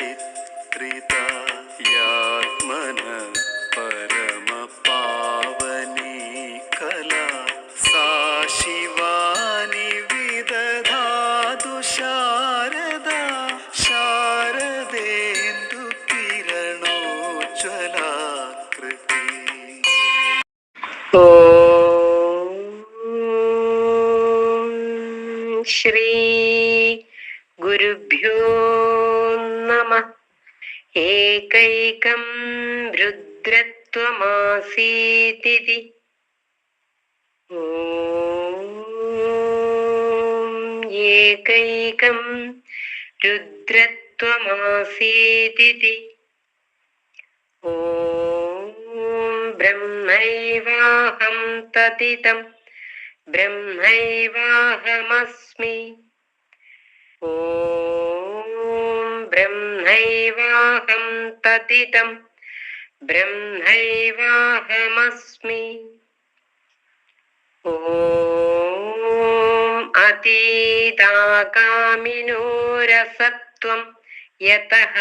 चित्रिता यात्मन परमपावनी कला सा शिवानि विदधातु शारदा शारदेन्दु किरणोज्ज्वलाकृति। ഓം ശ്രീ ഗുരുഭ്യോ നമഃ. ഏകൈകം രുദ്രത്വമാസീതിതി. ഓം ഏകൈകം രുദ്രത്വമാസീതിതി. ഓം ബ്രഹ്മൈവാഹം തദിദം ബ്രഹ്മൈവാഹമസ്മി. ഓം ബ്രഹ്മൈവാഹം തദിദം ബ്രഹ്മൈവാഹമസ്മി. ഓം അതീതാകാമിനോരസത്വം യതഃ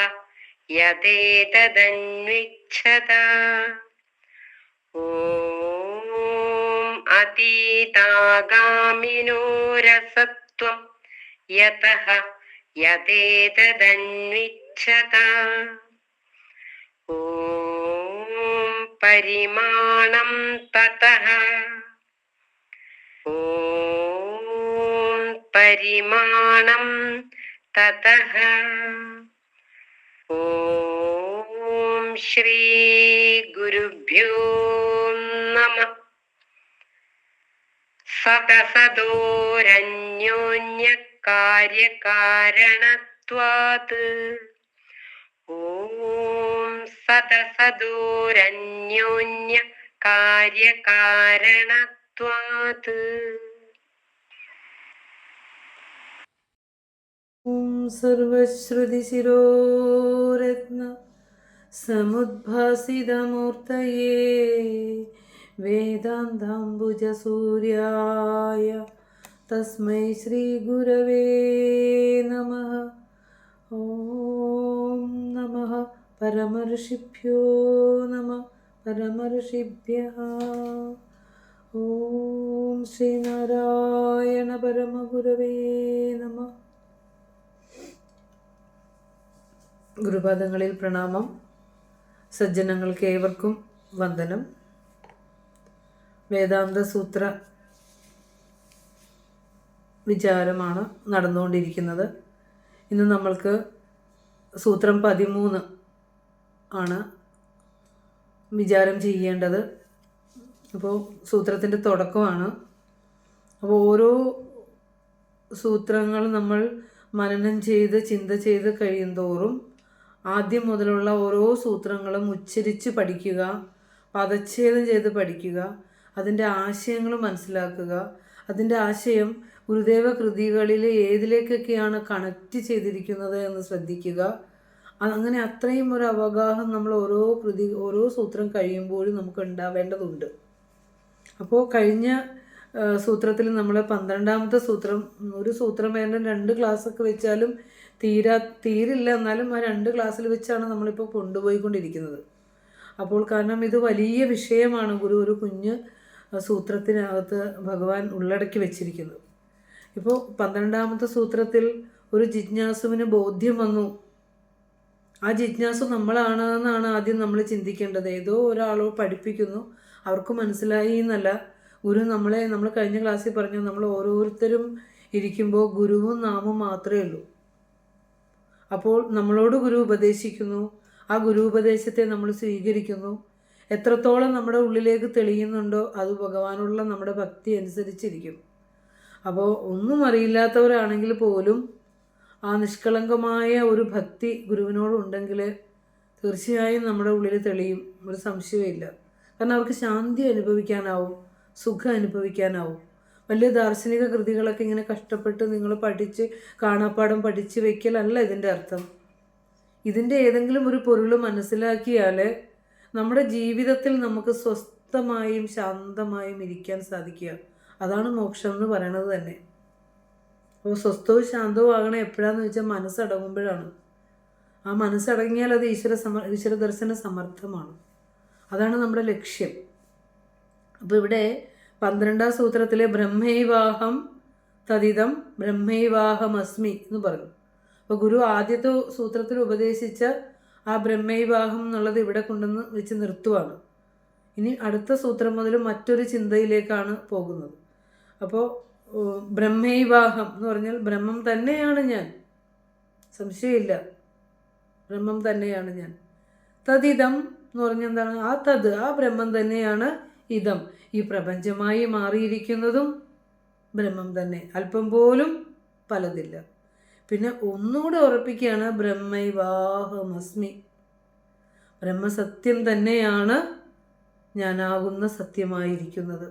യതേതദന്വിച്ഛത. ഓം അതീതാകാമിനോരസത്വം യതഃ യതേതദന്വിച്ഛത. ഓം പരിമാണം തതഃ. ഓം പരിമാണം തതഃ. ഓം ശ്രീ ഗുരുഭ്യോ നമഃ. സദസദോരന്യോന്യകാര്യകാരണത്വാത്. ഓം സദസദോരന്യോന്യകാര്യകാരണത്വാത്. ഓം സർവശ്രുതിശിരോരത്ന സമുദ്ഭാസിതമൂർത്തയേ വേദാന്താംബുജസൂര്യായ തസ്മൈ ശ്രീ ഗുരവേ നമഃ. ഓം നമഃ പരമർഷിഭ്യോ നമഃ പരമർഷിഭ്യഃ. ഓം ശ്രീനാരായണ പരമഗുരവേ നമഃ. ഗുരുപാദങ്ങളിൽ പ്രണാമം. സജ്ജനങ്ങൾക്ക് ഏവർക്കും വന്ദനം. വേദാന്ത സൂത്ര വിചാരമാണ് നടന്നുകൊണ്ടിരിക്കുന്നത്. ഇന്ന് നമ്മൾക്ക് സൂത്രം 13 ആണ് വിചാരം ചെയ്യേണ്ടത്. അപ്പോൾ സൂത്രത്തിൻ്റെ തുടക്കമാണ്. അപ്പോൾ ഓരോ സൂത്രങ്ങൾ നമ്മൾ മനനം ചെയ്ത് ചിന്ത ചെയ്ത് കഴിയുന്തോറും ആദ്യം മുതലുള്ള ഓരോ സൂത്രങ്ങളും ഉച്ചരിച്ച് പഠിക്കുക, പദച്ഛേദം ചെയ്ത് പഠിക്കുക, അതിൻ്റെ ആശയങ്ങൾ മനസ്സിലാക്കുക. അതിൻ്റെ ആശയം ഗുരുദേവ കൃതികളിൽ ഏതിലേക്കൊക്കെയാണ് കണക്റ്റ് ചെയ്തിരിക്കുന്നത് എന്ന് ശ്രദ്ധിക്കുക. അങ്ങനെ അത്രയും ഒരു അവഗാഹം നമ്മൾ ഓരോ സൂത്രം കഴിയുമ്പോഴും നമുക്ക് ഉണ്ടാവേണ്ടതുണ്ട്. അപ്പോൾ കഴിഞ്ഞ സൂത്രത്തിൽ നമ്മൾ 12ാമത്തെ സൂത്രം, ഒരു സൂത്രം വേണ്ട 2 ക്ലാസ്സൊക്കെ വെച്ചാലും തീരില്ല. എന്നാലും ആ 2 ക്ലാസ്സിൽ വെച്ചാണ് നമ്മളിപ്പോൾ കൊണ്ടുപോയിക്കൊണ്ടിരിക്കുന്നത്. അപ്പോൾ കാരണം ഇത് വലിയ വിഷയമാണ്. ഒരു കുഞ്ഞ് സൂത്രത്തിനകത്ത് ഭഗവാൻ ഉള്ളടക്കി വെച്ചിരിക്കുന്നത്. ഇപ്പോൾ 12ാമത്തെ സൂത്രത്തിൽ ഒരു ജിജ്ഞാസുവിന് ബോധ്യം വന്നു. ആ ജിജ്ഞാസു നമ്മളാണെന്നാണ് ആദ്യം നമ്മൾ ചിന്തിക്കേണ്ടത്. ഏതോ ഒരാളോ പഠിപ്പിക്കുന്നു, അവർക്ക് മനസ്സിലായി എന്നല്ല. ഗുരു നമ്മൾ കഴിഞ്ഞ ക്ലാസ്സിൽ പറഞ്ഞു, നമ്മൾ ഓരോരുത്തരും ഇരിക്കുമ്പോൾ ഗുരുവും നാമും മാത്രമേ ഉള്ളൂ. അപ്പോൾ നമ്മളോട് ഗുരു ഉപദേശിക്കുന്നു, ആ ഗുരു ഉപദേശത്തെ നമ്മൾ സ്വീകരിക്കുന്നു. എത്രത്തോളം നമ്മുടെ ഉള്ളിലേക്ക് തെളിയുന്നുണ്ടോ അത് ഭഗവാനുള്ള നമ്മുടെ ഭക്തി അനുസരിച്ചിരിക്കും. അപ്പോൾ ഒന്നും അറിയില്ലാത്തവരാണെങ്കിൽ പോലും ആ നിഷ്കളങ്കമായ ഒരു ഭക്തി ഗുരുവിനോടുണ്ടെങ്കിൽ തീർച്ചയായും നമ്മുടെ ഉള്ളിൽ തെളിയും, ഒരു സംശയമില്ല. കാരണം അവർക്ക് ശാന്തി അനുഭവിക്കാനാവും, സുഖം അനുഭവിക്കാനാവും. വലിയ ദാർശനിക കൃതികളൊക്കെ ഇങ്ങനെ കഷ്ടപ്പെട്ട് നിങ്ങൾ പഠിച്ച് കാണാപ്പാടം പഠിച്ച് വയ്ക്കലല്ല ഇതിൻ്റെ അർത്ഥം. ഇതിൻ്റെ ഏതെങ്കിലും ഒരു പൊരുൾ മനസ്സിലാക്കിയാൽ നമ്മുടെ ജീവിതത്തിൽ നമുക്ക് സ്വസ്ഥമായും ശാന്തമായും ഇരിക്കാൻ സാധിക്കുക. അതാണ് മോക്ഷം എന്ന് പറയണത് തന്നെ. അപ്പോൾ സ്വസ്ഥവും ശാന്തവും ആകണേ എപ്പോഴാന്ന് വെച്ചാൽ മനസ്സടങ്ങുമ്പോഴാണ്. ആ മനസ്സടങ്ങിയാൽ അത് ഈശ്വര ദർശന സമർത്ഥമാണ്. അതാണ് നമ്മുടെ ലക്ഷ്യം. അപ്പോൾ ഇവിടെ 12ാം സൂത്രത്തിലെ ബ്രഹ്മൈവാഹം തദിതം ബ്രഹ്മൈവാഹമസ്മി എന്ന് പറഞ്ഞു. അപ്പോൾ ഗുരു ആദ്യത്തെ സൂത്രത്തിൽ ഉപദേശിച്ച ആ ബ്രഹ്മൈവാഹം എന്നുള്ളത് ഇവിടെ കൊണ്ടുവന്ന് വെച്ച് നിർത്തുവാണ്. ഇനി അടുത്ത സൂത്രം മുതൽ മറ്റൊരു ചിന്തയിലേക്കാണ് പോകുന്നത്. അപ്പോൾ ബ്രഹ്മൈവാഹം എന്ന് പറഞ്ഞാൽ ബ്രഹ്മം തന്നെയാണ് ഞാൻ, സംശയമില്ല, ബ്രഹ്മം തന്നെയാണ് ഞാൻ. തദിതം എന്ന് പറഞ്ഞാൽ എന്താണ്? ആ ബ്രഹ്മം തന്നെയാണ് ഇതം, ഈ പ്രപഞ്ചമായി മാറിയിരിക്കുന്നതും ബ്രഹ്മം തന്നെ, അല്പം പോലും പലതില്ല. പിന്നെ ഒന്നുകൂടെ ഉറപ്പിക്കുകയാണ് ബ്രഹ്മൈവാഹമസ്മി, ബ്രഹ്മസത്യം തന്നെയാണ് ഞാനാകുന്ന സത്യമായിരിക്കുന്നത്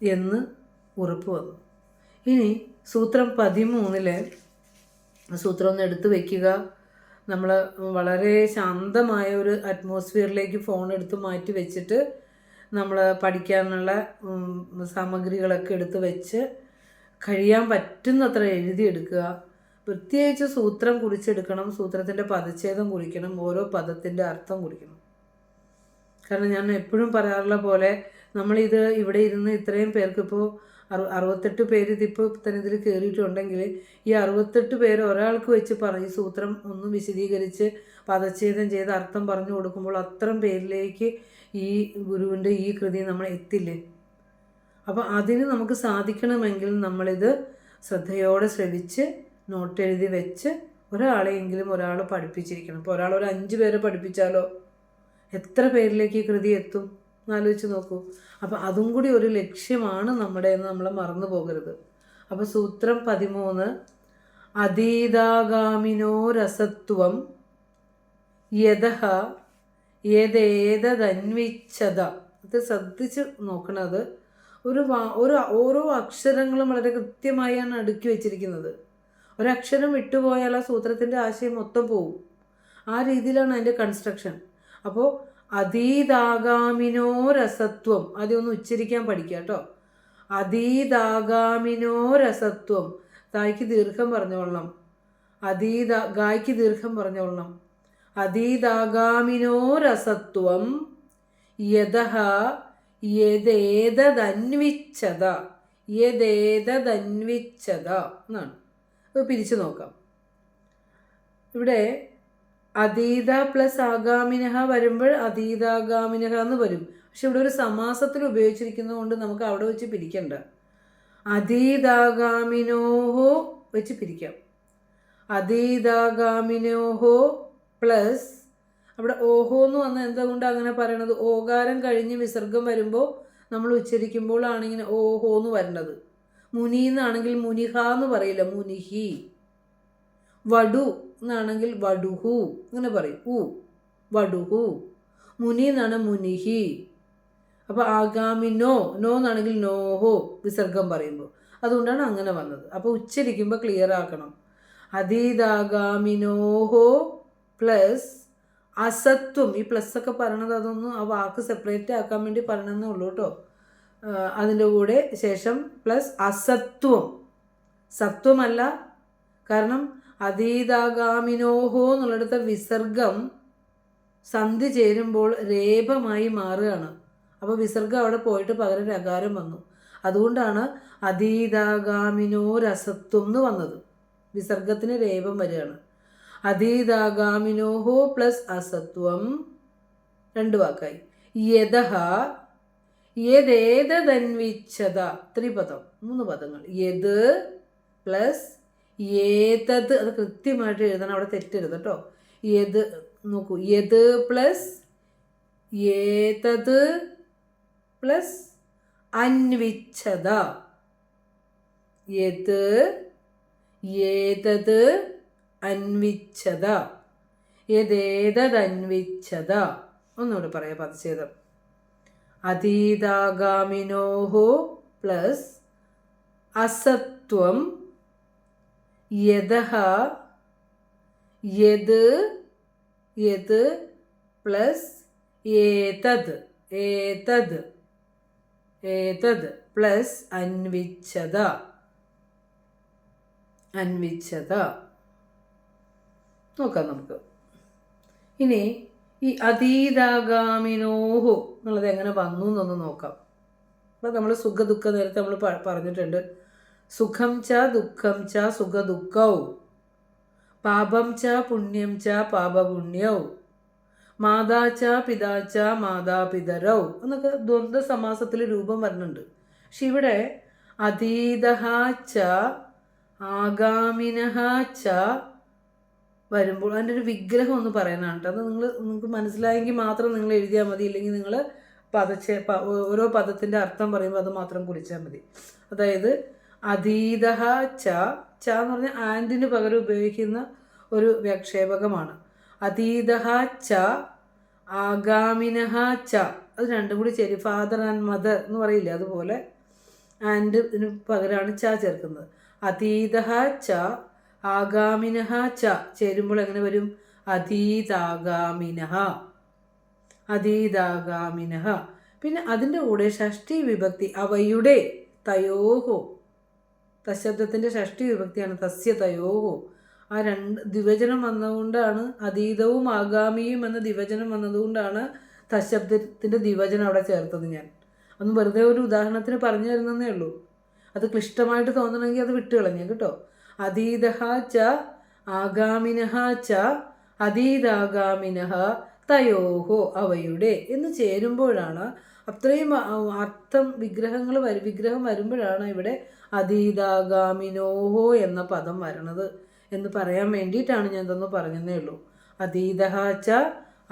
എന്ന് ഉറപ്പ് വന്നു. ഇനി സൂത്രം 13 സൂത്രം ഒന്ന് എടുത്തു വയ്ക്കുക. നമ്മൾ വളരെ ശാന്തമായ ഒരു അറ്റ്മോസ്ഫിയറിലേക്ക് ഫോൺ എടുത്ത് മാറ്റി വെച്ചിട്ട് നമ്മൾ പഠിക്കാനുള്ള സാമഗ്രികളൊക്കെ എടുത്ത് വെച്ച് കഴിയാൻ പറ്റുന്നത്ര എഴുതിയെടുക്കുക. പ്രത്യേകിച്ച് സൂത്രം കുറിച്ചെടുക്കണം, സൂത്രത്തിൻ്റെ പദച്ഛേദം കുറിക്കണം, ഓരോ പദത്തിൻ്റെ അർത്ഥം കുറിക്കണം. കാരണം ഞാൻ എപ്പോഴും പറയാറുള്ള പോലെ നമ്മളിത് ഇവിടെ ഇരുന്ന് ഇത്രയും പേർക്കിപ്പോൾ 68 പേര് ഇതിപ്പോൾ തന്നെ ഇതിൽ കയറിയിട്ടുണ്ടെങ്കിൽ ഈ 68 പേര് ഒരാൾക്ക് വെച്ച് ഈ സൂത്രം ഒന്ന് വിശദീകരിച്ച് പദച്ഛേദം ചെയ്ത് അർത്ഥം പറഞ്ഞു കൊടുക്കുമ്പോൾ അത്രയും പേരിലേക്ക് ഈ ഗുരുവിൻ്റെ ഈ കൃതി നമ്മൾ എത്തില്ലേ. അപ്പോൾ അതിന് നമുക്ക് സാധിക്കണമെങ്കിൽ നമ്മളിത് ശ്രദ്ധയോടെ ശ്രവിച്ച് നോട്ട് എഴുതി വെച്ച് ഒരാളെയെങ്കിലും ഒരാൾ പഠിപ്പിച്ചിരിക്കണം. ഇപ്പോൾ ഒരാൾ ഒരു 5 പേരെ പഠിപ്പിച്ചാലോ എത്ര പേരിലേക്ക് ഈ കൃതി എത്തും എന്നാലോചിച്ച് നോക്കൂ. അപ്പോൾ അതും കൂടി ഒരു ലക്ഷ്യമാണ് നമ്മുടെ എന്ന് നമ്മൾ മറന്നു പോകരുത്. അപ്പോൾ സൂത്രം 13 അതീതാഗാമിനോ രസത്വം യഥ യഥേതന്വിച്ഛത. ഇത് ശ്രദ്ധിച്ച് നോക്കണത്. ഓരോ അക്ഷരങ്ങളും വളരെ കൃത്യമായാണ് അടുക്കി വെച്ചിരിക്കുന്നത്. ഒരക്ഷരം വിട്ടുപോയാൽ ആ സൂത്രത്തിൻ്റെ ആശയം മൊത്തം പോകും. ആ രീതിയിലാണ് അതിൻ്റെ കൺസ്ട്രക്ഷൻ. അപ്പോൾ അതീതാഗാമിനോ രസത്വം, അതൊന്ന് ഉച്ചരിക്കാൻ പഠിക്കുക കേട്ടോ. അതീതാഗാമിനോ രസത്വം, തായ്ക്ക് ദീർഘം പറഞ്ഞോളണം, ഗായ്ക്ക് ദീർഘം പറഞ്ഞോളണം. അതീതാഗാമിനോ രസത്വം യഥ യഥേതന്വിച്ഛത എന്നാണ്. അത് പിരിച്ചു നോക്കാം. ഇവിടെ അതീത പ്ലസ് ആഗാമിനഹ വരുമ്പോൾ അതീതാഗാമിനഹ എന്ന് വരും. പക്ഷെ ഇവിടെ ഒരു സമാസത്തിൽ ഉപയോഗിച്ചിരിക്കുന്നത് കൊണ്ട് നമുക്ക് അവിടെ വെച്ച് പിരിക്കണ്ട. അതീതാഗാമിനോഹോ വെച്ച് പിരിക്കാം. അതീതാഗാമിനോഹോ പ്ലസ് അവിടെ ഓഹോ എന്ന് വന്നാൽ എന്തുകൊണ്ട് അങ്ങനെ പറയണത്? ഓകാരം കഴിഞ്ഞ് വിസർഗം വരുമ്പോൾ നമ്മൾ ഉച്ചരിക്കുമ്പോഴാണ് ഇങ്ങനെ ഓഹോ എന്ന് വരേണ്ടത്. മുനി എന്നാണെങ്കിൽ മുനിഹ എന്ന് പറയില്ല, മുനിഹി. വടു എന്നാണെങ്കിൽ വടുഹു അങ്ങനെ പറയും, വടുഹു. മുനി എന്നാണ് മുനിഹി. അപ്പോൾ ആഗാമിനോ എന്നാണെങ്കിൽ നോഹോ വിസർഗം പറയുമ്പോൾ, അതുകൊണ്ടാണ് അങ്ങനെ വന്നത്. അപ്പോൾ ഉച്ചരിക്കുമ്പോൾ ക്ലിയർ ആക്കണം. അതീതാഗാമിനോഹോ പ്ലസ് അസത്വം. ഈ പ്ലസ് ഒക്കെ പറയണത് അതൊന്നും ആ വാക്ക് സെപ്പറേറ്റ് ആക്കാൻ വേണ്ടി പറയണമെന്നേ ഉള്ളൂ കേട്ടോ. അതിൻ്റെ കൂടെ ശേഷം പ്ലസ് അസത്വം, സത്വമല്ല. കാരണം അതീതാഗാമിനോഹോ എന്നുള്ളിടത്ത് വിസർഗം സന്ധി ചേരുമ്പോൾ രേപമായി മാറുകയാണ്. അപ്പോൾ വിസർഗം അവിടെ പോയിട്ട് പകരം രകാരം വന്നു. അതുകൊണ്ടാണ് അതീതാഗാമിനോ രസത്വം എന്ന് വന്നത്. വിസർഗത്തിന് രേപം വരികയാണ്. അതീതാഗാമിനോഹോ പ്ലസ് അസത്വം 2 വാക്കായി. യഥ യഥേതന്വിച്ഛത ത്രിപദം, 3 പദങ്ങൾ. യത് പ്ലസ് ഏതത്, അത് കൃത്യമായിട്ട് എഴുതണം, അവിടെ തെറ്റരുത് കേട്ടോ. യത് നോക്കൂ, യത് പ്ലസ് ഏതത് പ്ലസ് അന്വിച്ഛത. യത് ഏതത് അന്വിച്ഛത, യഥേതന്വിച്ഛത. ഒന്നുകൂടെ പറയാം പദച്ഛേദം. അതീതാഗാമിനോഹോ പ്ലസ് അസത്വം യഥ യത് പ്ലസ് ഏതത് പ്ലസ് അന്വിച്ഛത. നോക്കാം നമുക്ക്. ഇനി ഈ അതീതാഗാമിനോഹോ എന്നുള്ളത് എങ്ങനെ വന്നു എന്നൊന്ന് നോക്കാം. അപ്പോൾ നമ്മൾ സുഖദുഃഖ നേരത്തെ നമ്മൾ പറഞ്ഞിട്ടുണ്ട്. സുഖം ച ദുഃഖം ച സുഖദുഃഖൗ, പാപം ച പുണ്യം ച പാപപുണ്യൗ, മാതാ ച പിതാ ച മാതാപിതരൗ എന്നൊക്കെ ദ്വന്ദ്വ സമാസത്തിൽ രൂപം വരുന്നുണ്ട്. പക്ഷെ ഇവിടെ അതീതഃ ച ആഗാമിനഃ ച വരുമ്പോൾ അതിൻ്റെ ഒരു വിഗ്രഹം ഒന്ന് പറയാനാണ് കേട്ടോ. അത് നിങ്ങൾക്ക് മനസ്സിലായെങ്കിൽ മാത്രം നിങ്ങൾ എഴുതിയാൽ മതി. ഇല്ലെങ്കിൽ നിങ്ങൾ ഓരോ പദത്തിൻ്റെ അർത്ഥം പറയുമ്പോൾ അത് മാത്രം കുറിച്ചാൽ മതി. അതായത് അതീതഃ ച എന്ന് പറഞ്ഞാൽ ആൻഡിന് പകരം ഉപയോഗിക്കുന്ന ഒരു വ്യാക്ഷേപകമാണ്. അതീതഃ ച ആഗാമിനഃ ച, അത് രണ്ടും കൂടി ചേരും. ഫാദർ ആൻഡ് മദർ എന്ന് പറയില്ല, അതുപോലെ ആൻഡിന് പകരമാണ് ച ചേർക്കുന്നത്. അതീതഃ ച ആഗാമിനഃ ച ചേരുമ്പോൾ എങ്ങനെ വരും? അതീതാഗാമിനഃ, അതീതാഗാമിനഃ. പിന്നെ അതിൻ്റെ കൂടെ ഷഷ്ടി വിഭക്തി അവയുടെ, തയോഹോ, തശബ്ദത്തിൻ്റെ ഷഷ്ടി വിഭക്തിയാണ് തസ്യ തയോഹോ. ആ രണ്ട് ദ്വിവചനം വന്നതുകൊണ്ടാണ്, അതീതവും ആഗാമിയും എന്ന ദ്വിവചനം വന്നതുകൊണ്ടാണ് തശബ്ദത്തിൻ്റെ ദ്വിവചനം അവിടെ ചേർത്തത്. ഞാൻ ഒന്ന് വെറുതെ ഒരു ഉദാഹരണത്തിന് പറഞ്ഞു തരുന്നതേ ഉള്ളൂ. അത് ക്ലിഷ്ടമായിട്ട് തോന്നണമെങ്കിൽ അത് വിട്ട് കളഞ്ഞു കേട്ടോ. അതീതഃ ച ആഗാമിനഃ ച അതീതാഗാമിനഃ തയോഹോ അവയുടെ എന്ന് ചേരുമ്പോഴാണ് അത്രയും അർത്ഥം വിഗ്രഹം വരുമ്പോഴാണ് ഇവിടെ അതീതാഗാമിനോഹോ എന്ന പദം വരണത് എന്ന് പറയാൻ വേണ്ടിയിട്ടാണ് ഞാൻ ഇതൊന്ന് പറഞ്ഞതേ ഉള്ളൂ. അതീതഃ ച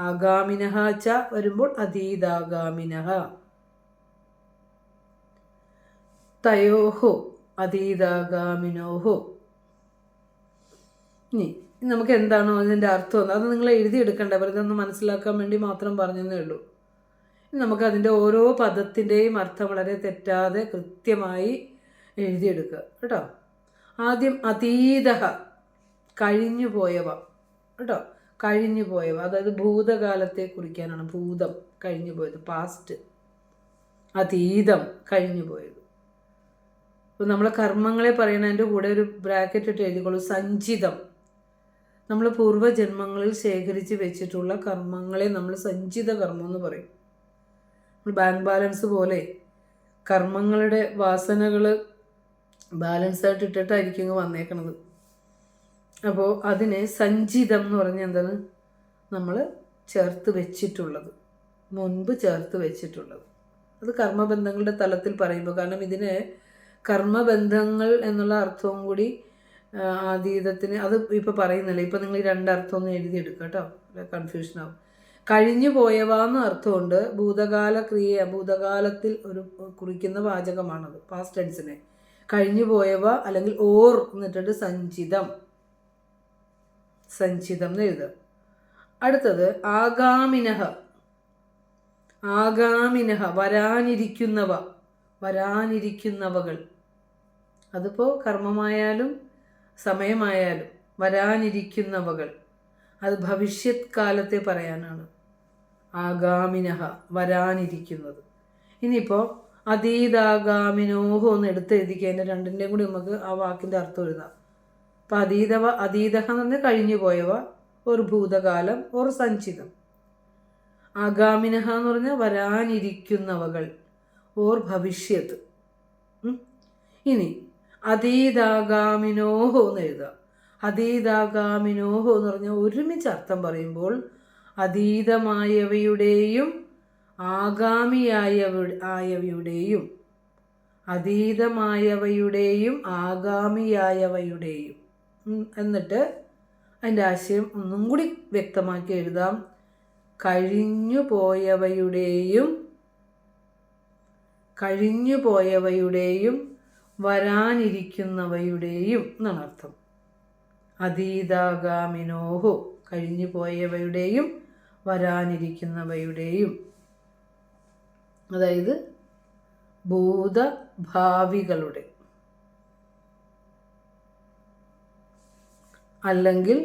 ആഗാമിനഃ ച വരുമ്പോൾ അതീതാഗാമിനഃ, തയോഹോ അതീതാഗാമിനോഹോ. ഇനി നമുക്ക് എന്താണോ അതിൻ്റെ അർത്ഥം അത് നിങ്ങൾ എഴുതിയെടുക്കണ്ട, വെറുതെ ഒന്ന് മനസ്സിലാക്കാൻ വേണ്ടി മാത്രം പറഞ്ഞതേ ഉള്ളൂ. ഇനി നമുക്ക് അതിൻ്റെ ഓരോ പദത്തിൻ്റെയും അർത്ഥം വളരെ തെറ്റാതെ കൃത്യമായി എഴുതിയെടുക്കുക കേട്ടോ. ആദ്യം അതീതഃ, കഴിഞ്ഞു പോയവ കേട്ടോ. കഴിഞ്ഞു പോയവ അതായത് ഭൂതകാലത്തെ കുറിക്കാനാണ്. ഭൂതം കഴിഞ്ഞു പോയത്, പാസ്റ്റ്. അതീതം കഴിഞ്ഞു പോയത്. ഇപ്പോൾ നമ്മളെ കർമ്മങ്ങളെ പറയണതിൻ്റെ കൂടെ ഒരു ബ്രാക്കറ്റ് ഇട്ട് എഴുതിക്കോളൂ, സഞ്ചിതം. നമ്മൾ പൂർവ്വജന്മങ്ങളിൽ ശേഖരിച്ച് വെച്ചിട്ടുള്ള കർമ്മങ്ങളെ നമ്മൾ സഞ്ചിത കർമ്മം എന്ന് പറയും. നമ്മൾ ബാങ്ക് ബാലൻസ് പോലെ കർമ്മങ്ങളുടെ വാസനകൾ ബാലൻസായിട്ട് ഇട്ടിട്ടായിരിക്കും ഇങ്ങ് വന്നേക്കണത്. അപ്പോൾ അതിനെ സഞ്ചിതം എന്ന് പറഞ്ഞാൽ എന്താണ്? നമ്മൾ ചേർത്ത് വെച്ചിട്ടുള്ളത്, മുൻപ് ചേർത്ത് വെച്ചിട്ടുള്ളത്. അത് കർമ്മബന്ധങ്ങളുടെ തലത്തിൽ പറയുമ്പോൾ, കാരണം ഇതിന് കർമ്മബന്ധങ്ങൾ എന്നുള്ള അർത്ഥവും കൂടി അതീതത്തിന് അത് ഇപ്പോൾ പറയുന്നില്ല. ഇപ്പോൾ നിങ്ങൾ ഈ രണ്ടർത്ഥമൊന്നും എഴുതിയെടുക്കുക കേട്ടോ, കൺഫ്യൂഷനാവും. കഴിഞ്ഞു പോയവാന്ന് അർത്ഥമുണ്ട്. ഭൂതകാല ക്രിയ, ഭൂതകാലത്തിൽ ഒരു കുറിക്കുന്ന വാചകമാണത്, പാസ്റ്റ് ടെൻസിനെ. കഴിഞ്ഞു പോയവ അല്ലെങ്കിൽ ഓർ എന്നിട്ടിട്ട് സഞ്ചിതം, സഞ്ചിതം എന്ന് എഴുതുക. അടുത്തത് ആഗാമിനഃ, ആഗാമിനഃ വരാനിരിക്കുന്നവ, വരാനിരിക്കുന്നവകൾ. അതിപ്പോൾ കർമ്മമായാലും സമയമായാലും വരാനിരിക്കുന്നവകൾ, അത് ഭവിഷ്യത് കാലത്തെ പറയാനാണ്. ആഗാമിനഃ വരാനിരിക്കുന്നത്. ഇനിയിപ്പോൾ അതീതാഗാമിനോഹോ എന്ന് എടുത്തെഴുതിക്കുക. അതിൻ്റെ രണ്ടിൻ്റെയും കൂടി നമുക്ക് ആ വാക്കിൻ്റെ അർത്ഥം എഴുതാം. അപ്പം അതീതഃ എന്ന് പറഞ്ഞാൽ കഴിഞ്ഞു പോയവ, ഒരു ഭൂതകാലം, ഒരു സഞ്ചിതം. ആഗാമിനഃ എന്ന് പറഞ്ഞാൽ വരാനിരിക്കുന്നവകൾ, ഓർ ഭവിഷ്യത്. ഇനി അതീതാഗാമിനോഹോ എന്ന് എഴുതുക. അതീതാഗാമിനോഹോ എന്ന് പറഞ്ഞാൽ ഒരുമിച്ച് അർത്ഥം പറയുമ്പോൾ അതീതമായവയുടെയും ആഗാമിയായവയുടെയും, അതീതമായവയുടെയും ആഗാമിയായവയുടെയും എന്നിട്ട് അതിൻ്റെ ആശയം ഒന്നും കൂടി വ്യക്തമാക്കി എഴുതാം. കഴിഞ്ഞു പോയവയുടെയും വരാനിരിക്കുന്നവയുടെയും എന്നാണ് അർത്ഥം. അതീതാഗാമിനോഹോ കഴിഞ്ഞു പോയവയുടെയും വരാനിരിക്കുന്നവയുടെയും, അതായത് ഭൂതഭാവികളുടെ അല്ലെങ്കിൽ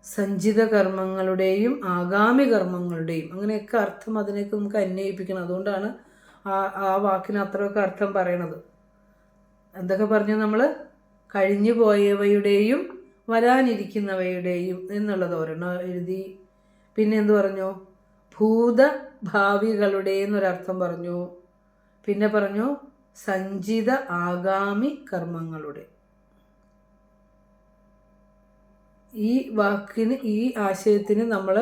സഞ്ചിത കർമ്മങ്ങളുടെയും ആഗാമി കർമ്മങ്ങളുടെയും, അങ്ങനെയൊക്കെ അർത്ഥം അതിനൊക്കെ നമുക്ക് അന്വയിപ്പിക്കണം. അതുകൊണ്ടാണ് ആ വാക്കിന് അത്രയൊക്കെ അർത്ഥം പറയണത്. എന്തൊക്കെ പറഞ്ഞു നമ്മൾ? കഴിഞ്ഞു പോയവയുടെയും വരാനിരിക്കുന്നവയുടെയും എന്നുള്ളത് ഒരെണ്ണം എഴുതി. പിന്നെ എന്ത് പറഞ്ഞു? ഭൂത ഭാവികളുടെ എന്നൊരർത്ഥം പറഞ്ഞു. പിന്നെ പറഞ്ഞു സഞ്ചിത ആഗാമി കർമ്മങ്ങളുടെ. ഈ വാക്കിന്, ഈ ആശയത്തിന് നമ്മൾ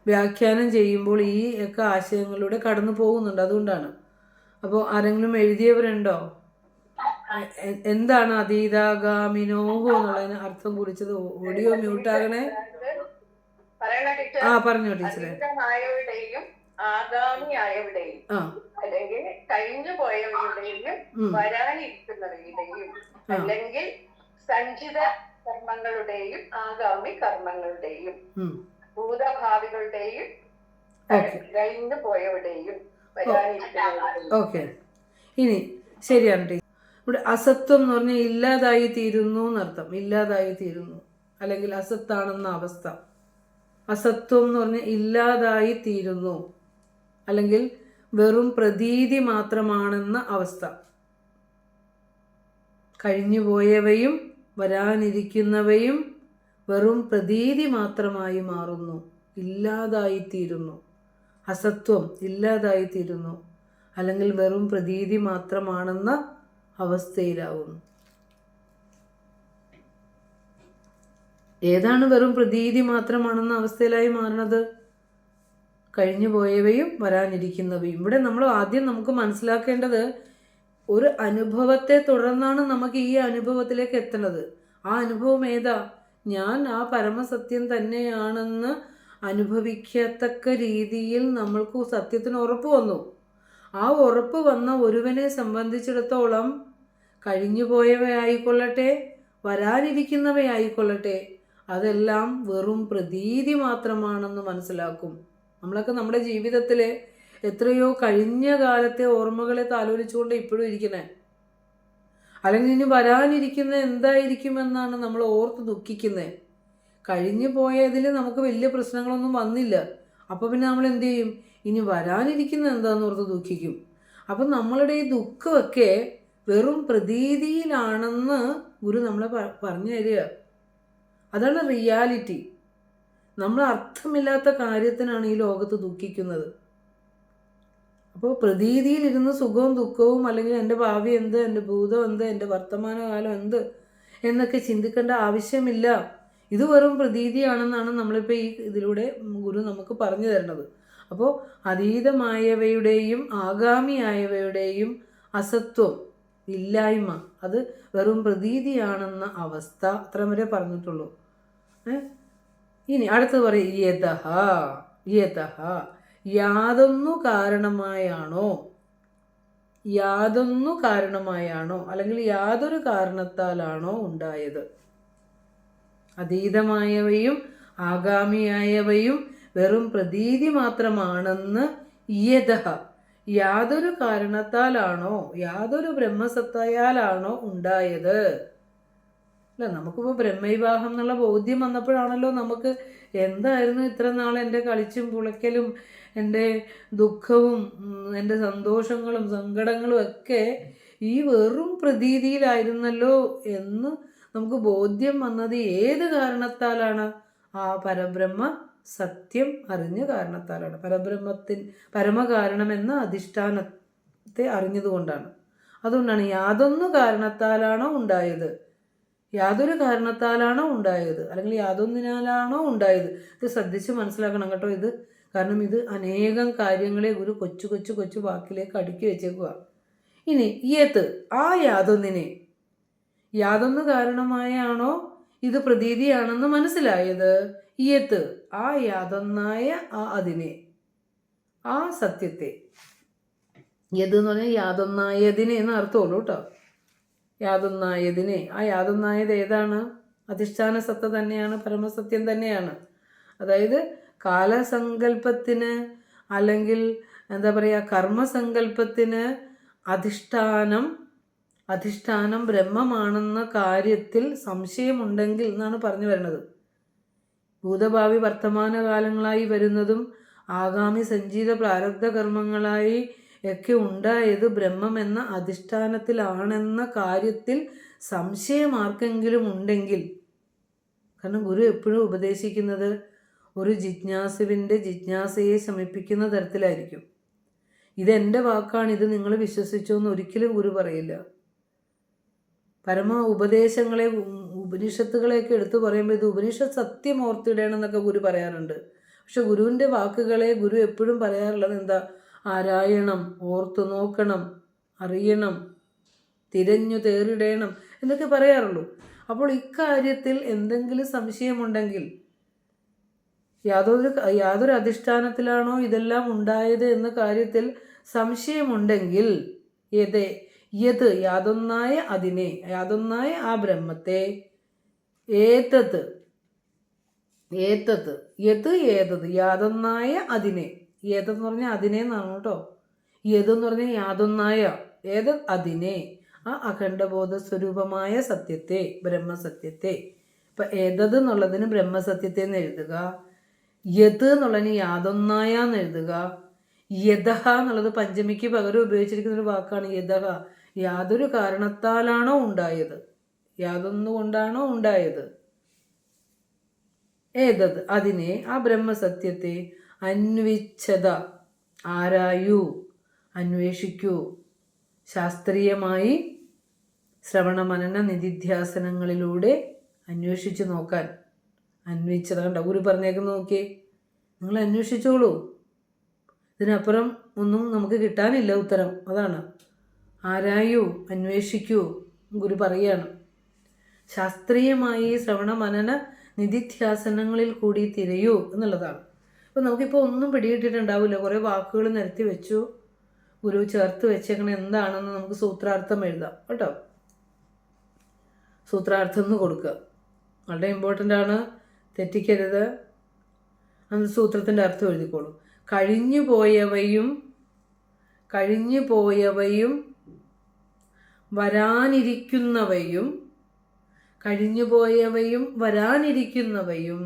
വ്യാഖ്യാനം ചെയ്യുമ്പോൾ ഈ ഒക്കെ ആശയങ്ങളിലൂടെ കടന്നു പോകുന്നുണ്ട്. അതുകൊണ്ടാണ്. അപ്പോൾ ആരെങ്കിലും എഴുതിയവരുണ്ടോ? എന്താണ് അതീതാഗാമിനോഹോ എന്നുള്ളതിന് അർത്ഥം കുറിച്ചത്? ഓഡിയോ മ്യൂട്ടാകണേ. ആ പറഞ്ഞോ ടീച്ചറെ. അതീതമായവരുടെയും ആഗാമിയായവരുടെയും അല്ലെങ്കിൽ കഴിഞ്ഞു പോയവയുടെയും വരാനിരിക്കുന്നവയുടെയും അല്ലെങ്കിൽ സഞ്ചിത കർമ്മങ്ങളുടെയും ആഗാമി കർമ്മങ്ങളുടെയും ഭൂതഭാവികളുടെയും കഴിഞ്ഞു പോയവരുടെയും വരാനിരിക്കുന്നവരുടെയും. ഓക്കെ, ഇനി ശരിയാണ് ടീച്ചർ. ഇവിടെ അസത്വം എന്ന് പറഞ്ഞാൽ ഇല്ലാതായി തീരുന്നു എന്നർത്ഥം. ഇല്ലാതായി തീരുന്നു അല്ലെങ്കിൽ അസത്താണെന്ന അവസ്ഥ. അസത്വം എന്ന് പറഞ്ഞാൽ ഇല്ലാതായി തീരുന്നു അല്ലെങ്കിൽ വെറും പ്രതീതി മാത്രമാണെന്ന അവസ്ഥ. കഴിഞ്ഞുപോയവയും വരാനിരിക്കുന്നവയും വെറും പ്രതീതി മാത്രമായി മാറുന്നു, ഇല്ലാതായിത്തീരുന്നു. അസത്വം ഇല്ലാതായിത്തീരുന്നു അല്ലെങ്കിൽ വെറും പ്രതീതി മാത്രമാണെന്ന അവസ്ഥയിലാവുന്നു. ഏതാണ് വെറും പ്രതീതി മാത്രമാണെന്ന അവസ്ഥയിലായി മാറണത്? കഴിഞ്ഞു പോയവയും വരാനിരിക്കുന്നവയും. ഇവിടെ നമ്മൾ ആദ്യം നമുക്ക് മനസ്സിലാക്കേണ്ടത്, ഒരു അനുഭവത്തെ തുടർന്നാണ് നമുക്ക് ഈ അനുഭവത്തിലേക്ക് എത്തുന്നത്. ആ അനുഭവം ഏതാ? ഞാൻ ആ പരമസത്യം തന്നെയാണെന്ന് അനുഭവിക്കത്തക്ക രീതിയിൽ നമ്മൾക്ക് സത്യത്തിന് ഉറപ്പ് വന്നു. ആ ഉറപ്പ് വന്ന ഒരുവനെ സംബന്ധിച്ചിടത്തോളം കഴിഞ്ഞുപോയവയായിക്കൊള്ളട്ടെ വരാനിരിക്കുന്നവയായിക്കൊള്ളട്ടെ അതെല്ലാം വെറും പ്രതീതി മാത്രമാണെന്ന് മനസ്സിലാക്കും. നമ്മളൊക്കെ നമ്മുടെ ജീവിതത്തിലെ എത്രയോ കഴിഞ്ഞ കാലത്തെ ഓർമ്മകളെ താലോലിച്ചുകൊണ്ട് ഇപ്പോഴും ഇരിക്കണേ. അല്ലെങ്കിൽ ഇനി വരാനിരിക്കുന്ന എന്തായിരിക്കുമെന്നാണ് നമ്മൾ ഓർത്ത് ദുഃഖിക്കുന്നത്. കഴിഞ്ഞു പോയതിൽ നമുക്ക് വലിയ പ്രശ്നങ്ങളൊന്നും വന്നില്ല. അപ്പോൾ പിന്നെ നമ്മൾ എന്ത് ചെയ്യും? ഇനി വരാനിരിക്കുന്ന എന്താന്ന് ഓർത്ത് ദുഃഖിക്കും. അപ്പം നമ്മളുടെ ഈ ദുഃഖമൊക്കെ വെറും പ്രതീതിയിലാണെന്ന് ഗുരു നമ്മളെ പറഞ്ഞു തരിക. അതാണ് റിയാലിറ്റി. നമ്മൾ അർത്ഥമില്ലാത്ത കാര്യത്തിനാണ് ഈ ലോകത്ത് ദുഃഖിക്കുന്നത്. അപ്പോൾ പ്രതീതിയിലിരുന്ന് സുഖവും ദുഃഖവും അല്ലെങ്കിൽ എൻ്റെ ഭാവി എന്ത്, എൻ്റെ ഭൂതം എന്ത്, എൻ്റെ വർത്തമാനകാലം എന്ത് എന്നൊക്കെ ചിന്തിക്കേണ്ട ആവശ്യമില്ല. ഇത് വെറും പ്രതീതിയാണെന്നാണ് നമ്മളിപ്പോൾ ഈ ഇതിലൂടെ ഗുരു നമുക്ക് പറഞ്ഞു തരുന്നത്. അപ്പോൾ അതീതമായവയുടെയും ആഗാമിയായവയുടെയും അസത്വം, ഇല്ലായ്മ, അത് വെറും പ്രതീതിയാണെന്ന അവസ്ഥ, അത്ര വരെ പറഞ്ഞിട്ടുള്ളൂ. ഇനി അടുത്ത് പറയും യതഃ യാതൊന്നു കാരണമായാണോ അല്ലെങ്കിൽ യാതൊരു കാരണത്താലാണോ ഉണ്ടായത്. അതീതമായവയും ആഗാമിയായവയും വെറും പ്രതീതി മാത്രമാണെന്ന് യാതൊരു കാരണത്താലാണോ, യാതൊരു ബ്രഹ്മസത്തയാലാണോ ഉണ്ടായത്. അല്ല, നമുക്കിപ്പോൾ ബ്രഹ്മവിവാഹം എന്നുള്ള ബോധ്യം വന്നപ്പോഴാണല്ലോ നമുക്ക് എന്തായിരുന്നു ഇത്ര നാൾ എൻ്റെ കളിച്ചും പുളയ്ക്കലും എൻ്റെ ദുഃഖവും എൻ്റെ സന്തോഷങ്ങളും സങ്കടങ്ങളും ഒക്കെ ഈ വെറും പ്രതീതിയിലായിരുന്നല്ലോ എന്ന് നമുക്ക് ബോധ്യം വന്നത് ഏത് കാരണത്താലാണ്? ആ പരബ്രഹ്മ സത്യം അറിഞ്ഞ കാരണത്താലാണ്. പരമകാരണമെന്ന അധിഷ്ഠാനത്തെ അറിഞ്ഞതുകൊണ്ടാണ്. അതുകൊണ്ടാണ് യാതൊരു കാരണത്താലാണോ ഉണ്ടായത് അല്ലെങ്കിൽ യാതൊന്നിനാലാണോ ഉണ്ടായത്. ഇത് ശ്രദ്ധിച്ച് മനസ്സിലാക്കണം കേട്ടോ. ഇത് കാരണം ഇത് അനേകം കാര്യങ്ങളെ ഗുരു കൊച്ചു വാക്കിലേക്ക് അടുക്കി വെച്ചേക്കുക. ഇനി ആ യാതൊന്ന് കാരണമായാണോ ഇത് പ്രതീതിയാണെന്ന് മനസ്സിലായത്? ആ യാതൊന്നായ ആ സത്യത്തെ, എന്ന് പറഞ്ഞാൽ യാതൊന്നായതിനെ എന്ന് അർത്ഥമുള്ളൂ കേട്ടോ. യാതൊന്നായതിനെ, ആ യാതൊന്നായത് ഏതാണ്? അധിഷ്ഠാന സത്ത തന്നെയാണ്, പരമസത്യം തന്നെയാണ്. അതായത് കാലസങ്കല്പത്തിന് അല്ലെങ്കിൽ എന്താ പറയുക, കർമ്മസങ്കല്പത്തിന് അധിഷ്ഠാനം ബ്രഹ്മമാണെന്ന കാര്യത്തിൽ സംശയമുണ്ടെങ്കിൽ എന്നാണ് പറഞ്ഞു വരുന്നത്. ഭൂതഭാവി വർത്തമാനകാലങ്ങളായി വരുന്നതും ആഗാമി സഞ്ചിത പ്രാരബ്ധ കർമ്മങ്ങളായി ഒക്കെ ഉണ്ടായത് ബ്രഹ്മം എന്ന അധിഷ്ഠാനത്തിലാണെന്ന കാര്യത്തിൽ സംശയം ആർക്കെങ്കിലും ഉണ്ടെങ്കിൽ കാരണം ഗുരു എപ്പോഴും ഉപദേശിക്കുന്നത് ഒരു ജിജ്ഞാസുവിൻ്റെ ജിജ്ഞാസയെ ശമിപ്പിക്കുന്ന തരത്തിലായിരിക്കും. ഇതെൻ്റെ വാക്കാണ്, ഇത് നിങ്ങൾ വിശ്വസിച്ചോ എന്ന് ഒരിക്കലും ഗുരു പറയില്ല. പരമ ഉപദേശങ്ങളെ ഉപനിഷത്തുകളെയൊക്കെ എടുത്തു പറയുമ്പോൾ ഇത് ഉപനിഷത്ത് സത്യം ഓർത്തിടണം എന്നൊക്കെ ഗുരു പറയാറുണ്ട്. പക്ഷെ ഗുരുവിൻ്റെ വാക്കുകളെ ഗുരു എപ്പോഴും പറയാറുള്ളത് എന്താ? ആരായണം, ഓർത്തു നോക്കണം, അറിയണം, തിരഞ്ഞു തേറിടേണം എന്നൊക്കെ പറയാറുള്ളൂ. അപ്പോൾ ഇക്കാര്യത്തിൽ എന്തെങ്കിലും സംശയമുണ്ടെങ്കിൽ, യാതൊരു അധിഷ്ഠാനത്തിലാണോ ഇതെല്ലാം ഉണ്ടായത് എന്ന കാര്യത്തിൽ സംശയമുണ്ടെങ്കിൽ യാതൊന്നായ അതിനെ, യാതൊന്നായ ആ ബ്രഹ്മത്തെ, ഏതത് യാതൊന്നായ അതിനെ, ഏതെന്ന് പറഞ്ഞാൽ അതിനെ എന്നാണ് കേട്ടോ. ഏതെന്ന് പറഞ്ഞാൽ യാതൊന്നായ, ഏത് അതിനെ, ആ അഖണ്ഡബോധ സ്വരൂപമായ സത്യത്തെ, ബ്രഹ്മസത്യത്തെ. ഇപ്പം ഏതത് എന്നുള്ളതിന് ബ്രഹ്മസത്യത്തെ എന്ന് എഴുതുക, യത് എന്നുള്ളതിന് യാതൊന്നായ എന്ന് എഴുതുക. യഥഹ എന്നുള്ളത് പഞ്ചമിക്ക് പകരം ഉപയോഗിച്ചിരിക്കുന്ന ഒരു വാക്കാണ്. യഥഹ, യാതൊരു കാരണത്താലാണോ ഉണ്ടായത്, യാതൊന്നുകൊണ്ടാണോ ഉണ്ടായത്. ഏതത് അതിനെ, ആ ബ്രഹ്മസത്യത്തെ, അന്വിച്ഛത ആരായൂ, അന്വേഷിക്കൂ, ശാസ്ത്രീയമായി ശ്രവണ മനന നിധിധ്യാസനങ്ങളിലൂടെ അന്വേഷിച്ച് നോക്കാൻ. അന്വേഷിച്ചത് കണ്ട ഗുരു പറഞ്ഞേക്കുന്ന നോക്കിയേ, നിങ്ങൾ അന്വേഷിച്ചോളൂ, ഇതിനപ്പുറം ഒന്നും നമുക്ക് കിട്ടാനില്ല ഉത്തരം. അതാണ് ആരായൂ, അന്വേഷിക്കൂ, ഗുരു പറയാണ്. ശാസ്ത്രീയമായി ശ്രവണ മനന നിധിധ്യാസനങ്ങളിൽ കൂടി തിരയൂ എന്നുള്ളതാണ്. അപ്പോൾ നമുക്കിപ്പോൾ ഒന്നും പിടികിട്ടിട്ടുണ്ടാവില്ല, കുറേ വാക്കുകൾ നിരത്തി വെച്ചു, ഗുരു ചേർത്ത് വെച്ചേക്കണ എന്താണെന്ന് നമുക്ക് സൂത്രാർത്ഥം എഴുതാം കേട്ടോ. സൂത്രാർത്ഥം എന്ന് കൊടുക്കുക, വളരെ ഇമ്പോർട്ടൻ്റ് ആണ്, തെറ്റിക്കരുത്. അന്ന് സൂത്രത്തിൻ്റെ അർത്ഥം എഴുതിക്കോളൂ. കഴിഞ്ഞു പോയവയും വരാനിരിക്കുന്നവയും, കഴിഞ്ഞുപോയവയും വരാനിരിക്കുന്നവയും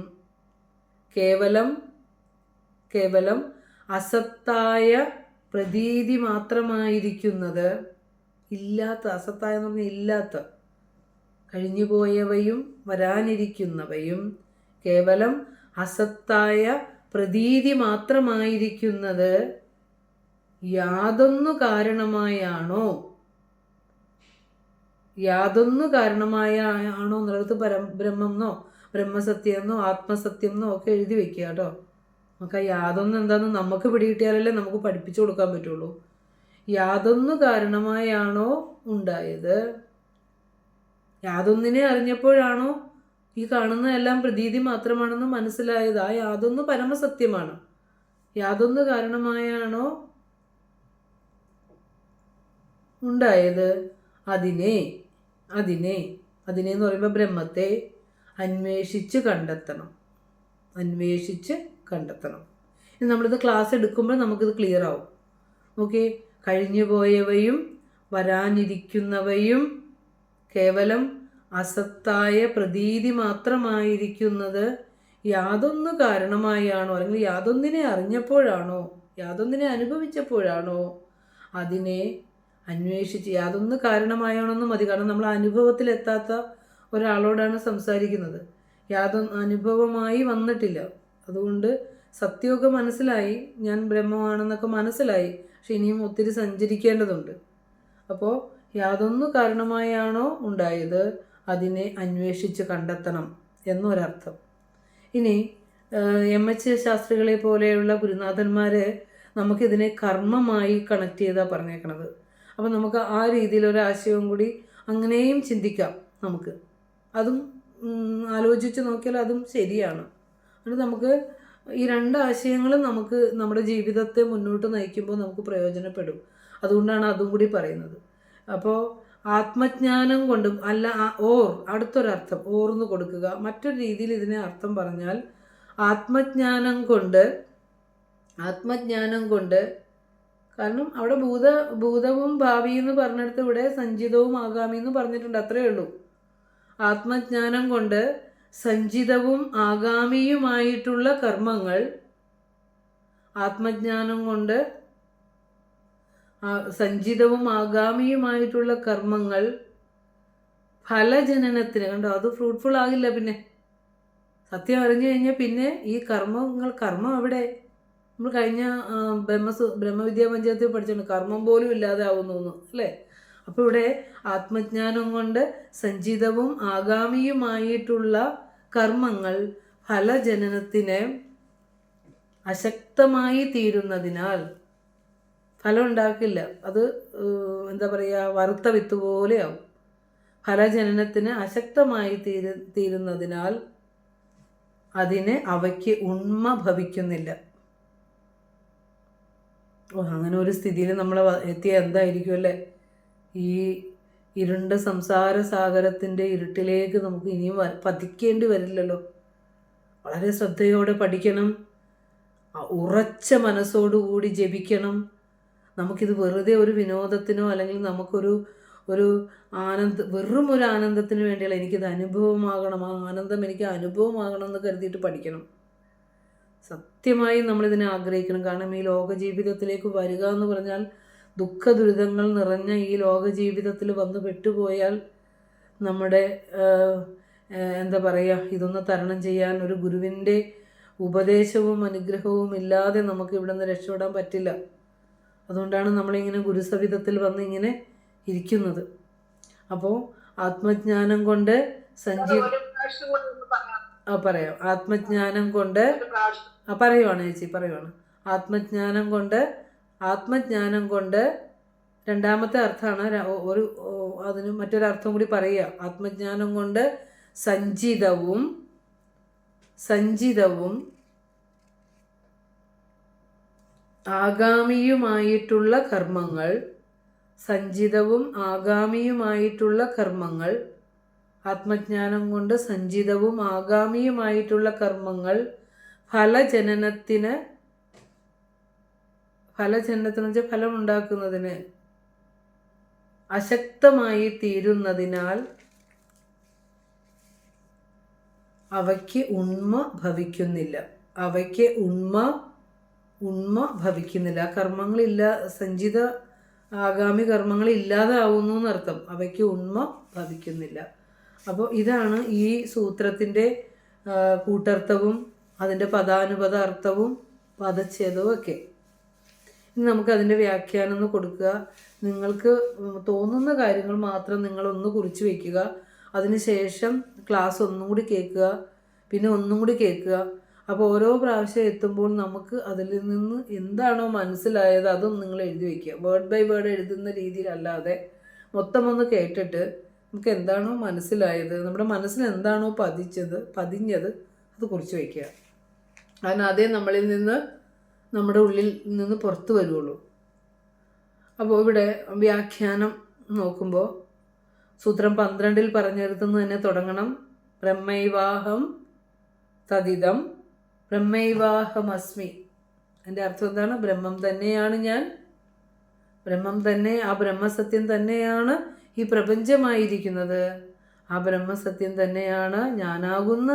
കേവലം അസത്തായ പ്രതീതി മാത്രമായിരിക്കുന്നത്. ഇല്ലാത്ത, അസത്തായ എന്ന് പറഞ്ഞാൽ ഇല്ലാത്ത, കഴിഞ്ഞുപോയവയും വരാനിരിക്കുന്നവയും കേവലം അസത്തായ പ്രതീതി മാത്രമായിരിക്കുന്നത് യാതൊന്നു കാരണമായാണോ എന്നുള്ളത് ബ്രഹ്മെന്നോ ബ്രഹ്മസത്യം എന്നോ ആത്മസത്യം എന്നോ ഒക്കെ എഴുതി വെക്കുക കേട്ടോ. നമുക്ക് ആ യാതൊന്നും എന്താണെന്ന് നമുക്ക് പിടികിട്ടിയാലല്ലേ നമുക്ക് പഠിപ്പിച്ചു കൊടുക്കാൻ പറ്റുള്ളൂ. യാതൊന്നു കാരണമായാണോ ഉണ്ടായത്, യാതൊന്നിനെ അറിഞ്ഞപ്പോഴാണോ ഈ കാണുന്നതെല്ലാം പ്രതീതി മാത്രമാണെന്ന് മനസ്സിലായത്. ആ യാതൊന്ന് പരമസത്യമാണ്. യാതൊന്ന് കാരണമായാണോ ഉണ്ടായത്, അതിനെ എന്ന് പറയുമ്പോൾ ബ്രഹ്മത്തെ അന്വേഷിച്ച് കണ്ടെത്തണം. ഇനി നമ്മളിത് ക്ലാസ് എടുക്കുമ്പോൾ നമുക്കിത് ക്ലിയർ ആവും. ഓക്കെ, കഴിഞ്ഞു പോയവയും വരാനിരിക്കുന്നവയും കേവലം അസത്തായ പ്രതീതി മാത്രമായിരിക്കുന്നത് യാതൊന്ന് കാരണമായാണോ, അല്ലെങ്കിൽ യാതൊന്നിനെ അറിഞ്ഞപ്പോഴാണോ, യാതൊന്നിനെ അനുഭവിച്ചപ്പോഴാണോ അതിനെ അന്വേഷിച്ച്, യാതൊന്ന് കാരണമായാണെന്ന് മതി. കാരണം നമ്മൾ അനുഭവത്തിലെത്താത്ത ഒരാളോടാണ് സംസാരിക്കുന്നത്, അനുഭവമായി വന്നിട്ടില്ല. അതുകൊണ്ട് സത്യമൊക്കെ മനസ്സിലായി, ഞാൻ ബ്രഹ്മമാണെന്നൊക്കെ മനസ്സിലായി, പക്ഷെ ഇനിയും ഒത്തിരി സഞ്ചരിക്കേണ്ടതുണ്ട്. അപ്പോൾ യാതൊന്നു കാരണമായാണോ ഉണ്ടായത് അതിനെ അന്വേഷിച്ച് കണ്ടെത്തണം എന്നൊരർത്ഥം. ഇനി MH ശാസ്ത്രികളെ പോലെയുള്ള ഗുരുനാഥന്മാർ നമുക്കിതിനെ കർമ്മമായി കണക്ട് ചെയ്താണ് പറഞ്ഞേക്കണത്. അപ്പോൾ നമുക്ക് ആ രീതിയിലൊരാശയവും കൂടി അങ്ങനെയും ചിന്തിക്കാം. നമുക്ക് അതും ആലോചിച്ച് നോക്കിയാൽ അതും ശരിയാണ്. അതുകൊണ്ട് നമുക്ക് ഈ രണ്ട് ആശയങ്ങളും നമുക്ക് നമ്മുടെ ജീവിതത്തെ മുന്നോട്ട് നയിക്കുമ്പോൾ നമുക്ക് പ്രയോജനപ്പെടും. അതുകൊണ്ടാണ് അതും കൂടി പറയുന്നത്. അപ്പോൾ ആത്മജ്ഞാനം കൊണ്ടും അല്ല, അടുത്തൊരർത്ഥം ഓർന്ന് കൊടുക്കുക. മറ്റൊരു രീതിയിൽ ഇതിനെ അർത്ഥം പറഞ്ഞാൽ ആത്മജ്ഞാനം കൊണ്ട് കാരണം അവിടെ ഭൂതവും ഭാവി എന്ന് പറഞ്ഞിടത്ത് ഇവിടെ സഞ്ചിതവും ആഗാമി എന്ന് പറഞ്ഞിട്ടുണ്ട്, അത്രയേ ഉള്ളൂ. ആത്മജ്ഞാനം കൊണ്ട് സഞ്ചിതവും ആഗാമിയുമായിട്ടുള്ള കർമ്മങ്ങൾ, ആത്മജ്ഞാനം കൊണ്ട് സഞ്ചിതവും ആഗാമിയുമായിട്ടുള്ള കർമ്മങ്ങൾ ഫലജനനത്തിന്, കണ്ടോ, അത് ഫ്രൂട്ട്ഫുൾ ആകില്ല. പിന്നെ സത്യം അറിഞ്ഞു കഴിഞ്ഞാൽ പിന്നെ ഈ കർമ്മം എവിടെ? നമ്മൾ കഴിഞ്ഞ ബ്രഹ്മവിദ്യാ പഞ്ചായത്തിൽ പഠിച്ചിട്ടുണ്ട്, കർമ്മം പോലും ഇല്ലാതെ ആവുന്നു അല്ലേ? അപ്പോൾ ഇവിടെ ആത്മജ്ഞാനം കൊണ്ട് സഞ്ചിതവും ആഗാമിയുമായിട്ടുള്ള കർമ്മങ്ങൾ ഫലജനനത്തിന് അശക്തമായി തീരുന്നതിനാൽ ഫലം ഉണ്ടാക്കില്ല. അത് എന്താ പറയുക, വറുത്ത വിത്ത് പോലെയാവും. ഫലജനനത്തിന് അശക്തമായി തീരുന്നതിനാൽ അവയ്ക്ക് ഉണ്മ ഭവിക്കുന്നില്ല. അങ്ങനെ ഒരു സ്ഥിതിയിൽ നമ്മൾ എത്തിയ എന്തായിരിക്കും അല്ലേ? ഈ ഇരുണ്ട സംസാര സാഗരത്തിൻ്റെ ഇരുട്ടിലേക്ക് നമുക്ക് ഇനിയും പതിക്കേണ്ടി വരില്ലല്ലോ. വളരെ ശ്രദ്ധയോടെ പഠിക്കണം, ഉറച്ച മനസ്സോടുകൂടി ജപിക്കണം. നമുക്കിത് വെറുതെ ഒരു വിനോദത്തിനോ അല്ലെങ്കിൽ നമുക്കൊരു വെറും ഒരു ആനന്ദത്തിന് വേണ്ടിയല്ല. എനിക്കിത് അനുഭവമാകണം, ആ ആനന്ദം എനിക്ക് അനുഭവമാകണം എന്ന് കരുതിയിട്ട് പഠിക്കണം. സത്യമായും നമ്മളിതിനെ ആഗ്രഹിക്കണം. കാരണം ഈ ലോക ജീവിതത്തിലേക്ക് വരിക എന്ന് പറഞ്ഞാൽ ദുഃഖ ദുരിതങ്ങൾ നിറഞ്ഞ ഈ ലോക ജീവിതത്തിൽ വന്ന് പെട്ടുപോയാൽ നമ്മുടെ എന്താ പറയുക, ഇതൊന്ന് തരണം ചെയ്യാൻ ഒരു ഗുരുവിൻ്റെ ഉപദേശവും അനുഗ്രഹവും ഇല്ലാതെ നമുക്ക് ഇവിടെ നിന്ന് രക്ഷപ്പെടാൻ പറ്റില്ല. അതുകൊണ്ടാണ് നമ്മളിങ്ങനെ ഗുരുസവിധത്തിൽ വന്ന് ഇങ്ങനെ ഇരിക്കുന്നത്. അപ്പോൾ ആത്മജ്ഞാനം കൊണ്ട് പറയാം. ആത്മജ്ഞാനം കൊണ്ട് പറയുവാണ് ചേച്ചി, പറയുവാണ്. ആത്മജ്ഞാനം കൊണ്ട് രണ്ടാമത്തെ അർത്ഥമാണ്. അതിന് മറ്റൊരർത്ഥം കൂടി പറയുക. ആത്മജ്ഞാനം കൊണ്ട് സഞ്ചിതവും ആഗാമിയുമായിട്ടുള്ള കർമ്മങ്ങൾ ആത്മജ്ഞാനം കൊണ്ട് സഞ്ചിതവും ആഗാമിയുമായിട്ടുള്ള കർമ്മങ്ങൾ ഫലജനനത്തിന് വെച്ചാൽ ഫലം ഉണ്ടാക്കുന്നതിന് അശക്തമായി തീരുന്നതിനാൽ അവയ്ക്ക് ഉണ്മ ഭവിക്കുന്നില്ല. ആ കർമ്മങ്ങളില്ല, സഞ്ചിത ആഗാമി കർമ്മങ്ങൾ ഇല്ലാതെ ആവുന്നു എന്നർത്ഥം. അവയ്ക്ക് ഉണ്മ ഭവിക്കുന്നില്ല. അപ്പോൾ ഇതാണ് ഈ സൂത്രത്തിൻ്റെ കൂട്ടർത്ഥവും അതിൻ്റെ പദാനുപദ അർത്ഥവും പദച്ഛേദവും ഒക്കെ. ഇനി നമുക്കതിൻ്റെ വ്യാഖ്യാനം ഒന്ന് കൊടുക്കുക. നിങ്ങൾക്ക് തോന്നുന്ന കാര്യങ്ങൾ മാത്രം നിങ്ങളൊന്ന് കുറിച്ച് വയ്ക്കുക. അതിനുശേഷം ക്ലാസ് ഒന്നും കൂടി കേൾക്കുക, പിന്നെ ഒന്നും കൂടി കേൾക്കുക. അപ്പോൾ ഓരോ പ്രാവശ്യം എത്തുമ്പോൾ നമുക്ക് അതിൽ നിന്ന് എന്താണോ മനസ്സിലായത് അതും നിങ്ങൾ എഴുതി വയ്ക്കുക. വേർഡ് ബൈ വേർഡ് എഴുതുന്ന രീതിയിലല്ലാതെ മൊത്തം ഒന്ന് കേട്ടിട്ട് നമുക്ക് എന്താണോ മനസ്സിലായത്, നമ്മുടെ മനസ്സിൽ എന്താണോ പതിഞ്ഞത് അത് കുറിച്ച് വയ്ക്കുക. കാരണം അതേ നമ്മളിൽ നിന്ന്, നമ്മുടെ ഉള്ളിൽ നിന്ന് പുറത്തു വരുള്ളൂ. അപ്പോൾ ഇവിടെ വ്യാഖ്യാനം നോക്കുമ്പോൾ സൂത്രം 12 പറഞ്ഞിടത്തുനിന്ന് തന്നെ തുടങ്ങണം. ബ്രഹ്മൈവാഹം തദിദം ബ്രഹ്മൈവാഹമസ്മി. എൻ്റെ അർത്ഥം എന്താണ്? ബ്രഹ്മം തന്നെയാണ് ഞാൻ, ബ്രഹ്മം തന്നെ, ആ ബ്രഹ്മസത്യം തന്നെയാണ് ഈ പ്രപഞ്ചമായിരിക്കുന്നത്, ആ ബ്രഹ്മസത്യം തന്നെയാണ് ഞാനാകുന്ന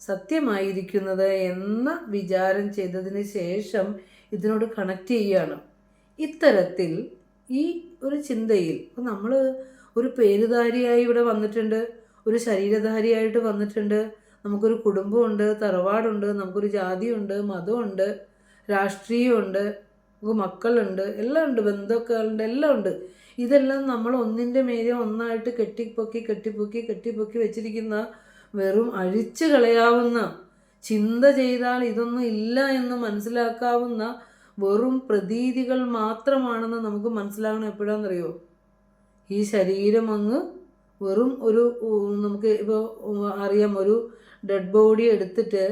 സത്യമായിരിക്കുന്നത് എന്ന വിചാരം ചെയ്തതിന് ശേഷം ഇതിനോട് കണക്ട് ചെയ്യുകയാണ്. ഇത്തരത്തിൽ ഈ ഒരു ചിന്തയിൽ ഇപ്പോൾ നമ്മൾ ഒരു പേരുധാരിയായി ഇവിടെ വന്നിട്ടുണ്ട്, ഒരു ശരീരധാരിയായിട്ട് വന്നിട്ടുണ്ട്, നമുക്കൊരു കുടുംബമുണ്ട്, തറവാടുണ്ട്, നമുക്കൊരു ജാതിയുണ്ട്, മതമുണ്ട്, രാഷ്ട്രീയമുണ്ട്, നമുക്ക് മക്കളുണ്ട്, എല്ലാം ഉണ്ട്, ബന്ധുക്കളുണ്ട്, എല്ലാം ഉണ്ട്. ഇതെല്ലാം നമ്മൾ ഒന്നിൻ്റെ മേലെ ഒന്നായിട്ട് കെട്ടിപ്പൊക്കി വെച്ചിരിക്കുന്ന വെറും അഴിച്ചു കളയാവുന്ന, ചിന്ത ചെയ്താൽ ഇതൊന്നും ഇല്ല എന്ന് മനസ്സിലാക്കാവുന്ന വെറും പ്രതീതികൾ മാത്രമാണെന്ന് നമുക്ക് മനസ്സിലാകണം. എപ്പോഴാണെന്നറിയോ? ഈ ശരീരം അങ്ങ് വെറും ഒരു, നമുക്ക് ഇപ്പോൾ അറിയാം, ഒരു ഡെഡ് ബോഡി എടുത്തിട്ട്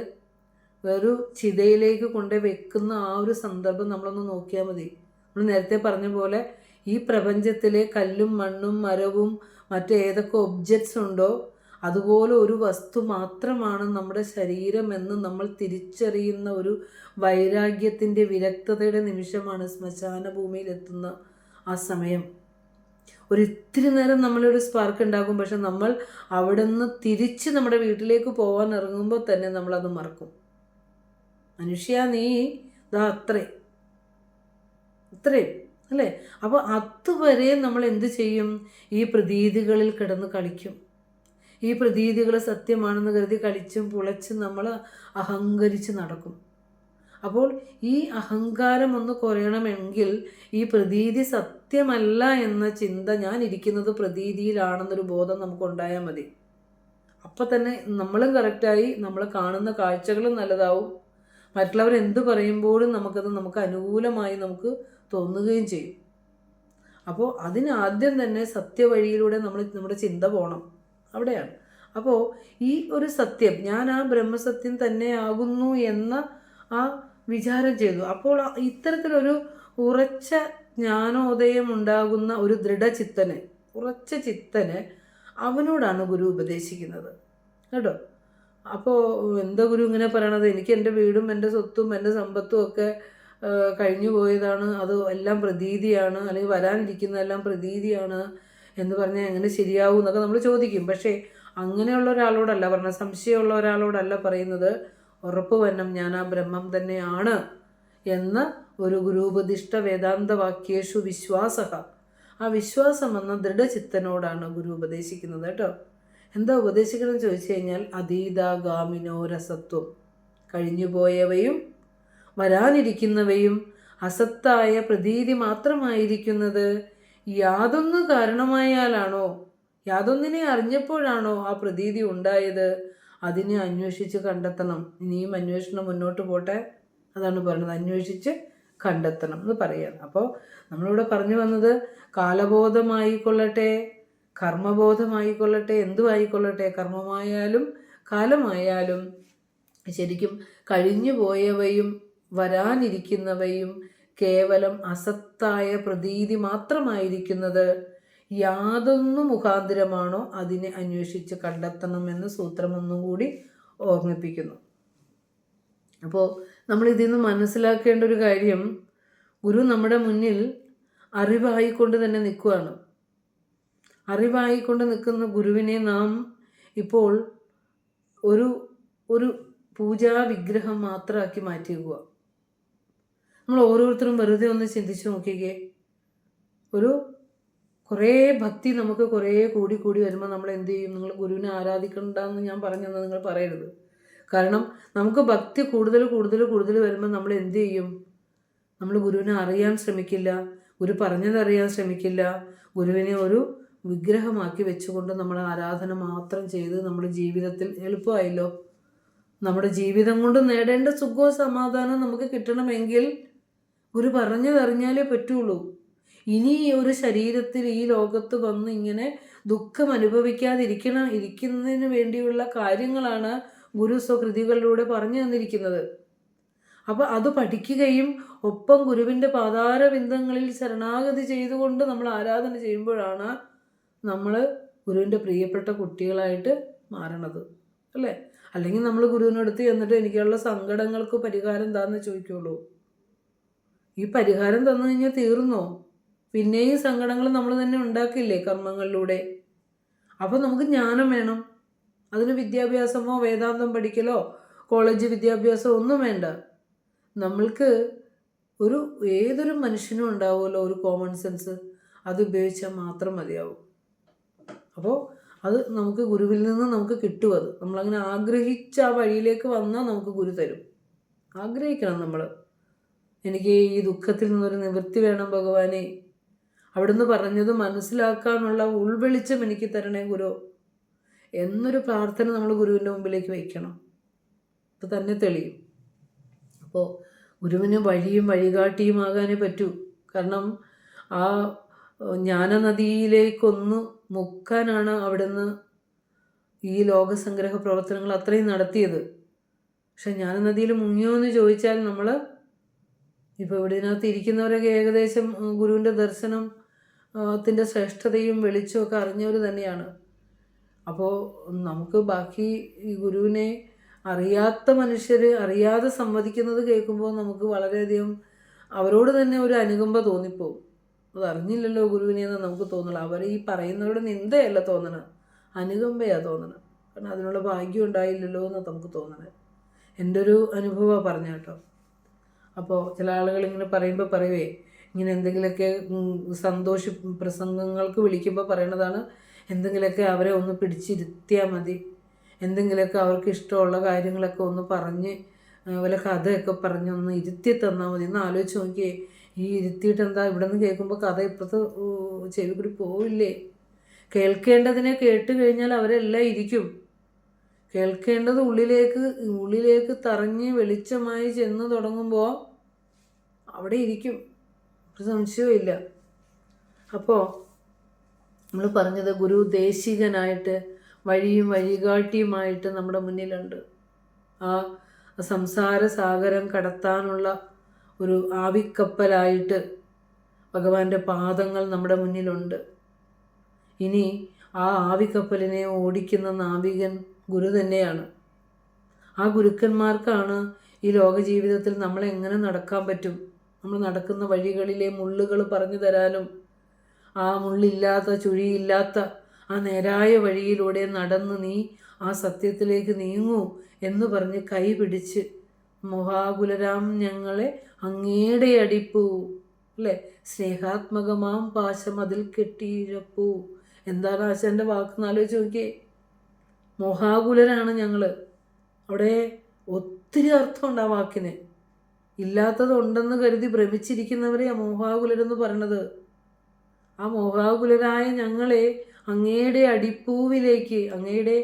ഒരു ചിതയിലേക്ക് കൊണ്ട് വെക്കുന്ന ആ ഒരു സന്ദർഭം നമ്മളൊന്ന് നോക്കിയാൽ മതി. നമ്മൾ നേരത്തെ പറഞ്ഞ പോലെ ഈ പ്രപഞ്ചത്തിലെ കല്ലും മണ്ണും മരവും മറ്റേതൊക്കെ ഒബ്ജക്ട്സ് ഉണ്ടോ അതുപോലെ ഒരു വസ്തു മാത്രമാണ് നമ്മുടെ ശരീരം എന്ന് നമ്മൾ തിരിച്ചറിയുന്ന ഒരു വൈരാഗ്യത്തിൻ്റെ, വിരക്തതയുടെ നിമിഷമാണ് ശ്മശാന ഭൂമിയിലെത്തുന്ന ആ സമയം. ഒരിത്തിരി നേരം നമ്മളൊരു സ്പാർക്ക് ഉണ്ടാകും, പക്ഷെ നമ്മൾ അവിടെ നിന്ന് തിരിച്ച് നമ്മുടെ വീട്ടിലേക്ക് പോകാൻ ഇറങ്ങുമ്പോൾ തന്നെ നമ്മളത് മറക്കും. മനുഷ്യ നീ ഇതാ അത്രയും അല്ലേ? അപ്പോൾ അതുവരെ നമ്മൾ എന്ത് ചെയ്യും? ഈ പ്രതീതികളിൽ കിടന്ന് കളിക്കും. ഈ പ്രതീതികൾ സത്യമാണെന്ന് കരുതി കളിച്ചും പുളച്ചും നമ്മൾ അഹങ്കരിച്ച് നടക്കും. അപ്പോൾ ഈ അഹങ്കാരം ഒന്ന് കുറയണമെങ്കിൽ ഈ പ്രതീതി സത്യമല്ല എന്ന ചിന്ത, ഞാൻ ഇരിക്കുന്നത് പ്രതീതിയിലാണെന്നൊരു ബോധം നമുക്കുണ്ടായാൽ മതി. അപ്പം തന്നെ നമ്മളും കറക്റ്റായി, നമ്മൾ കാണുന്ന കാഴ്ചകളും നല്ലതാവും, മറ്റുള്ളവർ എന്ത് പറയുമ്പോഴും നമുക്ക് അനുകൂലമായി നമുക്ക് തോന്നുകയും ചെയ്യും. അപ്പോൾ അതിനാദ്യം തന്നെ സത്യവഴിയിലൂടെ നമ്മുടെ ചിന്ത പോകണം, അവിടെയാണ്. അപ്പോൾ ഈ ഒരു സത്യം, ഞാൻ ആ ബ്രഹ്മസത്യം തന്നെ ആകുന്നു എന്ന ആ വിചാരം ചെയ്തു. അപ്പോൾ ഇത്തരത്തിലൊരു ഉറച്ച ജ്ഞാനോദയം ഉണ്ടാകുന്ന ഒരു ദൃഢചിത്തന്, ഉറച്ച ചിത്തന്, അവനോടാണ് ഗുരു ഉപദേശിക്കുന്നത് കേട്ടോ. അപ്പോൾ എന്താ ഗുരു ഇങ്ങനെ പറയണത്? എനിക്ക് എൻ്റെ വീടും എൻ്റെ സ്വത്തും എൻ്റെ സമ്പത്തും ഒക്കെ കഴിഞ്ഞു പോയതാണ്, അത് എല്ലാം പ്രതീതിയാണ്, അല്ലെങ്കിൽ വരാനിരിക്കുന്നതെല്ലാം പ്രതീതിയാണ് എന്ന് പറഞ്ഞാൽ എങ്ങനെ ശരിയാവും എന്നൊക്കെ നമ്മൾ ചോദിക്കും. പക്ഷേ അങ്ങനെയുള്ള ഒരാളോടല്ല പറഞ്ഞത്, സംശയമുള്ള ഒരാളോടല്ല പറയുന്നത്. ഉറപ്പ് വന്നം ഞാൻ ആ ബ്രഹ്മം തന്നെയാണ് എന്ന ഒരു ഗുരുപദിഷ്ട വേദാന്ത വാക്യേഷു വിശ്വാസ, ആ വിശ്വാസം എന്ന ദൃഢചിത്തനോടാണ് ഗുരു ഉപദേശിക്കുന്നത് കേട്ടോ. എന്താ ഉപദേശിക്കുന്നത് ചോദിച്ചു കഴിഞ്ഞാൽ, അതീതാഗാമിനോ രസത്വം, കഴിഞ്ഞുപോയവയും വരാനിരിക്കുന്നവയും അസത്തായ പ്രതീതി മാത്രമായിരിക്കുന്നത് യാതൊന്നു കാരണമായാലാണോ, യാതൊന്നിനെ അറിഞ്ഞപ്പോഴാണോ ആ പ്രതീതി ഉണ്ടായത്, അതിനെ അന്വേഷിച്ച് കണ്ടെത്തണം. ഇനിയും അന്വേഷണം മുന്നോട്ട് പോട്ടെ, അതാണ് പറയുന്നത്, അന്വേഷിച്ച് കണ്ടെത്തണം എന്ന് പറയുകയാണ്. അപ്പോൾ നമ്മളിവിടെ പറഞ്ഞു വന്നത് കാലബോധമായിക്കൊള്ളട്ടെ, കർമ്മബോധമായിക്കൊള്ളട്ടെ, എന്തുമായിക്കൊള്ളട്ടെ, കർമ്മമായാലും കാലമായാലും ശരിക്കും കഴിഞ്ഞു പോയവയും വരാനിരിക്കുന്നവയും കേവലം അസത്തായ പ്രതീതി മാത്രമായിരിക്കുന്നത് യാതൊന്നു മുഖാന്തരമാണോ അതിനെ അന്വേഷിച്ച് കണ്ടെത്തണമെന്ന് സൂത്രം ഒന്നും കൂടി ഓർമ്മിപ്പിക്കുന്നു. അപ്പോൾ നമ്മൾ ഇതിൽ നിന്ന് മനസ്സിലാക്കേണ്ട ഒരു കാര്യം, ഗുരു നമ്മുടെ മുന്നിൽ അറിവായിക്കൊണ്ട് തന്നെ നിൽക്കുകയാണ്. അറിവായിക്കൊണ്ട് നിൽക്കുന്ന ഗുരുവിനെ നാം ഇപ്പോൾ ഒരു പൂജാ വിഗ്രഹം മാത്രമാക്കി മാറ്റിയിരിക്കുക. നമ്മൾ ഓരോരുത്തരും വെറുതെ ഒന്ന് ചിന്തിച്ച് നോക്കിക്കേ. കുറേ ഭക്തി നമുക്ക് കുറേ കൂടി വരുമ്പോൾ നമ്മൾ എന്ത് ചെയ്യും? നിങ്ങൾ ഗുരുവിനെ ആരാധിക്കണ്ടെന്ന് ഞാൻ പറഞ്ഞെന്ന് നിങ്ങൾ പറയരുത്. കാരണം നമുക്ക് ഭക്തി കൂടുതൽ വരുമ്പോൾ നമ്മൾ എന്ത് ചെയ്യും? നമ്മൾ ഗുരുവിനെ അറിയാൻ ശ്രമിക്കില്ല, ഗുരു പറഞ്ഞതറിയാൻ ശ്രമിക്കില്ല. ഗുരുവിനെ ഒരു വിഗ്രഹമാക്കി വെച്ചുകൊണ്ട് നമ്മൾ ആരാധന മാത്രം ചെയ്ത് നമ്മുടെ ജീവിതത്തിൽ എളുപ്പമായല്ലോ. നമ്മുടെ ജീവിതം കൊണ്ട് നേടേണ്ട സുഖവും സമാധാനം നമുക്ക് കിട്ടണമെങ്കിൽ ഗുരു പറഞ്ഞതറിഞ്ഞാലേ പറ്റുള്ളൂ. ഇനി ഒരു ശരീരത്തിൽ ഈ ലോകത്ത് വന്ന് ഇങ്ങനെ ദുഃഖം ഇരിക്കുന്നതിന് വേണ്ടിയുള്ള കാര്യങ്ങളാണ് ഗുരു സ്വകൃതികളിലൂടെ പറഞ്ഞു തന്നിരിക്കുന്നത്. അപ്പോൾ അത് പഠിക്കുകയും ഒപ്പം ഗുരുവിൻ്റെ പാതാരബിന്ദങ്ങളിൽ ശരണാഗതി ചെയ്തുകൊണ്ട് നമ്മൾ ആരാധന ചെയ്യുമ്പോഴാണ് നമ്മൾ ഗുരുവിൻ്റെ പ്രിയപ്പെട്ട കുട്ടികളായിട്ട് മാറണത്, അല്ലേ? അല്ലെങ്കിൽ നമ്മൾ ഗുരുവിനടുത്ത് ചെന്നിട്ട് എനിക്കുള്ള സങ്കടങ്ങൾക്ക് പരിഹാരം എന്താണെന്ന് ചോദിക്കുള്ളൂ. ഈ പരിഹാരം തന്നു കഴിഞ്ഞാൽ തീർന്നോ? പിന്നെയും സങ്കടങ്ങൾ നമ്മൾ തന്നെ ഉണ്ടാക്കില്ലേ കർമ്മങ്ങളിലൂടെ. അപ്പോൾ നമുക്ക് ജ്ഞാനം വേണം. അതിന് വിദ്യാഭ്യാസമോ വേദാന്തം പഠിക്കലോ കോളേജ് വിദ്യാഭ്യാസമോ ഒന്നും വേണ്ട. നമ്മൾക്ക് ഏതൊരു മനുഷ്യനും ഉണ്ടാവുമല്ലോ ഒരു കോമൺ സെൻസ്, അത് ഉപയോഗിച്ചാൽ മാത്രം മതിയാവും. അപ്പോൾ അത് നമുക്ക് ഗുരുവിൽ നിന്ന് നമുക്ക് കിട്ടും. അത് നമ്മളങ്ങനെ ആഗ്രഹിച്ച ആ വഴിയിലേക്ക് വന്നാൽ നമുക്ക് ഗുരു തരും. ആഗ്രഹിക്കണം നമ്മൾ, എനിക്ക് ഈ ദുഃഖത്തിൽ നിന്നൊരു നിവൃത്തി വേണം ഭഗവാനെ, അവിടുന്ന് പറഞ്ഞത് മനസ്സിലാക്കാനുള്ള ഉൾവെളിച്ചം എനിക്ക് തരണേ ഗുരു എന്നൊരു പ്രാർത്ഥന നമ്മൾ ഗുരുവിൻ്റെ മുമ്പിലേക്ക് വയ്ക്കണം. അത് തന്നെ തെളിയും. അപ്പോൾ ഗുരുവിന് വഴിയും വഴികാട്ടിയുമാകാനേ പറ്റൂ. കാരണം ആ ജ്ഞാനനദിയിലേക്കൊന്ന് മുക്കാനാണ് അവിടുന്ന് ഈ ലോകസംഗ്രഹ പ്രവർത്തനങ്ങൾ അത്രയും നടത്തിയത്. പക്ഷെ ജ്ഞാനനദിയിൽ മുങ്ങിയോ എന്ന് ചോദിച്ചാൽ നമ്മൾ ഇപ്പോൾ ഇവിടെ ഇതിനകത്ത് ഇരിക്കുന്നവരൊക്കെ ഏകദേശം ഗുരുവിൻ്റെ ദർശനത്തിൻ്റെ ശ്രേഷ്ഠതയും വെളിച്ചമൊക്കെ അറിഞ്ഞവർ തന്നെയാണ്. അപ്പോൾ നമുക്ക് ബാക്കി ഈ ഗുരുവിനെ അറിയാത്ത മനുഷ്യർ അറിയാതെ സംവദിക്കുന്നത് കേൾക്കുമ്പോൾ നമുക്ക് വളരെയധികം അവരോട് തന്നെ ഒരു അനുകമ്പ തോന്നിപ്പോവും. അത് അറിഞ്ഞില്ലല്ലോ ഗുരുവിനെയെന്ന് നമുക്ക് തോന്നണം. അവർ ഈ പറയുന്നവരുടെ നിന്ദയല്ല തോന്നണം, അനുകമ്പയാണ് തോന്നണം. കാരണം അതിനുള്ള ഭാഗ്യം ഉണ്ടായില്ലല്ലോ എന്ന് നമുക്ക് തോന്നണേ. എൻ്റെ ഒരു അനുഭവമാണ് പറഞ്ഞ കേട്ടോ. അപ്പോൾ ചില ആളുകൾ ഇങ്ങനെ പറയുവേ, ഇങ്ങനെ എന്തെങ്കിലുമൊക്കെ പ്രസംഗങ്ങൾക്ക് വിളിക്കുമ്പോൾ പറയണതാണ്, എന്തെങ്കിലുമൊക്കെ അവരെ ഒന്ന് പിടിച്ചിരുത്തിയാൽ മതി. എന്തെങ്കിലുമൊക്കെ അവർക്ക് ഇഷ്ടമുള്ള കാര്യങ്ങളൊക്കെ ഒന്ന് പറഞ്ഞ് വല്ല കഥയൊക്കെ പറഞ്ഞ് ഒന്ന് ഇരുത്തി തന്നാൽ മതി. ഒന്ന് ആലോചിച്ച് നോക്കിയേ, ഈ ഇരുത്തിയിട്ട് എന്താ ഇവിടെ നിന്ന് കേൾക്കുമ്പോൾ കഥ ഇപ്പുറത്ത് ചെവി കൂടി പോവില്ലേ? കേൾക്കേണ്ടതിനെ കേട്ട് കഴിഞ്ഞാൽ അവരെല്ലാം ഇരിക്കും. കേൾക്കേണ്ടത് ഉള്ളിലേക്ക് തറഞ്ഞ് വെളിച്ചമായി ചെന്ന് തുടങ്ങുമ്പോൾ അവിടെ ഇരിക്കും, ഒരു സംശയവും ഇല്ല. അപ്പോൾ നമ്മൾ പറഞ്ഞത് ഗുരു ദേശികനായിട്ട് വഴിയും വഴികാട്ടിയുമായിട്ട് നമ്മുടെ മുന്നിലുണ്ട്. ആ സംസാര സാഗരം കടത്താനുള്ള ഒരു ആവിക്കപ്പലായിട്ട് ഭഗവാന്റെ പാദങ്ങൾ നമ്മുടെ മുന്നിലുണ്ട്. ഇനി ആ ആവിക്കപ്പലിനെ ഓടിക്കുന്ന നാവികൻ ഗുരു തന്നെയാണ്. ആ ഗുരുക്കന്മാർക്കാണ് ഈ ലോക ജീവിതത്തിൽ നമ്മളെങ്ങനെ നടക്കാൻ പറ്റും, നമ്മൾ നടക്കുന്ന വഴികളിലെ മുള്ളുകൾ പറഞ്ഞു തരാനും ആ മുള്ളില്ലാത്ത ചുഴിയില്ലാത്ത ആ നേരായ വഴിയിലൂടെ നടന്ന് നീ ആ സത്യത്തിലേക്ക് നീങ്ങൂ എന്ന് പറഞ്ഞ് കൈ പിടിച്ച് മോഹാകുലരാം ഞങ്ങളെ അങ്ങേടെ അടിപ്പൂ, അല്ലേ, സ്നേഹാത്മകമാം പാശം അതിൽ കെട്ടിയിഴപ്പൂ. എന്താണ് ആശാൻ്റെ വാക്കെന്ന് ആലോചിച്ച് നോക്കിയേ. മോഹാകുലരാണ് ഞങ്ങൾ. അവിടെ ഒത്തിരി അർത്ഥമുണ്ട് ആ വാക്കിന്. ഇല്ലാത്തതുണ്ടെന്ന് കരുതി ഭ്രമിച്ചിരിക്കുന്നവരെ ആ മോഹാകുലരെന്ന് പറയണത്. ആ മോഹാകുലരായ ഞങ്ങളെ അങ്ങയുടെ അടിപ്പൂവിലേക്ക്, അങ്ങയുടെ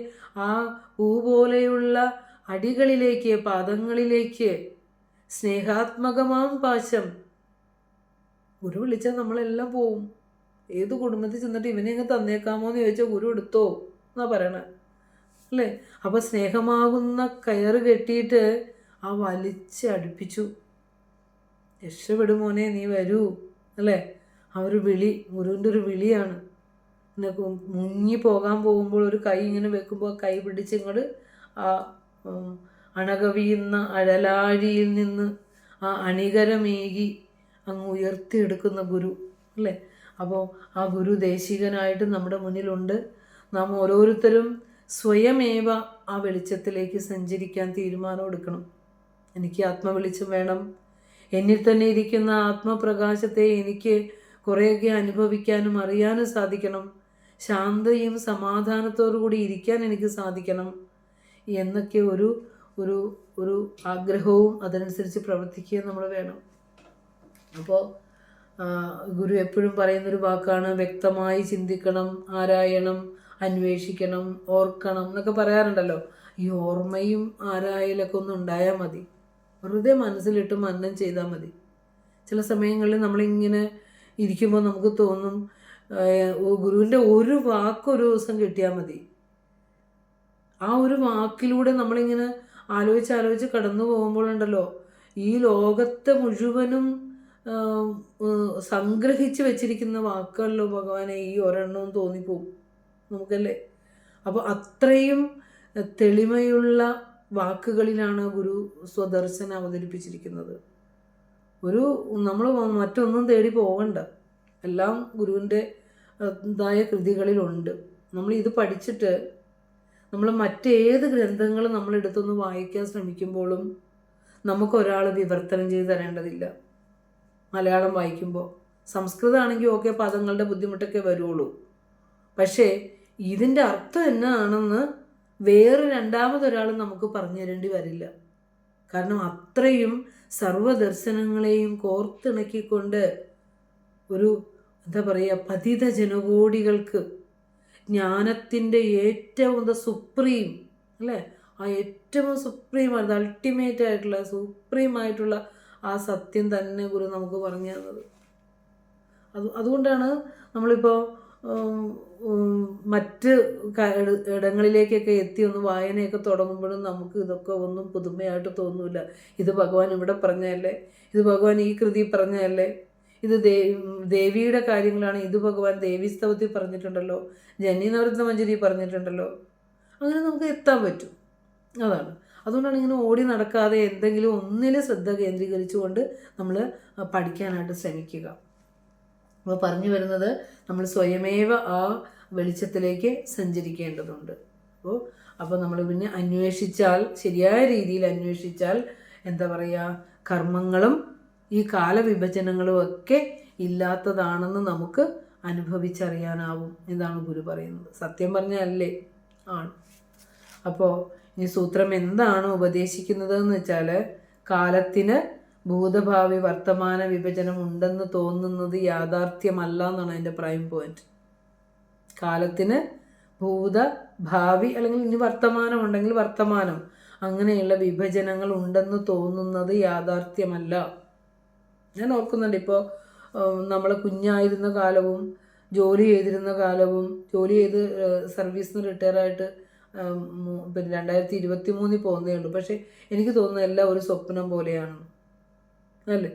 ആ പൂ പോലെയുള്ള അടികളിലേക്ക്, പാദങ്ങളിലേക്ക്, സ്നേഹാത്മകമാം പാശം. ഗുരു വിളിച്ചാൽ നമ്മളെല്ലാം പോവും. ഏത് കുടുംബത്തിൽ ചെന്നിട്ട് ഇവനെ അങ്ങ് തന്നേക്കാമോ എന്ന് ചോദിച്ചാൽ ഗുരു എടുത്തോ എന്നാ പറയണേ, അല്ലേ? അപ്പോൾ സ്നേഹമാകുന്ന കയറ് കെട്ടിയിട്ട് ആ വലിച്ച് അടുപ്പിച്ചു. രക്ഷപ്പെടുമോനെ നീ വരൂ, അല്ലേ? ആ ഒരു വിളി ഗുരുവിൻ്റെ ഒരു വിളിയാണ്. പിന്നെ മുങ്ങി പോകാൻ പോകുമ്പോൾ ഒരു കൈ ഇങ്ങനെ വെക്കുമ്പോൾ കൈ പിടിച്ചിങ്ങോട്ട് ആ അണകവിയുന്ന അഴലാഴിയിൽ നിന്ന് ആ അണികരമേകി അങ്ങ് ഉയർത്തിയെടുക്കുന്ന ഗുരു, അല്ലേ? അപ്പോൾ ആ ഗുരു ദേശികനായിട്ട് നമ്മുടെ മുന്നിലുണ്ട്. നാം ഓരോരുത്തരും സ്വയമേവ ആ വെളിച്ചത്തിലേക്ക് സഞ്ചരിക്കാൻ തീരുമാനം എടുക്കണം. എനിക്ക് ആത്മവെളിച്ചം വേണം. എന്നിൽ തന്നെ ഇരിക്കുന്ന ആത്മപ്രകാശത്തെ എനിക്ക് കുറേയൊക്കെ അനുഭവിക്കാനും അറിയാനും സാധിക്കണം. ശാന്തയും സമാധാനത്തോടു കൂടി ഇരിക്കാൻ എനിക്ക് സാധിക്കണം എന്നൊക്കെ ഒരു ഒരു ഒരു ആഗ്രഹവും അതനുസരിച്ച് പ്രവർത്തിക്കുകയും നമ്മൾ വേണം. അപ്പോൾ ഗുരു എപ്പോഴും പറയുന്നൊരു വാക്കാണ് വ്യക്തമായി ചിന്തിക്കണം, ആരായണം, അന്വേഷിക്കണം, ഓർക്കണം എന്നൊക്കെ പറയാറുണ്ടല്ലോ. ഈ ഓർമ്മയും ആരായലൊക്കെ ഒന്ന് ഉണ്ടായാൽ മതി. വെറുതെ മനസ്സിലിട്ട് മനനം ചെയ്താൽ മതി. ചില സമയങ്ങളിൽ നമ്മളിങ്ങനെ ഇരിക്കുമ്പോൾ നമുക്ക് തോന്നും ഗുരുവിൻ്റെ ഒരു വാക്കൊരു ദിവസം കിട്ടിയാൽ മതി. ആ ഒരു വാക്കിലൂടെ നമ്മളിങ്ങനെ ആലോചിച്ച് കടന്നു പോകുമ്പോഴുണ്ടല്ലോ ഈ ലോകത്തെ മുഴുവനും സംഗ്രഹിച്ച് വെച്ചിരിക്കുന്ന വാക്കുകളിലോ ഭഗവാനെ ഈ ഒരെണ്ണവും തോന്നിപ്പോവും നമുക്കല്ലേ. അപ്പോൾ അത്രയും തെളിമയുള്ള വാക്കുകളിലാണ് ഗുരു സ്വദർശനം അവതരിപ്പിച്ചിരിക്കുന്നത്. നമ്മൾ മറ്റൊന്നും തേടി പോകണ്ട, എല്ലാം ഗുരുവിൻ്റെ ഇതായ കൃതികളിലുണ്ട്. നമ്മൾ ഇത് പഠിച്ചിട്ട് നമ്മൾ മറ്റേത് ഗ്രന്ഥങ്ങൾ നമ്മളെടുത്തൊന്ന് വായിക്കാൻ ശ്രമിക്കുമ്പോഴും നമുക്കൊരാൾ വിവർത്തനം ചെയ്ത് തരേണ്ടതില്ല. മലയാളം വായിക്കുമ്പോൾ സംസ്കൃതമാണെങ്കിൽ ഓക്കെ, പദങ്ങളുടെ ബുദ്ധിമുട്ടൊക്കെ വരുള്ളൂ. പക്ഷേ ഇതിൻ്റെ അർത്ഥം എന്നാണെന്ന് വേറെ രണ്ടാമതൊരാൾ നമുക്ക് പറഞ്ഞു തരേണ്ടി വരില്ല. കാരണം അത്രയും സർവദർശനങ്ങളെയും കോർത്തിണക്കിക്കൊണ്ട് ഒരു എന്താ പറയുക, പതിത ജനകോടികൾക്ക് ജ്ഞാനത്തിൻ്റെ ഏറ്റവും സുപ്രീം, അല്ലേ, ആ ഏറ്റവും സുപ്രീമായിട്ടുള്ള അൾട്ടിമേറ്റ് ആയിട്ടുള്ള സുപ്രീമായിട്ടുള്ള ആ സത്യം തന്നെ ഗുരു നമുക്ക് പറഞ്ഞു തന്നത്. അതുകൊണ്ടാണ് നമ്മളിപ്പോൾ മറ്റ് ഇടങ്ങളിലേക്കൊക്കെ എത്തി ഒന്ന് വായനയൊക്കെ തുടങ്ങുമ്പോഴും നമുക്ക് ഇതൊക്കെ ഒന്നും പുതുമയായിട്ട് തോന്നില്ല. ഇത് ഭഗവാൻ ഇവിടെ പറഞ്ഞതല്ലേ, ഇത് ഭഗവാൻ ഈ കൃതി പറഞ്ഞതല്ലേ, ഇത് ദേവിയുടെ കാര്യങ്ങളാണ്, ഇത് ഭഗവാൻ ദേവീസ്തവത്തിൽ പറഞ്ഞിട്ടുണ്ടല്ലോ, ജന്യനവരത്ന മഞ്ജരി പറഞ്ഞിട്ടുണ്ടല്ലോ. അങ്ങനെ നമുക്ക് എത്താൻ പറ്റും. അതാണ്. അതുകൊണ്ടാണ് ഇങ്ങനെ ഓടി നടക്കാതെ എന്തെങ്കിലും ഒന്നിൽ ശ്രദ്ധ കേന്ദ്രീകരിച്ചുകൊണ്ട് നമ്മൾ പഠിക്കാനായിട്ട് ശ്രമിക്കുക. അപ്പോൾ പറഞ്ഞു വരുന്നത് നമ്മൾ സ്വയമേവ ആ വെളിച്ചത്തിലേക്ക് സഞ്ചരിക്കേണ്ടതുണ്ട്. അപ്പോൾ നമ്മൾ പിന്നെ അന്വേഷിച്ചാൽ, ശരിയായ രീതിയിൽ അന്വേഷിച്ചാൽ എന്താ പറയുക, കർമ്മങ്ങളും ഈ കാലവിഭജനങ്ങളും ഒക്കെ ഇല്ലാത്തതാണെന്ന് നമുക്ക് അനുഭവിച്ചറിയാനാവും എന്നാണ് ഗുരു പറയുന്നത്. സത്യം പറഞ്ഞല്ലേ ആണ്. അപ്പോൾ ഈ സൂത്രം എന്താണ് ഉപദേശിക്കുന്നതെന്ന് വെച്ചാൽ, കാലത്തിന് ഭൂതഭാവി വർത്തമാന വിഭജനം ഉണ്ടെന്ന് തോന്നുന്നത് യാഥാർത്ഥ്യമല്ല എന്നാണ് അതിൻ്റെ പ്രൈം പോയിന്റ്. കാലത്തിന് ഭൂത ഭാവി അല്ലെങ്കിൽ ഇനി വർത്തമാനം ഉണ്ടെങ്കിൽ വർത്തമാനം, അങ്ങനെയുള്ള വിഭജനങ്ങൾ ഉണ്ടെന്ന് തോന്നുന്നത് യാഥാർത്ഥ്യമല്ല. ഞാൻ ഓർക്കുന്നുണ്ട്, ഇപ്പോൾ നമ്മൾ കുഞ്ഞായിരുന്ന കാലവും ജോലി ചെയ്തിരുന്ന കാലവും, ജോലി ചെയ്ത് സർവീസിൽ നിന്ന് റിട്ടയറായിട്ട് പിന്നെ 2023 പോകുന്നേ ഉള്ളൂ. പക്ഷേ എനിക്ക് തോന്നുന്നത് എല്ലാം ഒരു സ്വപ്നം പോലെയാണ് അല്ലേ?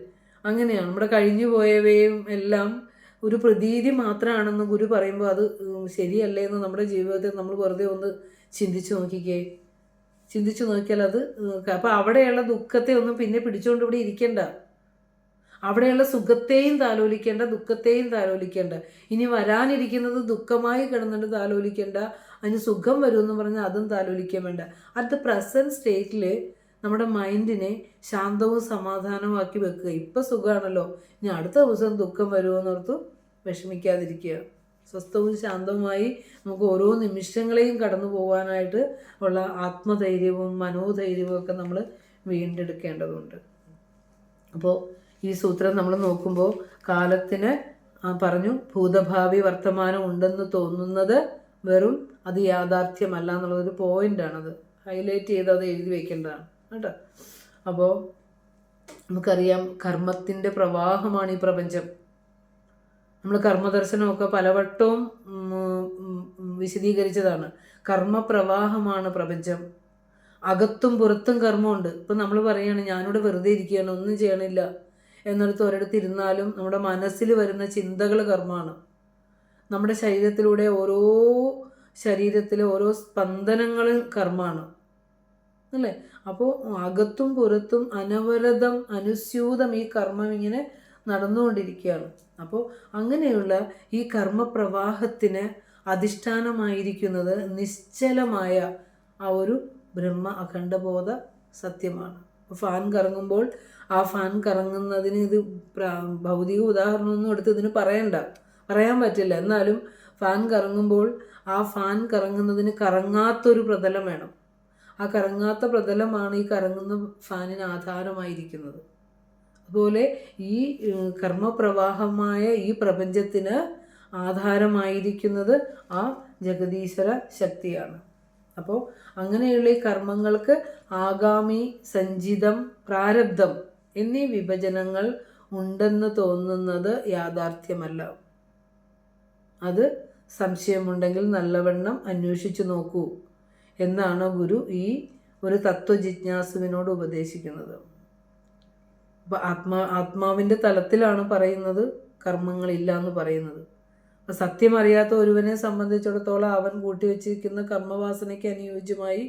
അങ്ങനെയാണ്. നമ്മുടെ കഴിഞ്ഞു പോയവയും എല്ലാം ഒരു പ്രതീതി മാത്രമാണെന്ന് ഗുരു പറയുമ്പോൾ അത് ശരിയല്ലേ എന്ന് നമ്മുടെ ജീവിതത്തിൽ നമ്മൾ വെറുതെ ഒന്ന് ചിന്തിച്ചു നോക്കിയാൽ അത് അപ്പം അവിടെയുള്ള ദുഃഖത്തെ ഒന്നും പിന്നെ പിടിച്ചുകൊണ്ട് ഇവിടെ ഇരിക്കേണ്ട. അവിടെയുള്ള സുഖത്തെയും താലോലിക്കേണ്ട, ദുഃഖത്തെയും താലോലിക്കേണ്ട. ഇനി വരാനിരിക്കുന്നത് ദുഃഖമായി കിടന്നിട്ട് താലോലിക്കേണ്ട, അതിന് സുഖം വരുമെന്ന് പറഞ്ഞാൽ അതും താലോലിക്കാൻ വേണ്ട. അറ്റ് ദ പ്രസൻറ്റ് സ്റ്റേറ്റിൽ നമ്മുടെ മൈൻഡിനെ ശാന്തവും സമാധാനവുമാക്കി വെക്കുക. ഇപ്പം സുഖമാണല്ലോ, ഇനി അടുത്ത ദിവസം ദുഃഖം വരുമെന്നോർത്ത് വിഷമിക്കാതിരിക്കുക. സ്വസ്ഥവും ശാന്തവുമായി നമുക്ക് ഓരോ നിമിഷങ്ങളെയും കടന്നു പോകാനായിട്ട് ഉള്ള ആത്മധൈര്യവും മനോധൈര്യവും ഒക്കെ നമ്മൾ വീണ്ടെടുക്കേണ്ടതുണ്ട്. അപ്പോൾ ഈ സൂത്രം നമ്മൾ നോക്കുമ്പോൾ കാലത്തിന് പറഞ്ഞു ഭൂതഭാവി വർത്തമാനം ഉണ്ടെന്ന് തോന്നുന്നത് വെറും അത് യാഥാർത്ഥ്യമല്ല എന്നുള്ളതൊരു പോയിൻ്റാണത്. ഹൈലൈറ്റ് ചെയ്ത് അത് എഴുതി വയ്ക്കേണ്ടതാണ് കേട്ടോ. അപ്പോൾ നമുക്കറിയാം, കർമ്മത്തിൻ്റെ പ്രവാഹമാണ് ഈ പ്രപഞ്ചം. നമ്മൾ കർമ്മദർശനമൊക്കെ പലവട്ടവും വിശദീകരിച്ചതാണ്. കർമ്മപ്രവാഹമാണ് പ്രപഞ്ചം. അകത്തും പുറത്തും കർമ്മമുണ്ട്. ഇപ്പം നമ്മൾ പറയുകയാണ് ഞാനിവിടെ വെറുതെ ഇരിക്കുകയാണ്, ഒന്നും ചെയ്യണില്ല എന്നിടത്ത് ഒരിടത്ത് ഇരുന്നാലും നമ്മുടെ മനസ്സിൽ വരുന്ന ചിന്തകൾ കർമ്മമാണ്. നമ്മുടെ ശരീരത്തിലൂടെ ശരീരത്തിലെ ഓരോ സ്പന്ദനങ്ങളും കർമ്മമാണ് അല്ലേ? അപ്പോൾ അകത്തും പുറത്തും അനവരതം അനുസ്യൂതം ഈ കർമ്മം ഇങ്ങനെ നടന്നുകൊണ്ടിരിക്കുകയാണ്. അപ്പോൾ അങ്ങനെയുള്ള ഈ കർമ്മപ്രവാഹത്തിന് അധിഷ്ഠാനമായിരിക്കുന്നത് നിശ്ചലമായ ആ ഒരു ബ്രഹ്മ അഖണ്ഡബോധ സത്യമാണ്. ഫാൻ കറങ്ങുമ്പോൾ ആ ഫാൻ കറങ്ങുന്നതിന് ഇത് ഭൗതിക ഉദാഹരണമൊന്നും എടുത്ത് ഇതിന് പറയാൻ പറ്റില്ല. എന്നാലും ഫാൻ കറങ്ങുമ്പോൾ ആ ഫാൻ കറങ്ങുന്നതിന് കറങ്ങാത്തൊരു പ്രതലം വേണം. ആ കറങ്ങാത്ത പ്രതലമാണ് ഈ കറങ്ങുന്ന ഫാനിന് ആധാരമായിരിക്കുന്നത്. അതുപോലെ ഈ കർമ്മപ്രവാഹമായ ഈ പ്രപഞ്ചത്തിന് ആധാരമായിരിക്കുന്നത് ആ ജഗദീശ്വര ശക്തിയാണ്. അപ്പോൾ അങ്ങനെയുള്ള ഈ കർമ്മങ്ങൾക്ക് ആഗാമി, സഞ്ചിതം, പ്രാരബ്ധം എന്നീ വിഭജനങ്ങൾ ഉണ്ടെന്ന് തോന്നുന്നത് യാഥാർത്ഥ്യമല്ല. അത് സംശയമുണ്ടെങ്കിൽ നല്ലവണ്ണം അന്വേഷിച്ചു നോക്കൂ എന്നാണ് ഗുരു ഈ ഒരു തത്വജിജ്ഞാസുവിനോട് ഉപദേശിക്കുന്നത്. അപ്പോൾ ആത്മാവിൻ്റെ തലത്തിലാണ് പറയുന്നത് കർമ്മങ്ങളില്ല എന്ന് പറയുന്നത്. അപ്പോൾ സത്യം അറിയാത്ത ഒരുവനെ സംബന്ധിച്ചിടത്തോളം അവൻ കൂട്ടിവെച്ചിരിക്കുന്ന കർമ്മവാസനയ്ക്ക് അനുയോജ്യമായി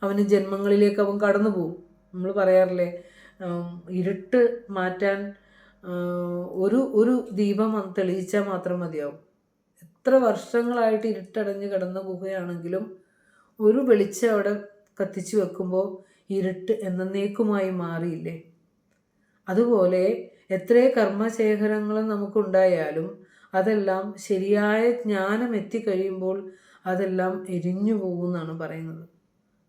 അവന് ജന്മങ്ങളിലേക്ക് അവൻ കടന്നു പോകും. നമ്മൾ പറയാറില്ലേ, ഇരുട്ട് മാറ്റാൻ ഒരു ദീപം തെളിയിച്ചാൽ മാത്രം മതിയാവും. എത്ര വർഷങ്ങളായിട്ട് ഇരുട്ടടഞ്ഞ് കിടന്ന ഗുഹയാണെങ്കിലും ഒരു വെളിച്ചം അവിടെ കത്തിച്ചു വെക്കുമ്പോൾ ഇരുട്ട് എന്നേക്കുമായി മാറിയില്ലേ? അതുപോലെ എത്രേ കർമ്മശേഖരങ്ങൾ നമുക്കുണ്ടായാലും അതെല്ലാം ശരിയായ ജ്ഞാനം എത്തിക്കഴിയുമ്പോൾ അതെല്ലാം എരിഞ്ഞു പോകുമെന്നാണ് പറയുന്നത്.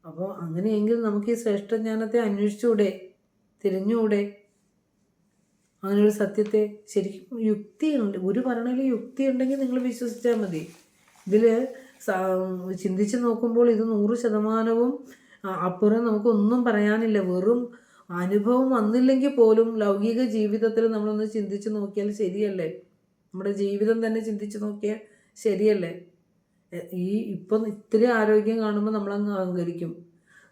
അപ്പോൾ അങ്ങനെയെങ്കിൽ നമുക്ക് ഈ ശ്രേഷ്ഠജ്ഞാനത്തെ അന്വേഷിച്ചുകൂടെ, തിരിഞ്ഞുകൂടെ? അങ്ങനെ ഒരു സത്യത്തെ ശരിക്കും യുക്തിയുണ്ട്. ഒരു പറയണതിൽ യുക്തി ഉണ്ടെങ്കിൽ നിങ്ങൾ വിശ്വസിച്ചാൽ മതി. ഇതിൽ ചിന്തിച്ച് നോക്കുമ്പോൾ ഇത് 100% അപ്പുറം നമുക്കൊന്നും പറയാനില്ല. വെറും അനുഭവം വന്നില്ലെങ്കിൽ പോലും ലൗകിക ജീവിതത്തിൽ നമ്മളൊന്ന് ചിന്തിച്ച് നോക്കിയാൽ ശരിയല്ലേ? നമ്മുടെ ജീവിതം തന്നെ ചിന്തിച്ച് നോക്കിയാൽ ശരിയല്ലേ? ഇപ്പം ഇത്തിരി ആരോഗ്യം കാണുമ്പോൾ നമ്മളങ്ങ് അഹങ്കരിക്കും.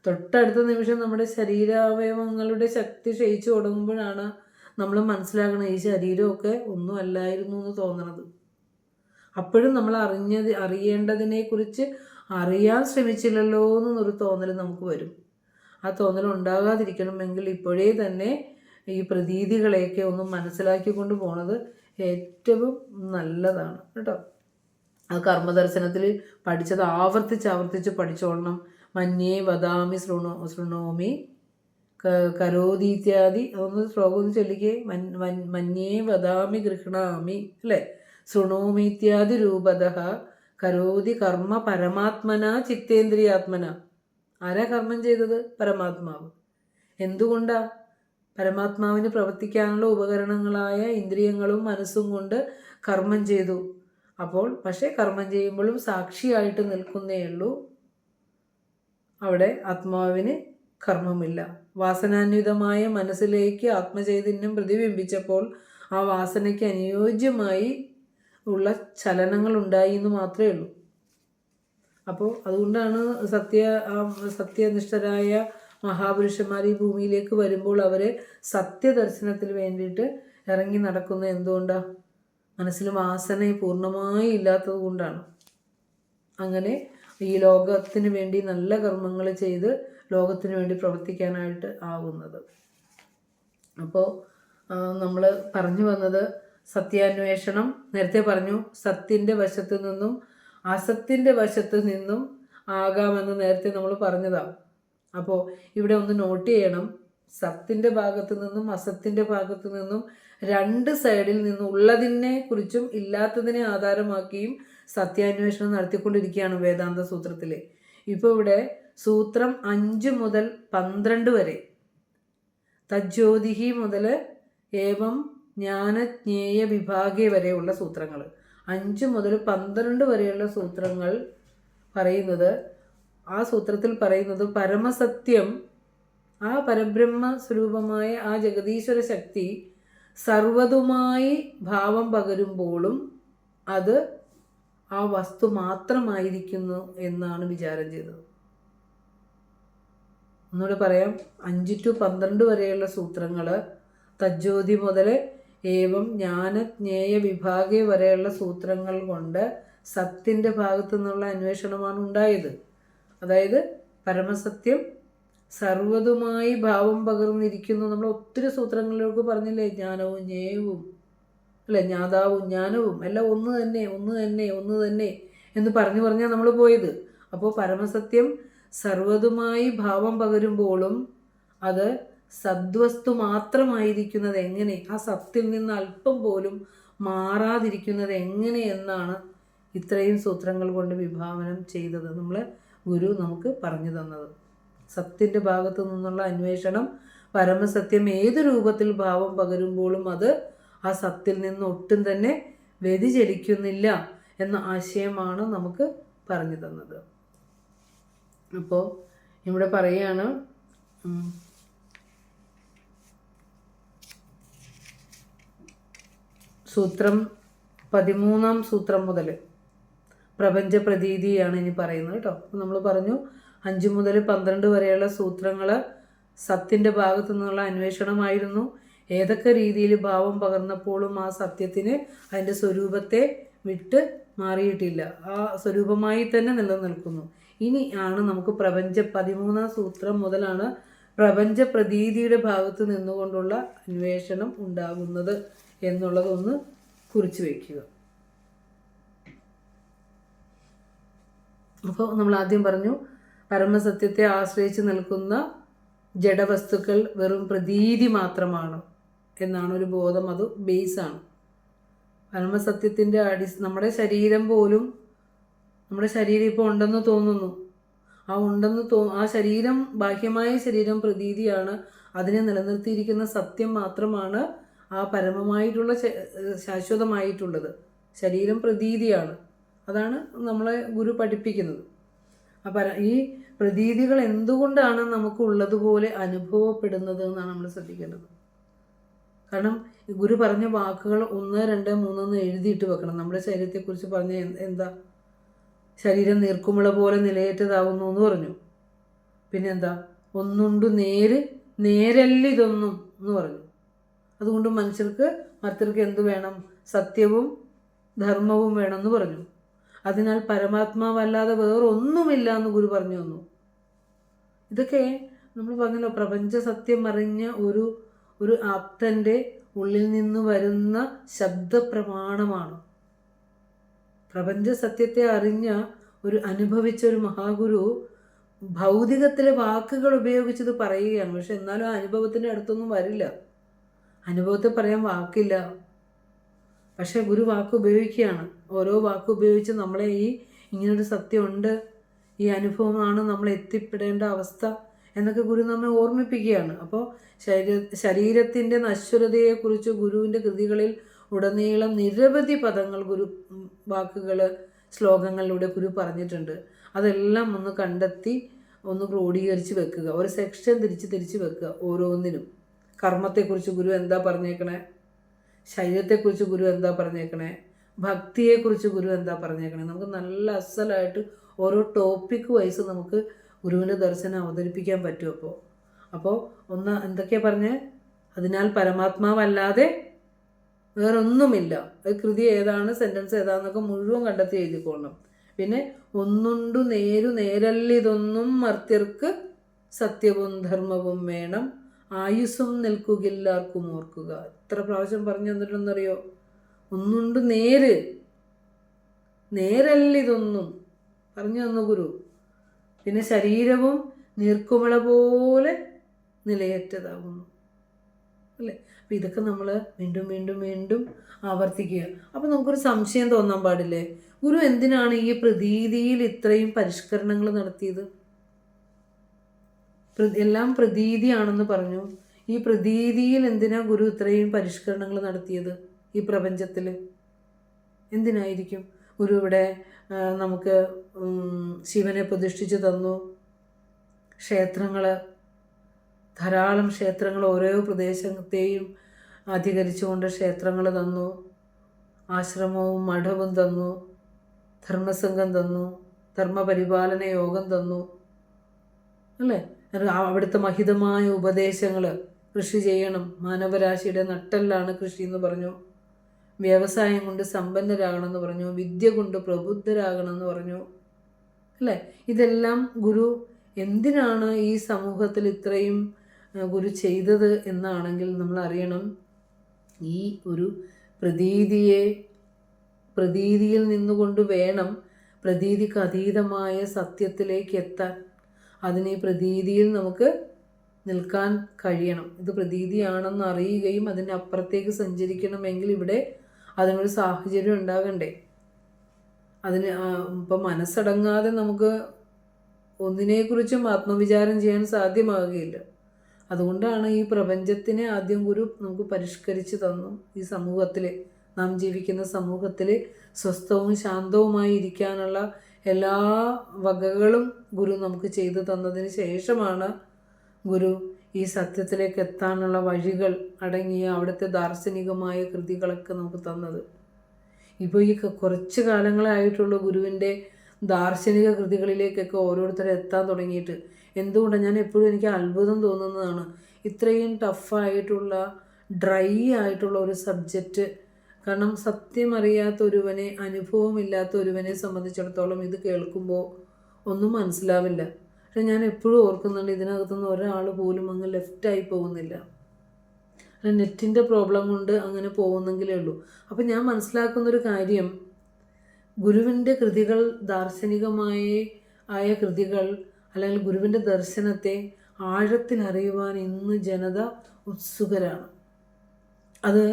തൊട്ടടുത്ത നിമിഷം നമ്മുടെ ശരീരാവയവങ്ങളുടെ ശക്തി ക്ഷയിച്ചു തുടങ്ങുമ്പോഴാണ് നമ്മൾ മനസ്സിലാക്കണം ഈ ശരീരമൊക്കെ ഒന്നും അല്ലായിരുന്നു എന്ന് തോന്നണത്. അപ്പോഴും നമ്മൾ അറിയേണ്ടതിനെക്കുറിച്ച് അറിയാൻ ശ്രമിച്ചില്ലല്ലോ എന്നൊരു തോന്നൽ നമുക്ക് വരും. ആ തോന്നൽ ഉണ്ടാകാതിരിക്കണമെങ്കിൽ ഇപ്പോഴേ തന്നെ ഈ പ്രതീതികളെയൊക്കെ ഒന്ന് മനസ്സിലാക്കിക്കൊണ്ട് പോണത് ഏറ്റവും നല്ലതാണ് കേട്ടോ. ആ കർമ്മദർശനത്തിൽ പഠിച്ചത് ആവർത്തിച്ച് പഠിച്ചോളണം. മന്യേ വദാമി ശൃണോമി കരോതീത്യാദി. അതൊന്ന് ശ്ലോകം ഒന്ന് ചൊല്ലിക്കേ. മന്യേ വദാമി ഗൃഹണാമി അല്ലേ? ശൃണോമീത്യാദി രൂപതഃ കരോതി കർമ്മ പരമാത്മന ചിത്തേന്ദ്രിയാത്മന. ആരാ കർമ്മം ചെയ്തത്? പരമാത്മാവ്. എന്തുകൊണ്ടാ? പരമാത്മാവിന് പ്രവർത്തിക്കാനുള്ള ഉപകരണങ്ങളായ ഇന്ദ്രിയങ്ങളും മനസ്സും കൊണ്ട് കർമ്മം ചെയ്തു. അപ്പോൾ പക്ഷേ കർമ്മം ചെയ്യുമ്പോഴും സാക്ഷിയായിട്ട് നിൽക്കുന്നേ ഉള്ളൂ. അവിടെ ആത്മാവിന് കർമ്മമില്ല. വാസനാന്വിതമായ മനസ്സിലേക്ക് ആത്മചൈതന്യം പ്രതിബിംബിച്ചപ്പോൾ ആ വാസനയ്ക്ക് അനുയോജ്യമായി ഉള്ള ചലനങ്ങൾ ഉണ്ടായി എന്ന് മാത്രമേ ഉള്ളൂ. അപ്പോൾ അതുകൊണ്ടാണ് സത്യനിഷ്ഠരായ മഹാപുരുഷന്മാർ ഈ ഭൂമിയിലേക്ക് വരുമ്പോൾ അവർ സത്യദർശനത്തിന് വേണ്ടിയിട്ട് ഇറങ്ങി നടക്കുന്നത് എന്തുകൊണ്ടാണ്? മനസ്സിൽ വാസന പൂർണ്ണമായി ഇല്ലാത്തത് കൊണ്ടാണ്. അങ്ങനെ ഈ ലോകത്തിന് വേണ്ടി നല്ല കർമ്മങ്ങൾ ചെയ്ത് ലോകത്തിന് വേണ്ടി പ്രവർത്തിക്കാനായിട്ട് ആവുന്നത്. അപ്പോൾ നമ്മൾ പറഞ്ഞു വന്നത് സത്യാന്വേഷണം. നേരത്തെ പറഞ്ഞു സത്യൻ്റെ വശത്ത് നിന്നും അസത്തിൻ്റെ വശത്ത് നിന്നും ആകാമെന്ന് നേരത്തെ നമ്മൾ പറഞ്ഞതാണ്. അപ്പോൾ ഇവിടെ ഒന്ന് നോട്ട് ചെയ്യണം, സത്തിൻ്റെ ഭാഗത്ത് നിന്നും അസത്തിൻ്റെ ഭാഗത്ത് നിന്നും രണ്ട് സൈഡിൽ നിന്നും ഉള്ളതിനെ കുറിച്ചും ഇല്ലാത്തതിനെ ആധാരമാക്കിയും സത്യാന്വേഷണം നടത്തിക്കൊണ്ടിരിക്കുകയാണ് വേദാന്ത സൂത്രത്തിൽ. ഇപ്പോൾ ഇവിടെ സൂത്രം 5 മുതൽ 12 വരെ, തജ്ജ്യോതിഹി മുതൽ ഏവം ജ്ഞാനജ്ഞേയ വിഭാഗേ വരെയുള്ള സൂത്രങ്ങൾ, 5 മുതൽ 12 വരെയുള്ള സൂത്രങ്ങൾ പറയുന്നത്, ആ സൂത്രത്തിൽ പറയുന്നത് പരമസത്യം, ആ പരബ്രഹ്മ സ്വരൂപമായ ആ ജഗദീശ്വര ശക്തി സർവതുമായി ഭാവം പകരുമ്പോഴും അത് ആ വസ്തു മാത്രമായിരിക്കുന്നു എന്നാണ് വിചാരം ചെയ്തത്. ഒന്നുകൂടെ പറയാം, 5 to 12 വരെയുള്ള സൂത്രങ്ങൾ, തജ്ജ്യോതി മുതൽ ഏവം ജ്ഞാനജ്ഞേയ വിഭാഗേ വരെയുള്ള സൂത്രങ്ങൾ കൊണ്ട് സത്തിൻ്റെ ഭാഗത്തു നിന്നുള്ള അന്വേഷണമാണ് ഉണ്ടായത്. അതായത് പരമസത്യം സർവതുമായി ഭാവം പകർന്നിരിക്കുന്നു. നമ്മൾ ഒത്തിരി സൂത്രങ്ങളിലേക്ക് പറഞ്ഞില്ലേ, ജ്ഞാനവും ജ്ഞേയവും അല്ലെ, ജ്ഞാതാവും ജ്ഞാനവും എല്ലാം ഒന്ന് തന്നെ ഒന്ന് തന്നെ ഒന്ന് തന്നെ എന്ന് പറഞ്ഞാൽ നമ്മൾ പോയത്. അപ്പോൾ പരമസത്യം സർവതുമായി ഭാവം പകരുമ്പോഴും അത് സദ്വസ്തു മാത്രമായിരിക്കുന്നത് എങ്ങനെ, ആ സത്തിൽ നിന്ന് അല്പം പോലും മാറാതിരിക്കുന്നത് എങ്ങനെ എന്നാണ് ഇത്രയും സൂത്രങ്ങൾ കൊണ്ട് വിഭാവനം ചെയ്തത് നമ്മളെ ഗുരു നമുക്ക് പറഞ്ഞു തന്നത്. സത്തിൻ്റെ ഭാഗത്തു നിന്നുള്ള അന്വേഷണം, പരമസത്യം ഏത് രൂപത്തിൽ ഭാവം പകരുമ്പോഴും അത് ആ സത്തിൽ നിന്ന് ഒട്ടും തന്നെ വ്യതിചലിക്കുന്നില്ല എന്ന ആശയമാണ് നമുക്ക് പറഞ്ഞു തന്നത്. അപ്പോൾ ഇവിടെ പറയുകയാണ്, സൂത്രം 13 സൂത്രം മുതൽ പ്രപഞ്ച പ്രതീതിയാണ് ഇനി പറയുന്നത് കേട്ടോ. നമ്മൾ പറഞ്ഞു 5 മുതൽ 12 വരെയുള്ള സൂത്രങ്ങൾ സത്തിൻ്റെ ഭാഗത്തു നിന്നുള്ള അന്വേഷണമായിരുന്നു. ഏതൊക്കെ രീതിയിൽ ഭാവം പകർന്നപ്പോഴും ആ സത്യത്തിന് അതിൻ്റെ സ്വരൂപത്തെ വിട്ട് മാറിയിട്ടില്ല, ആ സ്വരൂപമായി തന്നെ നിലനിൽക്കുന്നു. ഇനി ആണ് നമുക്ക് 13 സൂത്രം മുതലാണ് പ്രപഞ്ച പ്രതീതിയുടെ ഭാഗത്ത് നിന്നുകൊണ്ടുള്ള അന്വേഷണം ഉണ്ടാകുന്നത് എന്നുള്ളതൊന്ന് കുറിച്ച് വയ്ക്കുക. അപ്പോൾ നമ്മൾ ആദ്യം പറഞ്ഞു, പരമസത്യത്തെ ആശ്രയിച്ച് നിൽക്കുന്ന ജഡവസ്തുക്കൾ വെറും പ്രതീതി മാത്രമാണ് എന്നാണ് ഒരു ബോധം, അത് ബേസാണ്. പരമസത്യത്തിൻ്റെ നമ്മുടെ ശരീരം പോലും, നമ്മുടെ ശരീരം ഇപ്പോൾ ഉണ്ടെന്ന് തോന്നുന്നു, ആ ശരീരം, ബാഹ്യമായ ശരീരം പ്രതീതിയാണ്, അതിനെ നിലനിർത്തിയിരിക്കുന്ന സത്യം മാത്രമാണ് ആ പരമമായിട്ടുള്ള ശാശ്വതമായിട്ടുള്ളത്. ശരീരം പ്രതീതിയാണ്, അതാണ് നമ്മളെ ഗുരു പഠിപ്പിക്കുന്നത്. ഈ പ്രതീതികൾ എന്തുകൊണ്ടാണ് നമുക്ക് ഉള്ളതുപോലെ അനുഭവപ്പെടുന്നത് എന്നാണ് നമ്മൾ ശ്രദ്ധിക്കേണ്ടത്. കാരണം ഗുരു പറഞ്ഞ വാക്കുകൾ 1, 2, 3 എഴുതിയിട്ട് വെക്കണം. നമ്മുടെ ശരീരത്തെക്കുറിച്ച് പറഞ്ഞ എന്താ, ശരീരം നീർക്കുമുള പോലെ നിലയേറ്റതാവുന്നു എന്ന് പറഞ്ഞു. പിന്നെന്താ, ഒന്നുണ്ട് നേരല്ലിതൊന്നും എന്ന് പറഞ്ഞു. അതുകൊണ്ട് മനുഷ്യർക്ക് എന്ത് വേണം, സത്യവും ധർമ്മവും വേണമെന്ന് പറഞ്ഞു. അതിനാൽ പരമാത്മാവല്ലാതെ വേറൊന്നുമില്ല എന്ന് ഗുരു പറഞ്ഞു തന്നു. ഇതൊക്കെ നമ്മൾ പറഞ്ഞല്ലോ, പ്രപഞ്ച സത്യം അറിഞ്ഞ ഒരു ആപ്തൻ്റെ ഉള്ളിൽ നിന്ന് വരുന്ന ശബ്ദപ്രമാണമാണ്. പ്രപഞ്ച സത്യത്തെ അറിഞ്ഞ അനുഭവിച്ച ഒരു മഹാഗുരു ഭൗതികത്തിലെ വാക്കുകൾ ഉപയോഗിച്ചത് പറയുകയാണ്. പക്ഷെ എന്നാലും ആ അനുഭവത്തിൻ്റെ അടുത്തൊന്നും വരില്ല. അനുഭവത്തെ പറയാൻ വാക്കില്ല. പക്ഷേ ഗുരു വാക്ക് ഉപയോഗിക്കുകയാണ്. ഓരോ വാക്ക് ഉപയോഗിച്ച് നമ്മളെ ഇങ്ങനൊരു സത്യമുണ്ട്, ഈ അനുഭവമാണ് നമ്മൾ എത്തിപ്പെടേണ്ട അവസ്ഥ എന്നൊക്കെ ഗുരു നമ്മെ ഓർമ്മിപ്പിക്കുകയാണ്. അപ്പോൾ ശരീരത്തിൻ്റെ നശ്വരതയെക്കുറിച്ച് ഗുരുവിൻ്റെ കൃതികളിൽ ഉടനീളം നിരവധി പദങ്ങൾ വാക്കുകൾ ശ്ലോകങ്ങളിലൂടെ ഗുരു പറഞ്ഞിട്ടുണ്ട്. അതെല്ലാം ഒന്ന് കണ്ടെത്തി ഒന്ന് ക്രോഡീകരിച്ച് വെക്കുക. ഒരു സെക്ഷൻ തിരിച്ച് വെക്കുക ഓരോന്നിനും. കർമ്മത്തെക്കുറിച്ച് ഗുരു എന്താ പറഞ്ഞേക്കണേ, ശരീരത്തെക്കുറിച്ച് ഗുരു എന്താ പറഞ്ഞേക്കണേ, ഭക്തിയെക്കുറിച്ച് ഗുരു എന്താ പറഞ്ഞേക്കണേ. നമുക്ക് നല്ല അസലായിട്ട് ഓരോ ടോപ്പിക് വൈസ് നമുക്ക് ഗുരുവിൻ്റെ ദർശനം അവതരിപ്പിക്കാൻ പറ്റും. അപ്പോൾ ഒന്ന് എന്തൊക്കെയാ പറഞ്ഞേ, അതിനാൽ പരമാത്മാവല്ലാതെ വേറൊന്നുമില്ല. കൃതി ഏതാണ്, സെൻറ്റൻസ് ഏതാണെന്നൊക്കെ മുഴുവൻ കണ്ടെത്തി എഴുതിക്കൊള്ളണം. പിന്നെ ഒന്നുണ്ടു നേരല്ലിതൊന്നും മർത്യർക്ക് സത്യവും ധർമ്മവും വേണം, ആയുസ്സും നിൽക്കുകയില്ലാർക്കും ഓർക്കുക. എത്ര പ്രാവശ്യം പറഞ്ഞു തന്നിട്ടുണ്ടെന്നറിയോ? ഒന്നുണ്ട് നേരല്ലിതൊന്നും പറഞ്ഞു തന്നു ഗുരു. പിന്നെ ശരീരവും നീർക്കുമിള പോലെ നിലയറ്റതാകുന്നു അല്ലേ? അപ്പം ഇതൊക്കെ നമ്മൾ വീണ്ടും ആവർത്തിക്കുക. അപ്പം നമുക്കൊരു സംശയം തോന്നാൻ പാടില്ലേ, ഗുരു എന്തിനാണ് ഈ പ്രതീതിയിൽ ഇത്രയും പരിഷ്കരണങ്ങൾ നടത്തിയത്? എല്ലാം പ്രതീതിയാണെന്ന് പറഞ്ഞു. ഈ പ്രതീതിയിൽ എന്തിനാ ഗുരു ഇത്രയും പരിഷ്കരണങ്ങൾ നടത്തിയത്? ഈ പ്രപഞ്ചത്തിൽ എന്തിനായിരിക്കും? ഗുരു ഇവിടെ നമുക്ക് ശിവനെ പ്രതിഷ്ഠിച്ച് തന്നു, ക്ഷേത്രങ്ങൾ, ധാരാളം ക്ഷേത്രങ്ങൾ, ഓരോ പ്രദേശത്തെയും അധികരിച്ചുകൊണ്ട് ക്ഷേത്രങ്ങൾ തന്നു, ആശ്രമവും മഠവും തന്നു, ധർമ്മസംഘം തന്നു, ധർമ്മപരിപാലന യോഗം തന്നു അല്ലേ? അവിടുത്തെ മഹിതമായ ഉപദേശങ്ങൾ, കൃഷി ചെയ്യണം, മാനവരാശിയുടെ നട്ടെല്ലാണ് കൃഷി എന്ന് പറഞ്ഞു, വ്യവസായം കൊണ്ട് സമ്പന്നരാകണമെന്ന് പറഞ്ഞു, വിദ്യ കൊണ്ട് പ്രബുദ്ധരാകണമെന്ന് പറഞ്ഞു അല്ലേ? ഇതെല്ലാം ഗുരു എന്തിനാണ് ഈ സമൂഹത്തിൽ ഇത്രയും ഗുരു ചെയ്തത് എന്നാണെങ്കിൽ നമ്മൾ അറിയണം, ഈ ഒരു പ്രതീതിയിൽ നിന്നുകൊണ്ട് വേണം പ്രതീതിക്ക് അതീതമായ സത്യത്തിലേക്ക് എത്താൻ. അതിന് ഈ പ്രതീതിയിൽ നമുക്ക് നിൽക്കാൻ കഴിയണം. ഇത് പ്രതീതിയാണെന്ന് അറിയുകയും അതിൻ്റെ അപ്പുറത്തേക്ക് സഞ്ചരിക്കണമെങ്കിൽ ഇവിടെ അതിനൊരു സാഹചര്യം ഉണ്ടാകണ്ടേ? അതിന് ഇപ്പം മനസ്സടങ്ങാതെ നമുക്ക് ഒന്നിനെക്കുറിച്ചും ആത്മവിചാരം ചെയ്യാൻ സാധ്യമാകുകയില്ല. അതുകൊണ്ടാണ് ഈ പ്രപഞ്ചത്തിനെ ആദ്യം ഗുരു നമുക്ക് പരിഷ്കരിച്ച് തന്നു. ഈ സമൂഹത്തിൽ, നാം ജീവിക്കുന്ന സമൂഹത്തിൽ സ്വസ്ഥവും ശാന്തവുമായി ഇരിക്കാനുള്ള എല്ലാ വകകളും ഗുരു നമുക്ക് ചെയ്തു തന്നതിന് ശേഷമാണ് ഗുരു ഈ സത്യത്തിലേക്ക് എത്താനുള്ള വഴികൾ അടങ്ങിയ അവിടുത്തെ ദാർശനികമായ കൃതികളൊക്കെ നമുക്ക് തന്നത്. ഇപ്പോൾ ഈ കുറച്ച് കാലങ്ങളായിട്ടുള്ള ഗുരുവിൻ്റെ ദാർശനിക കൃതികളിലേക്കൊക്കെ ഓരോരുത്തരും എത്താൻ തുടങ്ങിയിട്ട്. എന്തുകൊണ്ടാണ്? ഞാൻ എപ്പോഴും എനിക്ക് അത്ഭുതം തോന്നുന്നതാണ്, ഇത്രയും ടഫായിട്ടുള്ള ഡ്രൈ ആയിട്ടുള്ള ഒരു സബ്ജക്റ്റ്. കാരണം സത്യം അറിയാത്ത ഒരുവനെ, അനുഭവമില്ലാത്ത ഒരുവനെ സംബന്ധിച്ചിടത്തോളം ഇത് കേൾക്കുമ്പോൾ ഒന്നും മനസ്സിലാവില്ല. പക്ഷെ ഞാൻ എപ്പോഴും ഓർക്കുന്നുണ്ട്, ഇതിനകത്തുനിന്ന് ഒരാൾ പോലും അങ്ങ് ലെഫ്റ്റായി പോകുന്നില്ല. നെറ്റിൻ്റെ പ്രോബ്ലം കൊണ്ട് അങ്ങനെ പോകുന്നെങ്കിലേ ഉള്ളൂ. അപ്പം ഞാൻ മനസ്സിലാക്കുന്നൊരു കാര്യം, ഗുരുവിൻ്റെ കൃതികൾ, ദാർശനികമായ കൃതികൾ, അല്ലെങ്കിൽ ഗുരുവിൻ്റെ ദർശനത്തെ ആഴത്തിൽ അറിയുവാൻ ഇന്ന് ജനത ഉത്സുകരാണ്. അത്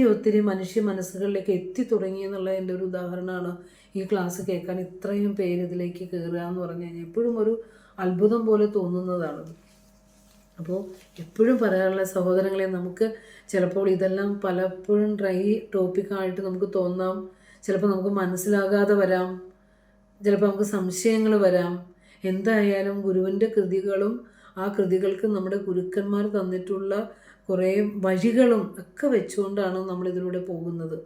ഒത്തിരി മനുഷ്യ മനസ്സുകളിലേക്ക് എത്തി തുടങ്ങിയെന്നുള്ളതിൻ്റെ ഒരു ഉദാഹരണമാണ് ഈ ക്ലാസ് കേൾക്കാൻ ഇത്രയും പേര് ഇതിലേക്ക് കയറുക എന്ന് പറഞ്ഞു കഴിഞ്ഞാൽ എപ്പോഴും ഒരു അത്ഭുതം പോലെ തോന്നുന്നതാണ്. അപ്പോൾ എപ്പോഴും പറയാനുള്ള സഹോദരങ്ങളെ, നമുക്ക് ചിലപ്പോൾ ഇതെല്ലാം പലപ്പോഴും ഡ്രൈ ടോപ്പിക്കായിട്ട് നമുക്ക് തോന്നാം. ചിലപ്പോൾ നമുക്ക് മനസ്സിലാകാതെ വരാം, ചിലപ്പോൾ നമുക്ക് സംശയങ്ങൾ വരാം. എന്തായാലും ഗുരുവിൻ്റെ കൃതികളും ആ കൃതികൾക്ക് നമ്മുടെ ഗുരുക്കന്മാർ തന്നിട്ടുള്ള കുറേ വഴികളും ഒക്കെ വെച്ചുകൊണ്ടാണ് നമ്മളിതിലൂടെ പോകുന്നത്.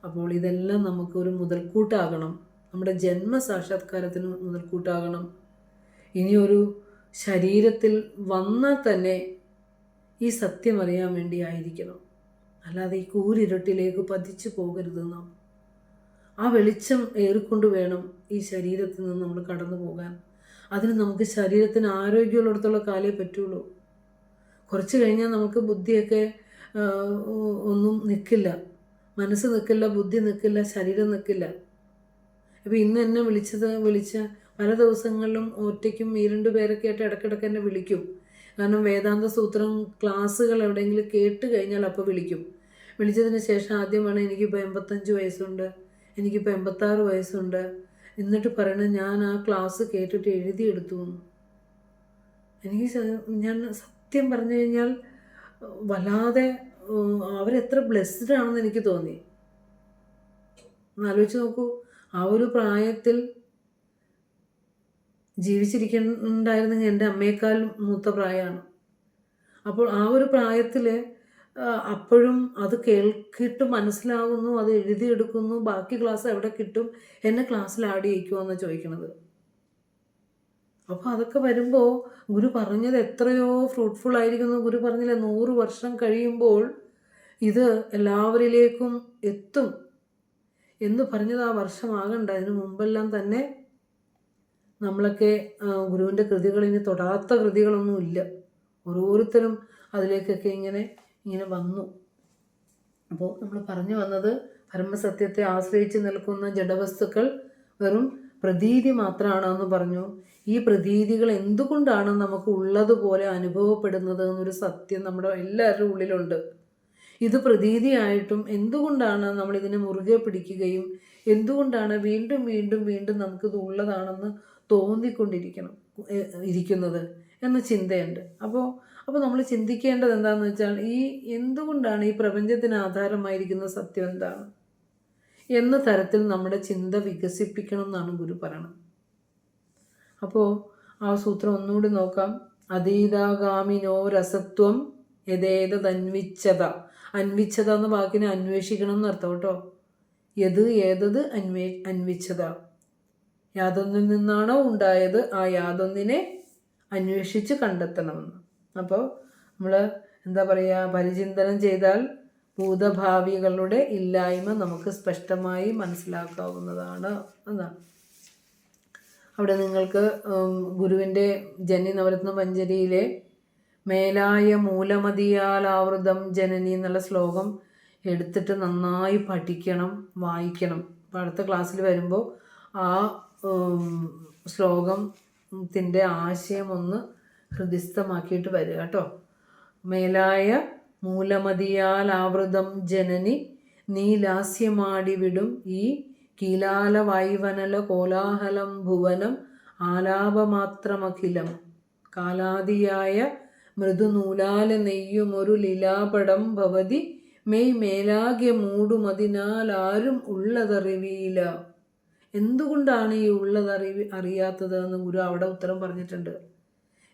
അപ്പോൾ ഇതെല്ലാം നമുക്കൊരു മുതൽക്കൂട്ടാകണം, നമ്മുടെ ജന്മസാക്ഷാത്കാരത്തിന് മുതൽക്കൂട്ടാകണം. ഇനിയൊരു ശരീരത്തിൽ വന്നാൽ തന്നെ ഈ സത്യം അറിയാൻ വേണ്ടി ആയിരിക്കണം, അല്ലാതെ ഈ കൂരിരുട്ടിലേക്ക് പതിച്ചു പോകരുത്. നാം ആ വെളിച്ചം ഏറിക്കൊണ്ട് വേണം ഈ ശരീരത്തിൽ നിന്ന് നമ്മൾ കടന്നു പോകാൻ. അതിന് നമുക്ക് ശരീരത്തിന് ആരോഗ്യമുള്ളിടത്തോളം കാലേ പറ്റുള്ളൂ. കുറച്ച് കഴിഞ്ഞാൽ നമുക്ക് ബുദ്ധിയൊക്കെ ഒന്നും നിൽക്കില്ല, മനസ്സ് നിൽക്കില്ല, ബുദ്ധി നിൽക്കില്ല, ശരീരം നിൽക്കില്ല. അപ്പോൾ ഇന്ന് എന്നെ വിളിച്ച പല ദിവസങ്ങളിലും ഒറ്റയ്ക്കും 2 പേരൊക്കെ ആയിട്ട് ഇടയ്ക്കിടയ്ക്ക് എന്നെ വിളിക്കും. കാരണം വേദാന്ത സൂത്രം ക്ലാസ്സുകൾ എവിടെയെങ്കിലും കേട്ട് കഴിഞ്ഞാൽ അപ്പോൾ വിളിക്കും. വിളിച്ചതിന് ശേഷം ആദ്യമാണ് എനിക്കിപ്പോൾ 85 വയസ്സുണ്ട്, എനിക്കിപ്പോൾ 86 വയസ്സുണ്ട്, എന്നിട്ട് പറയണത് ഞാൻ ആ ക്ലാസ് കേട്ടിട്ട് എഴുതിയെടുത്തു എന്ന്. ഞാൻ സത്യം പറഞ്ഞു കഴിഞ്ഞാൽ വല്ലാതെ അവരെത്ര ബ്ലെസ്ഡ് ആണെന്ന് എനിക്ക് തോന്നി. ആലോചിച്ച് നോക്കൂ, ആ ഒരു പ്രായത്തിൽ ജീവിച്ചിരിക്കുന്നുണ്ടായിരുന്നെങ്കിൽ എൻ്റെ അമ്മയേക്കാൾ മൂത്ത പ്രായമാണ്. അപ്പോൾ ആ ഒരു പ്രായത്തിൽ അപ്പോഴും അത് കേൾക്കിട്ട് മനസ്സിലാവുന്നു, അത് എഴുതിയെടുക്കുന്നു, ബാക്കി ക്ലാസ് എവിടെ കിട്ടും, എന്നെ ക്ലാസ്സിൽ ആഡ് ചെയ്യിക്കുമോ എന്നാണ് ചോദിക്കണത്. അപ്പോൾ അതൊക്കെ വരുമ്പോൾ ഗുരു പറഞ്ഞത് എത്രയോ ഫ്രൂട്ട്ഫുൾ ആയിരിക്കുന്നു. ഗുരു പറഞ്ഞില്ലേ 100 വർഷം കഴിയുമ്പോൾ ഇത് എല്ലാവരിലേക്കും എത്തും എന്ന് പറഞ്ഞത് ആ വർഷമാകണ്ട. അതിന് മുമ്പെല്ലാം തന്നെ നമ്മളൊക്കെ ഗുരുവിൻ്റെ കൃതികൾ ഇനി തൊടാത്ത കൃതികളൊന്നുമില്ല. ഓരോരുത്തരും അതിലേക്കൊക്കെ ഇങ്ങനെ വന്നു. അപ്പോൾ നമ്മൾ പറഞ്ഞു വന്നത് പരമസത്യത്തെ ആശ്രയിച്ച് നിൽക്കുന്ന ജഡവസ്തുക്കൾ വെറും പ്രതീതി മാത്രമാണെന്ന് പറഞ്ഞു. ഈ പ്രതീതികൾ എന്തുകൊണ്ടാണ് നമുക്ക് ഉള്ളതുപോലെ അനുഭവപ്പെടുന്നത് എന്നൊരു സത്യം നമ്മുടെ എല്ലാവരുടെ ഉള്ളിലുണ്ട്. ഇത് പ്രതീതിയായിട്ടും എന്തുകൊണ്ടാണ് നമ്മളിതിനെ മുറുകെ പിടിക്കുകയും എന്തുകൊണ്ടാണ് വീണ്ടും വീണ്ടും വീണ്ടും നമുക്കിത് ഉള്ളതാണെന്ന് ഇരിക്കുന്നത് എന്ന ചിന്തയുണ്ട്. അപ്പോൾ നമ്മൾ ചിന്തിക്കേണ്ടത് എന്താണെന്ന് വെച്ചാൽ എന്തുകൊണ്ടാണ് ഈ പ്രപഞ്ചത്തിന് ആധാരമായിരിക്കുന്ന സത്യം എന്താണ് എന്ന തരത്തിൽ നമ്മുടെ ചിന്ത വികസിപ്പിക്കണം എന്നാണ് ഗുരു പറയണം. അപ്പോൾ ആ സൂത്രം ഒന്നുകൂടി നോക്കാം. അതീതാഗാമിനോ രസത്വം യഥേതന്വിച്ഛത. അന്വിച്ഛത എന്ന വാക്കിനെ അന്വേഷിക്കണം എന്നർത്ഥം കേട്ടോ. ഏതത് അന്വിച്ഛത, യാതൊന്നിൽ നിന്നാണോ ഉണ്ടായത് ആ യാതൊന്നിനെ അന്വേഷിച്ച് കണ്ടെത്തണമെന്ന്. അപ്പോൾ നമ്മൾ എന്താ പറയുക, പരിചിന്തനം ചെയ്താൽ ഭൂതഭാവികളുടെ ഇല്ലായ്മ നമുക്ക് സ്പഷ്ടമായി മനസ്സിലാക്കാവുന്നതാണ് എന്നാണ്. അവിടെ നിങ്ങൾക്ക് ഗുരുവിൻ്റെ ജനി നവരത്ന പഞ്ചരിയിലെ മേലായ മൂലമതിയാലാവൃതം ജനനി എന്നുള്ള ശ്ലോകം എടുത്തിട്ട് നന്നായി പഠിക്കണം, വായിക്കണം. അപ്പോൾ അടുത്ത ക്ലാസ്സിൽ വരുമ്പോൾ ആ ശ്ലോകത്തിൻ്റെ ആശയം ഒന്ന് ഹൃദിസ്ഥമാക്കിയിട്ട് വരിക കേട്ടോ. മേലായ മൂലമതിയാലാവൃതം ജനനി നീ ലാസ്യമാടി വിടും ഈ കീലാല വായുവനല കോലാഹലം ഭുവനം ആലാപമാത്രമഖിലം കാലാദിയായ മൃദുനൂലാല നെയ്യുമൊരു ലീലാപടം ഭവതി മെയ് മേലാകെ മൂടുമതിനാൽ ആരും ഉള്ളതറിവിയില്ല. എന്തുകൊണ്ടാണ് ഈ അറിയാത്തത് എന്ന് ഗുരു അവിടെ ഉത്തരം പറഞ്ഞിട്ടുണ്ട്.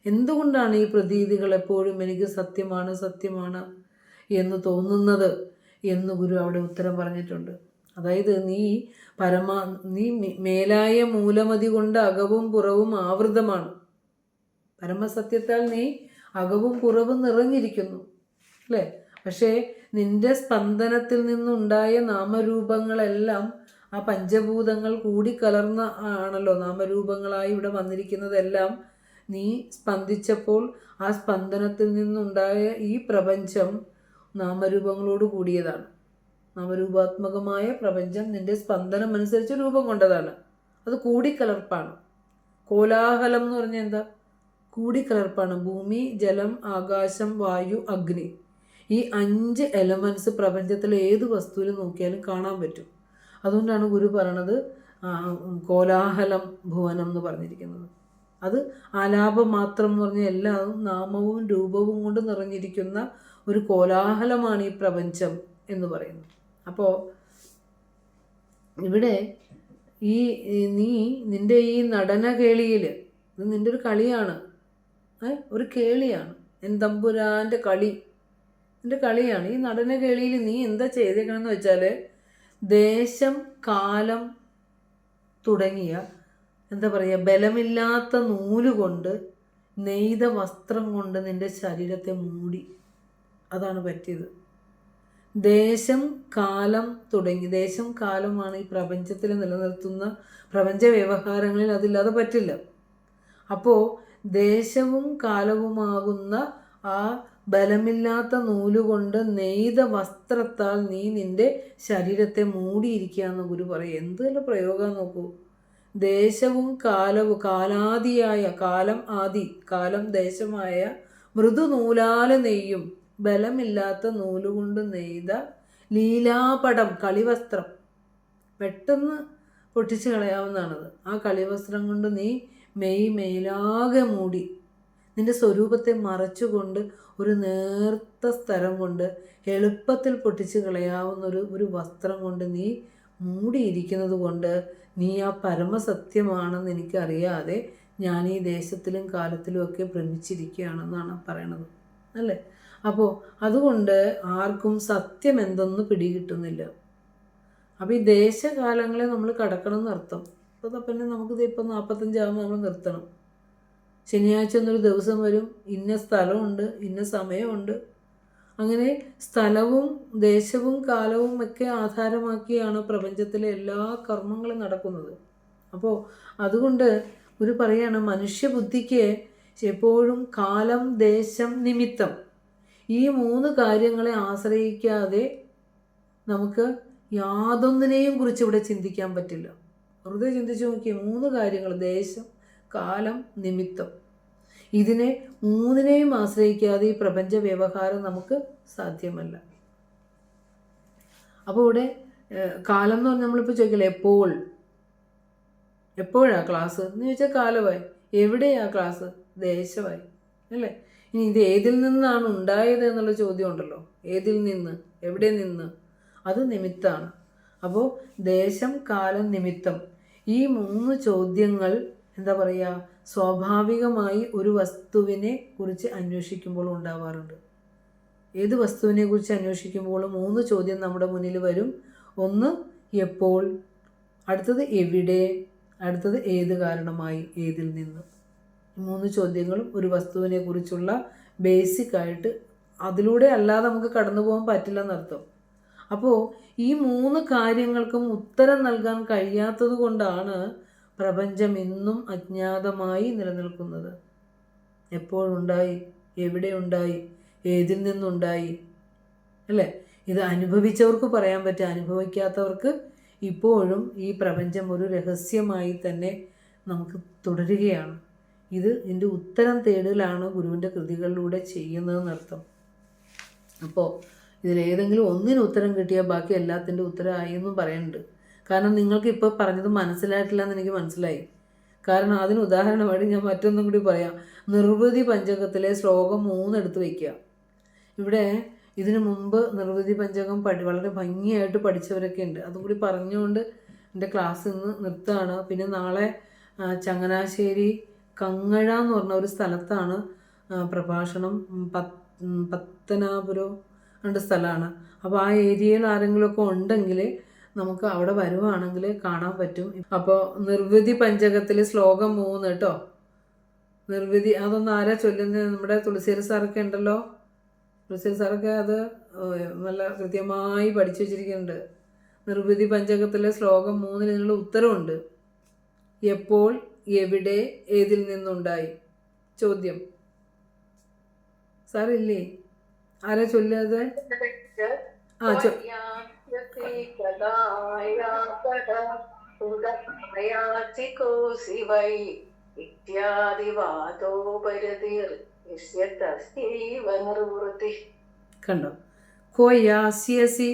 എന്തുകൊണ്ടാണ് ഈ പ്രതീതികൾ എപ്പോഴും എനിക്ക് സത്യമാണ് എന്ന് തോന്നുന്നത് എന്ന് ഗുരു അവിടെ ഉത്തരം പറഞ്ഞിട്ടുണ്ട്. അതായത് നീ മേലായ മൂലമതി കൊണ്ട് അകവും പുറവും ആവൃതമാണ്. പരമസത്യത്താൽ നീ അകവും പുറവും നിറഞ്ഞിരിക്കുന്നു അല്ലേ? പക്ഷേ നിന്റെ സ്പന്ദനത്തിൽ നിന്നുണ്ടായ നാമരൂപങ്ങളെല്ലാം ആ പഞ്ചഭൂതങ്ങൾ കൂടിക്കലർന്ന ആണല്ലോ നാമരൂപങ്ങളായി ഇവിടെ വന്നിരിക്കുന്നതെല്ലാം. നീ സ്പന്ദിച്ചപ്പോൾ ആ സ്പന്ദനത്തിൽ നിന്നുണ്ടായ ഈ പ്രപഞ്ചം നാമരൂപങ്ങളോട് കൂടിയതാണ്. നാമരൂപാത്മകമായ പ്രപഞ്ചം നിന്റെ സ്പന്ദനം അനുസരിച്ച് രൂപം കൊണ്ടതാണ്. അത് കൂടിക്കലർപ്പാണ്. കോലാഹലം എന്ന് പറഞ്ഞാൽ എന്താ? കൂടിക്കലർപ്പാണ്. ഭൂമി, ജലം, ആകാശം, വായു, അഗ്നി, ഈ 5 എലമെൻറ്റ്സ് പ്രപഞ്ചത്തിലെ ഏത് വസ്തുവിൽ നോക്കിയാലും കാണാൻ പറ്റും. അതുകൊണ്ടാണ് ഗുരു പറയണത് കോലാഹലം ഭുവനം എന്ന് പറഞ്ഞിരിക്കുന്നത്. അത് ആലാപം മാത്രം എന്ന് പറഞ്ഞാൽ എല്ലാം നാമവും രൂപവും കൊണ്ട് നിറഞ്ഞിരിക്കുന്ന ഒരു കോലാഹലമാണ് ഈ പ്രപഞ്ചം എന്ന് പറയുന്നത്. അപ്പോൾ ഇവിടെ നിൻ്റെ ഈ നടന കേളിയിൽ ഇത് നിൻ്റെ ഒരു കളിയാണ്, ഒരു കേളിയാണ്. എന്തമ്പുരാൻ്റെ കളി, നിൻ്റെ കളിയാണ്. ഈ നടന കേളിയിൽ നീ എന്താ ചെയ്തേക്കണമെന്ന് വെച്ചാൽ ദേശം, കാലം തുടങ്ങിയ എന്താ പറയുക ബലമില്ലാത്ത നൂലുകൊണ്ട് നെയ്ത വസ്ത്രം കൊണ്ട് നിൻ്റെ ശരീരത്തെ മൂടി. അതാണ് പറ്റിയത്. ദേശം, കാലം തുടങ്ങി, ദേശം കാലമാണ് ഈ പ്രപഞ്ചത്തിൽ നിലനിർത്തുന്ന പ്രപഞ്ച വ്യവഹാരങ്ങളിൽ, അതില്ലാതെ പറ്റില്ല. അപ്പോൾ ദേശവും കാലവുമാകുന്ന ആ ബലമില്ലാത്ത നൂലുകൊണ്ട് നെയ്ത വസ്ത്രത്താൽ നീ നിൻ്റെ ശരീരത്തെ മൂടിയിരിക്കുക എന്ന് ഗുരു പറയും. എന്തുള്ള പ്രയോഗം നോക്കൂ. ദേശവും കാലവും, കാലാദിയായ കാലം, ആദി കാലം ദേശമായ മൃദുനൂലാല നെയ്യും ബലമില്ലാത്ത നൂലുകൊണ്ട് നെയ്ത ലീലാപടം, കളിവസ്ത്രം പെട്ടെന്ന് പൊട്ടിച്ച് കളയാവുന്നതാണത്. ആ കളിവസ്ത്രം കൊണ്ട് നീ മെയ്ലാകെ മൂടി നിന്റെ സ്വരൂപത്തെ മറച്ചുകൊണ്ട് ഒരു നേർത്ത സ്ഥലം കൊണ്ട് എളുപ്പത്തിൽ പൊട്ടിച്ച് കളയാവുന്ന ഒരു വസ്ത്രം കൊണ്ട് നീ മൂടിയിരിക്കുന്നത് കൊണ്ട് നീ ആ പരമസത്യമാണെന്ന് എനിക്കറിയാതെ ഞാൻ ഈ ദേശത്തിലും കാലത്തിലും ഒക്കെ ഭ്രമിച്ചിരിക്കുകയാണെന്നാണ് പറയണത് അല്ലേ. അപ്പോൾ അതുകൊണ്ട് ആർക്കും സത്യം എന്തെന്ന് പിടികിട്ടുന്നില്ല. അപ്പോൾ ഈ ദേശകാലങ്ങളെ നമ്മൾ കടക്കണം എന്നർത്ഥം. അപ്പോൾ പിന്നെ നമുക്കിത് ഇപ്പം 45 ആകുമ്പോൾ നമ്മൾ നിർത്തണം. ശനിയാഴ്ച എന്നൊരു ദിവസം വരും, ഇന്ന സ്ഥലമുണ്ട്, ഇന്ന സമയമുണ്ട്. അങ്ങനെ സ്ഥലവും ദേശവും കാലവും ഒക്കെ ആധാരമാക്കിയാണ് പ്രപഞ്ചത്തിലെ എല്ലാ കർമ്മങ്ങളും നടക്കുന്നത്. അപ്പോൾ അതുകൊണ്ട് ഒരു പറയാണ്, മനുഷ്യബുദ്ധിക്ക് എപ്പോഴും കാലം, ദേശം, നിമിത്തം ഈ 3 കാര്യങ്ങളെ ആശ്രയിക്കാതെ നമുക്ക് യാതൊന്നിനെയും കുറിച്ച് ഇവിടെ ചിന്തിക്കാൻ പറ്റില്ല. വെറുതെ ചിന്തിച്ച് നോക്കിയേ, 3 കാര്യങ്ങൾ, ദേശം, കാലം, നിമിത്തം, ഇതിനെ 3നെയും ആശ്രയിക്കാതെ ഈ പ്രപഞ്ച വ്യവഹാരം നമുക്ക് സാധ്യമല്ല. അപ്പോൾ ഇവിടെ കാലം എന്ന് പറഞ്ഞാൽ നമ്മളിപ്പോൾ ചോദിക്കില്ല എപ്പോഴാണ് ക്ലാസ് എന്ന് ചോദിച്ചാൽ കാലമായി. എവിടെയാണ് ക്ലാസ്? ദേശമായി അല്ലേ. ഇനി ഇത് ഏതിൽ നിന്നാണ് ഉണ്ടായത് എന്നുള്ള ചോദ്യം ഉണ്ടല്ലോ. ഏതിൽ നിന്ന്, എവിടെ നിന്ന്, അത് നിമിത്തമാണ്. അപ്പോൾ ദേശം, കാലം, നിമിത്തം ഈ 3 ചോദ്യങ്ങൾ എന്താ പറയുക, സ്വാഭാവികമായി ഒരു വസ്തുവിനെ കുറിച്ച് അന്വേഷിക്കുമ്പോൾ ഉണ്ടാവാറുണ്ട്. ഏത് വസ്തുവിനെ കുറിച്ച് അന്വേഷിക്കുമ്പോഴും 3 ചോദ്യം നമ്മുടെ മുന്നിൽ വരും. ഒന്ന് എപ്പോൾ, അടുത്തത് എവിടെ, അടുത്തത് ഏത് കാരണമായി, ഏതിൽ നിന്ന്. 3 ചോദ്യങ്ങളും ഒരു വസ്തുവിനെ കുറിച്ചുള്ള ബേസിക്കായിട്ട്, അതിലൂടെ അല്ലാതെ നമുക്ക് കടന്നു പോകാൻ പറ്റില്ലെന്നർത്ഥം. അപ്പോൾ ഈ 3 കാര്യങ്ങൾക്കും ഉത്തരം നൽകാൻ കഴിയാത്തത് കൊണ്ടാണ് പ്രപഞ്ചം ഇന്നും അജ്ഞാതമായി നിലനിൽക്കുന്നത്. എപ്പോഴുണ്ടായി, എവിടെ ഉണ്ടായി, ഏതിൽ നിന്നുണ്ടായി അല്ലേ. ഇത് അനുഭവിച്ചവർക്ക് പറയാൻ പറ്റും, അനുഭവിക്കാത്തവർക്ക് ഇപ്പോഴും ഈ പ്രപഞ്ചം ഒരു രഹസ്യമായി തന്നെ നമുക്ക് തുടരുകയാണ്. ഇതിൻ്റെ ഉത്തരം തേടലാണ് ഗുരുവിൻ്റെ കൃതികളിലൂടെ ചെയ്യുന്നതെന്നർത്ഥം. അപ്പോൾ ഇതിലേതെങ്കിലും ഒന്നിന് ഉത്തരം കിട്ടിയാൽ ബാക്കി എല്ലാത്തിൻ്റെ ഉത്തരമായി എന്നും പറയുന്നുണ്ട്. കാരണം നിങ്ങൾക്ക് ഇപ്പോൾ പറഞ്ഞത് മനസ്സിലായിട്ടില്ല എന്ന് എനിക്ക് മനസ്സിലായി. കാരണം അതിന് ഉദാഹരണമായിട്ട് ഞാൻ മറ്റൊന്നും കൂടി പറയാം. നിർവൃതി പഞ്ചകത്തിലെ ശ്ലോകം 3 എടുത്ത് വയ്ക്കുക. ഇവിടെ ഇതിനു മുമ്പ് നിർവൃതി പഞ്ചകം വളരെ ഭംഗിയായിട്ട് പഠിച്ചവരൊക്കെ ഉണ്ട്. അതും കൂടി പറഞ്ഞുകൊണ്ട് എൻ്റെ ക്ലാസ് ഇന്ന് നിർത്തുകയാണ്. പിന്നെ നാളെ ചങ്ങനാശ്ശേരി കങ്ങഴ എന്ന് പറഞ്ഞ ഒരു സ്ഥലത്താണ് പ്രഭാഷണം. പത്തനാപുരം രണ്ട് സ്ഥലമാണ്. അപ്പോൾ ആ ഏരിയയിൽ ആരെങ്കിലുമൊക്കെ ഉണ്ടെങ്കിൽ നമുക്ക് അവിടെ വരുവാണെങ്കിൽ കാണാൻ പറ്റും. അപ്പോൾ നിർവൃതി പഞ്ചകത്തിൽ ശ്ലോകം 3 കേട്ടോ. നിർവൃതി അതൊന്ന് ആരാ ചൊല്ലുന്നത്? നമ്മുടെ തുളസിയേരി സാറൊക്കെ ഉണ്ടല്ലോ. തുളസിയേരി സാറൊക്കെ അത് നല്ല കൃത്യമായി പഠിച്ചു വച്ചിരിക്കുന്നുണ്ട്. നിർവൃതി പഞ്ചകത്തിലെ ശ്ലോകം 3 ഇതിനുള്ള ഉത്തരവുണ്ട്. എപ്പോൾ, എവിടെ, ഏതിൽ നിന്നുണ്ടായി. ചോദ്യം സാറില്ലേ? ആരാ ചൊല്ലാതെ? കണ്ടോ? ക്വയാസ്യസി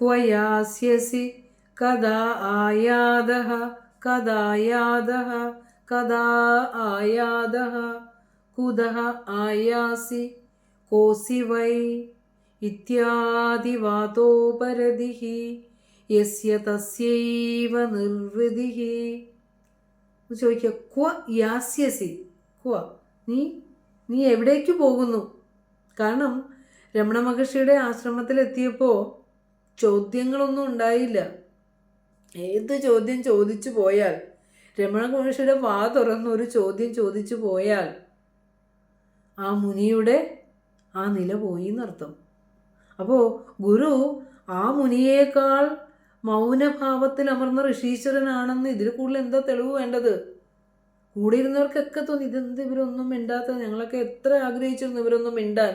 ക്വയാസ്യസി കദാ ആയാദഃ കദായാദഃ കദാ ആയാദഃ കുതഃ ആയാസി കോസി വൈ ഇത്യാദി വാതോപരതിഃ യസ്യ തസ്യൈവ നിർവൃതിഃ. ചോദിക്കുക, ക്വ യാസ്യസി, ക്വ നീ എവിടേക്ക് പോകുന്നു? കാരണം രമണ മഹർഷിയുടെ ആശ്രമത്തിലെത്തിയപ്പോൾ ചോദ്യങ്ങളൊന്നും ഉണ്ടായില്ല. ഏത് ചോദ്യം ചോദിച്ചു പോയാൽ, രമണ മഹർഷിയുടെ വാ തുറന്ന് ഒരു ചോദ്യം ചോദിച്ചു പോയാൽ ആ മുനിയുടെ ആ നില പോയി എന്നർത്ഥം. അപ്പോൾ ഗുരു ആ മുനിയേക്കാൾ മൗനഭാവത്തിൽ അമർന്ന ഋഷീശ്വരനാണെന്ന് ഇതിൽ കൂടുതൽ എന്താ തെളിവ് വേണ്ടത്? കൂടെ ഇരുന്നവർക്കൊക്കെ തോന്നി, ഇതെന്ത് ഇവരൊന്നും മിണ്ടാത്ത, ഞങ്ങളൊക്കെ എത്ര ആഗ്രഹിച്ചിരുന്നു ഇവരൊന്നും മിണ്ടാൻ,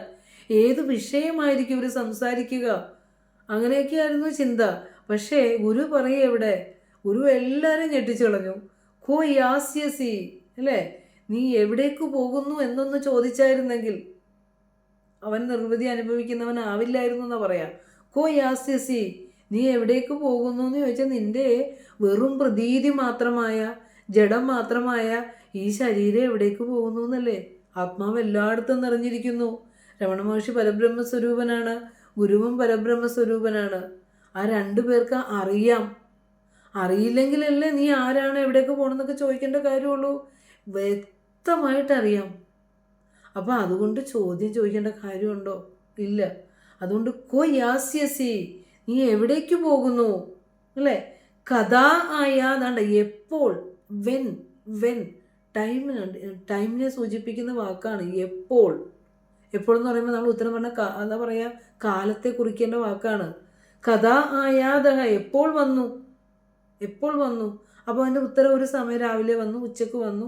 ഏത് വിഷയമായിരിക്കും ഇവർ സംസാരിക്കുക, അങ്ങനെയൊക്കെയായിരുന്നു ചിന്ത. പക്ഷേ ഗുരു പറയുക എവിടെ? ഗുരു എല്ലാവരും ഞെട്ടിച്ചു കളഞ്ഞു. കോ യാസ്യസി അല്ലേ, നീ എവിടേക്ക് പോകുന്നു എന്നൊന്ന് ചോദിച്ചായിരുന്നെങ്കിൽ അവൻ നിർവൃതി അനുഭവിക്കുന്നവനാവില്ലായിരുന്നു എന്നാ പറയാം. കോ യാസ്യസി, നീ എവിടേക്ക് പോകുന്നു എന്ന് ചോദിച്ചാൽ നിന്റെ വെറും പ്രതീതി മാത്രമായ, ജഡം മാത്രമായ ഈ ശരീരം എവിടേക്ക് പോകുന്നു എന്നല്ലേ. ആത്മാവ് എല്ലായിടത്തും നിറഞ്ഞിരിക്കുന്നു. രമണ മഹർഷി പരബ്രഹ്മസ്വരൂപനാണ്, ഗുരുവും പരബ്രഹ്മസ്വരൂപനാണ്. ആ രണ്ടു പേർക്ക് അറിയാം. അറിയില്ലെങ്കിലല്ലേ നീ ആരാണ്, എവിടേക്ക് പോകണമെന്നൊക്കെ ചോദിക്കേണ്ട കാര്യമുള്ളൂ. വ്യക്തമായിട്ടറിയാം. അപ്പം അതുകൊണ്ട് ചോദ്യം ചോദിക്കേണ്ട കാര്യമുണ്ടോ? ഇല്ല. അതുകൊണ്ട് കോ യാസ്യസി, നീ എവിടേക്ക് പോകുന്നു അല്ലേ. കഥാ ആയാതാണ്ട് എപ്പോൾ, വെൻ ടൈമിനെ സൂചിപ്പിക്കുന്ന വാക്കാണ് എപ്പോൾ. എപ്പോൾ എന്ന് പറയുമ്പോൾ നമ്മൾ ഉത്തരം പറഞ്ഞ എന്താ പറയുക, കാലത്തെ കുറിക്കേണ്ട വാക്കാണ്. കഥാ ആയാതഹ, എപ്പോൾ വന്നു. അപ്പോൾ അതിൻ്റെ ഉത്തരം ഒരു സമയം രാവിലെ വന്നു, ഉച്ചക്ക് വന്നു,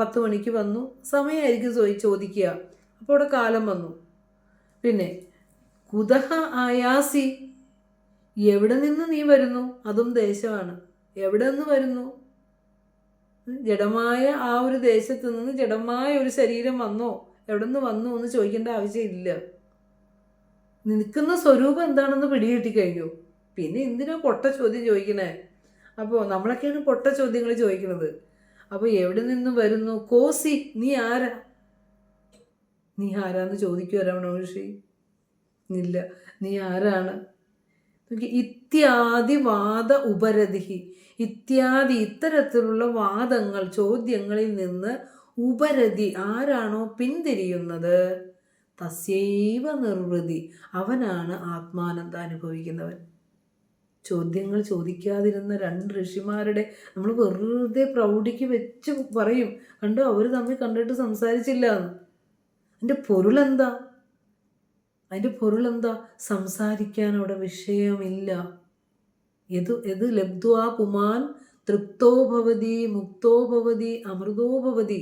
10 മണിക്ക് വന്നു, സമയമായിരിക്കും ചോദിക്കുക. അപ്പോൾ അവിടെ കാലം വന്നു. പിന്നെ കുതഹ ആയാസി, എവിടെ നിന്ന് നീ വരുന്നു, അതും ദേശമാണ്. എവിടെ നിന്ന് വരുന്നു? ജഡമായ ആ ഒരു ദേശത്ത് നിന്ന് ജഡമായ ഒരു ശരീരം വന്നോ, എവിടെ നിന്ന് വന്നു എന്ന് ചോദിക്കേണ്ട ആവശ്യമില്ല. നിൽക്കുന്ന സ്വരൂപം എന്താണെന്ന് പിടികിട്ടിക്കഴിഞ്ഞു. പിന്നെ എന്തിനാ പൊട്ട ചോദ്യം ചോദിക്കണേ? അപ്പോൾ നമ്മളൊക്കെയാണ് പൊട്ട ചോദ്യങ്ങൾ ചോദിക്കുന്നത്. അപ്പോൾ എവിടെ നിന്ന് വരുന്നു? കോസി, നീ ആരാന്ന് ചോദിക്കുമോ രമണ മഹർഷി? ഇല്ല. നീ ആരാണ്? ഇത്യാദി വാദ ഉപരതിഹി, ഇത്യാദി ഇത്തരത്തിലുള്ള വാദങ്ങൾ, ചോദ്യങ്ങളിൽ നിന്ന് ഉപരതി, ആരാണോ പിന്തിരിയുന്നത്, തസ്യൈവ നിർവൃതി, അവനാണ് ആത്മാനന്ദം അനുഭവിക്കുന്നവൻ. ചോദ്യങ്ങൾ ചോദിക്കാതിരുന്ന 2 ഋഷിമാരുടെ നമ്മൾ വെറുതെ പ്രൗഢിക്ക് വെച്ച് പറയും, കണ്ടോ അവർ തമ്മിൽ കണ്ടിട്ട് സംസാരിച്ചില്ല എന്ന്. അതിൻ്റെ പൊരുളെന്താ? സംസാരിക്കാൻ അവിടെ വിഷയമില്ല. എത് ലബ്ധ്വാ പുമാൻ തൃപ്തോ ഭവതി മുക്തോ ഭവതി അമൃതോ ഭവതി.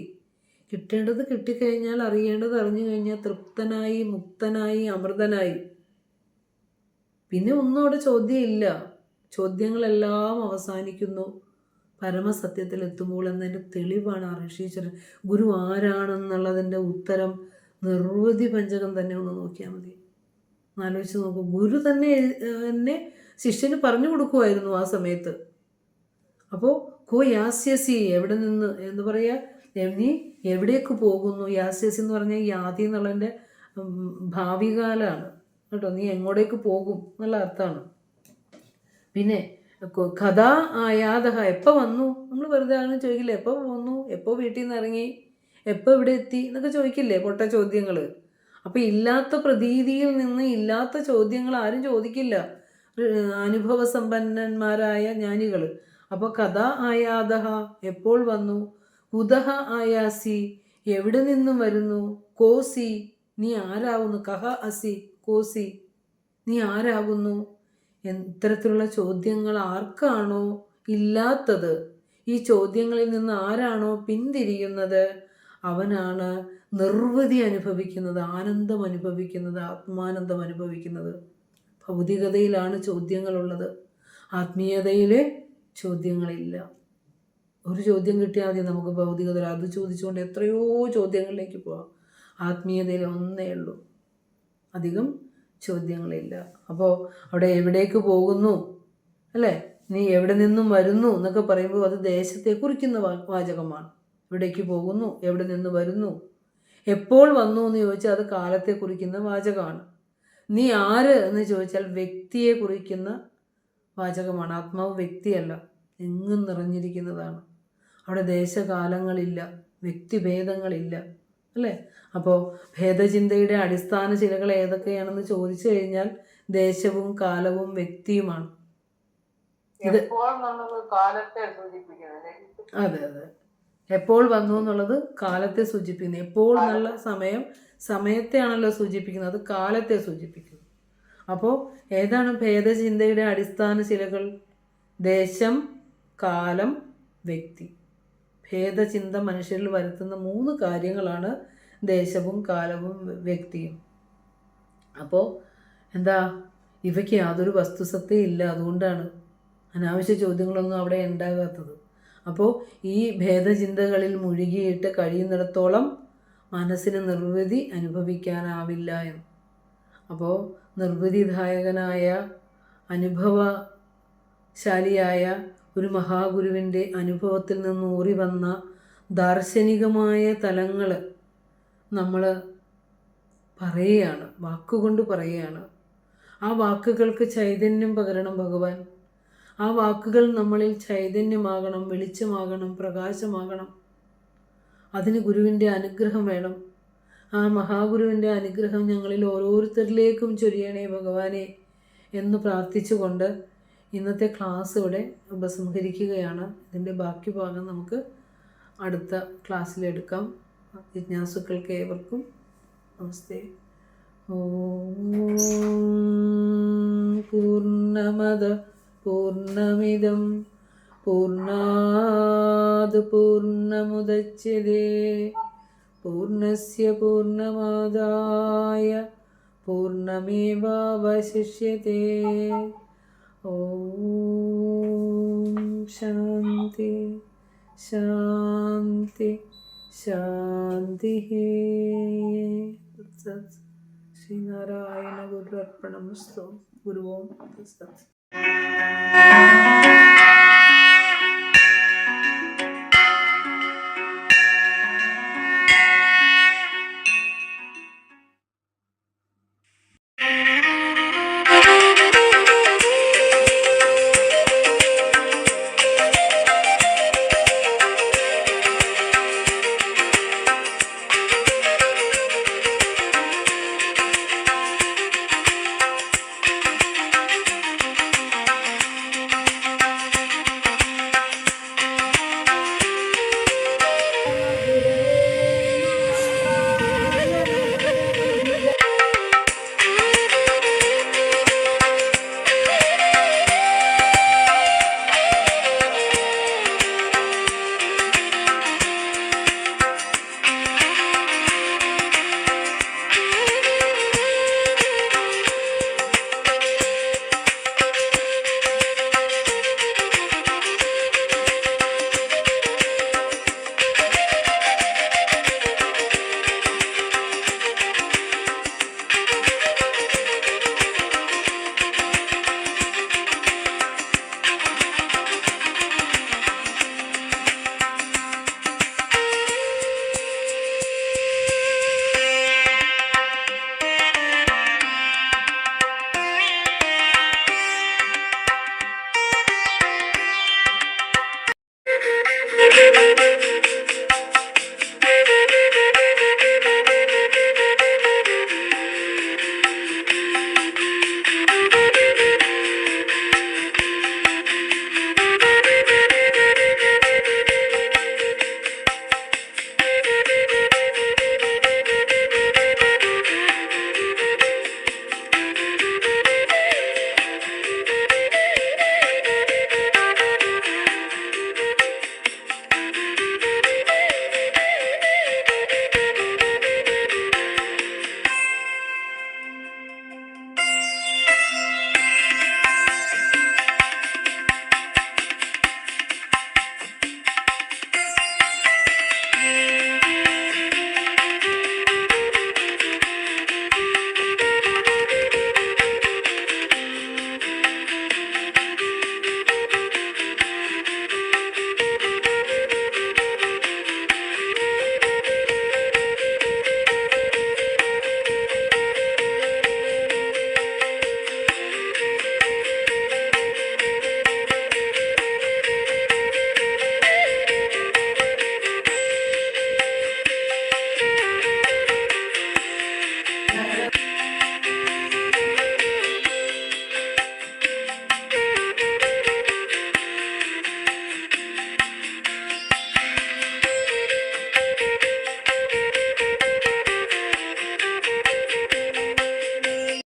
കിട്ടേണ്ടത് കിട്ടിക്കഴിഞ്ഞാൽ, അറിയേണ്ടത് അറിഞ്ഞു കഴിഞ്ഞാൽ തൃപ്തനായി, മുക്തനായി, അമൃതനായി. പിന്നെ ഒന്നും അവിടെ ചോദ്യമില്ല. ചോദ്യങ്ങളെല്ലാം അവസാനിക്കുന്നു പരമസത്യത്തിലെത്തുമ്പോൾ എന്നതിൻ്റെ തെളിവാണ് ആ ഋഷീശ്വരൻ. ഗുരു ആരാണെന്നുള്ളതിൻ്റെ ഉത്തരം നിർവൃതി പഞ്ചകം തന്നെ ഒന്ന് നോക്കിയാൽ മതി. ആലോചിച്ച് നോക്കൂ. ഗുരു തന്നെ ശിഷ്യന് പറഞ്ഞു കൊടുക്കുമായിരുന്നു ആ സമയത്ത്. അപ്പോൾ കോ യാസ്യസി, എവിടെ നിന്ന് എന്ന് പറയുക, നീ എവിടേക്ക് പോകുന്നു. യാസ്യസി എന്ന് പറഞ്ഞാൽ യാതി എന്നുള്ളതിൻ്റെ ഭാവികാലാണ് കേട്ടോ. നീ എങ്ങോട്ടേക്ക് പോകും എന്നുള്ള അർത്ഥമാണ്. പിന്നെ കഥാ ആയാതഹ, എപ്പോൾ വന്നു. നമ്മൾ വെറുതെ ആണെന്ന് ചോദിക്കില്ലേ, എപ്പോൾ പോന്നു, എപ്പോൾ വീട്ടിൽ നിന്ന് ഇറങ്ങി, എപ്പോൾ ഇവിടെ എത്തി എന്നൊക്കെ ചോദിക്കില്ലേ, പൊട്ട ചോദ്യങ്ങൾ. അപ്പം ഇല്ലാത്ത പ്രതീതിയിൽ നിന്ന് ഇല്ലാത്ത ചോദ്യങ്ങൾ ആരും ചോദിക്കില്ല, അനുഭവസമ്പന്നന്മാരായ ജ്ഞാനികൾ. അപ്പോൾ കഥ ആയാതഹ, എപ്പോൾ വന്നു. കുതഹ ആയാസി, എവിടെ നിന്നും വരുന്നു. കോസി, നീ ആരാകുന്നു. കഹ അസി കോസി, നീ ആരാകുന്നു. ഇത്തരത്തിലുള്ള ചോദ്യങ്ങൾ ആർക്കാണോ ഇല്ലാത്തത്, ഈ ചോദ്യങ്ങളിൽ നിന്ന് ആരാണോ പിന്തിരിയുന്നത്, അവനാണ് നിർവൃതി അനുഭവിക്കുന്നത്, ആനന്ദം അനുഭവിക്കുന്നത്, ആത്മാനന്ദം അനുഭവിക്കുന്നത്. ഭൗതികതയിലാണ് ചോദ്യങ്ങളുള്ളത്, ആത്മീയതയിൽ ചോദ്യങ്ങളില്ല. ഒരു ചോദ്യം കിട്ടിയാൽ മതി നമുക്ക് ഭൗതികത, അത് ചോദിച്ചുകൊണ്ട് എത്രയോ ചോദ്യങ്ങളിലേക്ക് പോവാം. ആത്മീയതയിൽ ഒന്നേ ഉള്ളൂ, അധികം ചോദ്യങ്ങളില്ല. അപ്പോൾ അവിടെ എവിടേക്ക് പോകുന്നു അല്ലേ, നീ എവിടെ നിന്നും വരുന്നു എന്നൊക്കെ പറയുമ്പോൾ അത് ദേശത്തെ കുറിക്കുന്ന വാചകമാണ്. എവിടേക്ക് പോകുന്നു, എവിടെ നിന്ന് വരുന്നു. എപ്പോൾ വന്നു എന്ന് ചോദിച്ചാൽ അത് കാലത്തെ കുറിക്കുന്ന വാചകമാണ്. നീ ആര് എന്ന് ചോദിച്ചാൽ വ്യക്തിയെ കുറിക്കുന്ന വാചകമാണ്. ആത്മാവ് വ്യക്തിയല്ല, എങ്ങും നിറഞ്ഞിരിക്കുന്നതാണ്. അവിടെ ദേശകാലങ്ങളില്ല, വ്യക്തിഭേദങ്ങളില്ല അല്ലേ. അപ്പോൾ ഭേദചിന്തയുടെ അടിസ്ഥാന ശിലകൾ ഏതൊക്കെയാണെന്ന് ചോദിച്ചു കഴിഞ്ഞാൽ ദേശവും കാലവും വ്യക്തിയുമാണ്. ഇത് അതെ അതെ, എപ്പോൾ വന്നു എന്നുള്ളത് കാലത്തെ സൂചിപ്പിക്കുന്നു. എപ്പോൾ എന്നുള്ള സമയത്തെയാണല്ലോ സൂചിപ്പിക്കുന്നത്, അത് കാലത്തെ സൂചിപ്പിക്കുന്നു. അപ്പോൾ ഏതാണ് ഭേദചിന്തയുടെ അടിസ്ഥാന ശിലകൾ? ദേശം, കാലം, വ്യക്തി. ഭേദചിന്ത മനുഷ്യരിൽ വരുത്തുന്ന 3 കാര്യങ്ങളാണ് ദേശവും കാലവും വ്യക്തിയും. അപ്പോൾ എന്താ, ഇവയ്ക്ക് യാതൊരു വസ്തുസത്തയും ഇല്ല. അതുകൊണ്ടാണ് അനാവശ്യ ചോദ്യങ്ങളൊന്നും അവിടെ ഉണ്ടാകാത്തത്. അപ്പോൾ ഈ ഭേദചിന്തകളിൽ മുഴുകിയിട്ട് കഴിയുന്നിടത്തോളം മനസ്സിന് നിർവൃതി അനുഭവിക്കാനാവില്ല എന്ന്. അപ്പോൾ നിർവൃതിദായകനായ അനുഭവശാലിയായ ഒരു മഹാഗുരുവിൻ്റെ അനുഭവത്തിൽ നിന്ന് ഊറി വന്ന ദാർശനികമായ തലങ്ങൾ നമ്മൾ പറയുകയാണ്, വാക്കുകൊണ്ട് പറയുകയാണ്. ആ വാക്കുകൾക്ക് ചൈതന്യം പകരണം ഭഗവാൻ. ആ വാക്കുകൾ നമ്മളിൽ ചൈതന്യമാകണം, വെളിച്ചമാകണം, പ്രകാശമാകണം. അതിന് ഗുരുവിൻ്റെ അനുഗ്രഹം വേണം. ആ മഹാഗുരുവിൻ്റെ അനുഗ്രഹം ഞങ്ങളിൽ ഓരോരുത്തരിലേക്കും ചൊരിയണേ ഭഗവാനെ എന്ന് പ്രാർത്ഥിച്ചുകൊണ്ട് ഇന്നത്തെ ക്ലാസ് ഇവിടെ ഉപസംഹരിക്കുകയാണ്. ഇതിൻ്റെ ബാക്കി ഭാഗം നമുക്ക് അടുത്ത ക്ലാസ്സിലെടുക്കാം. ജിജ്ഞാസുക്കൾക്ക് ഏവർക്കും നമസ്തേ. ഓം പൂർണ്ണമദ പൂർണ്ണമിദം പൂർണ്ണാത് പൂർണ്ണമുദച്യതേ പൂർണ്ണസ്യ പൂർണ്ണമാദായ പൂർണ്ണമേവാവശിഷ്യതേ. ഓം ശാന്തി ശാന്തി ശാന്തി. ശ്രീനാരായണ ഗുരുർപ്പണമസ്തു. ഗുരു ഓം തത്സത്.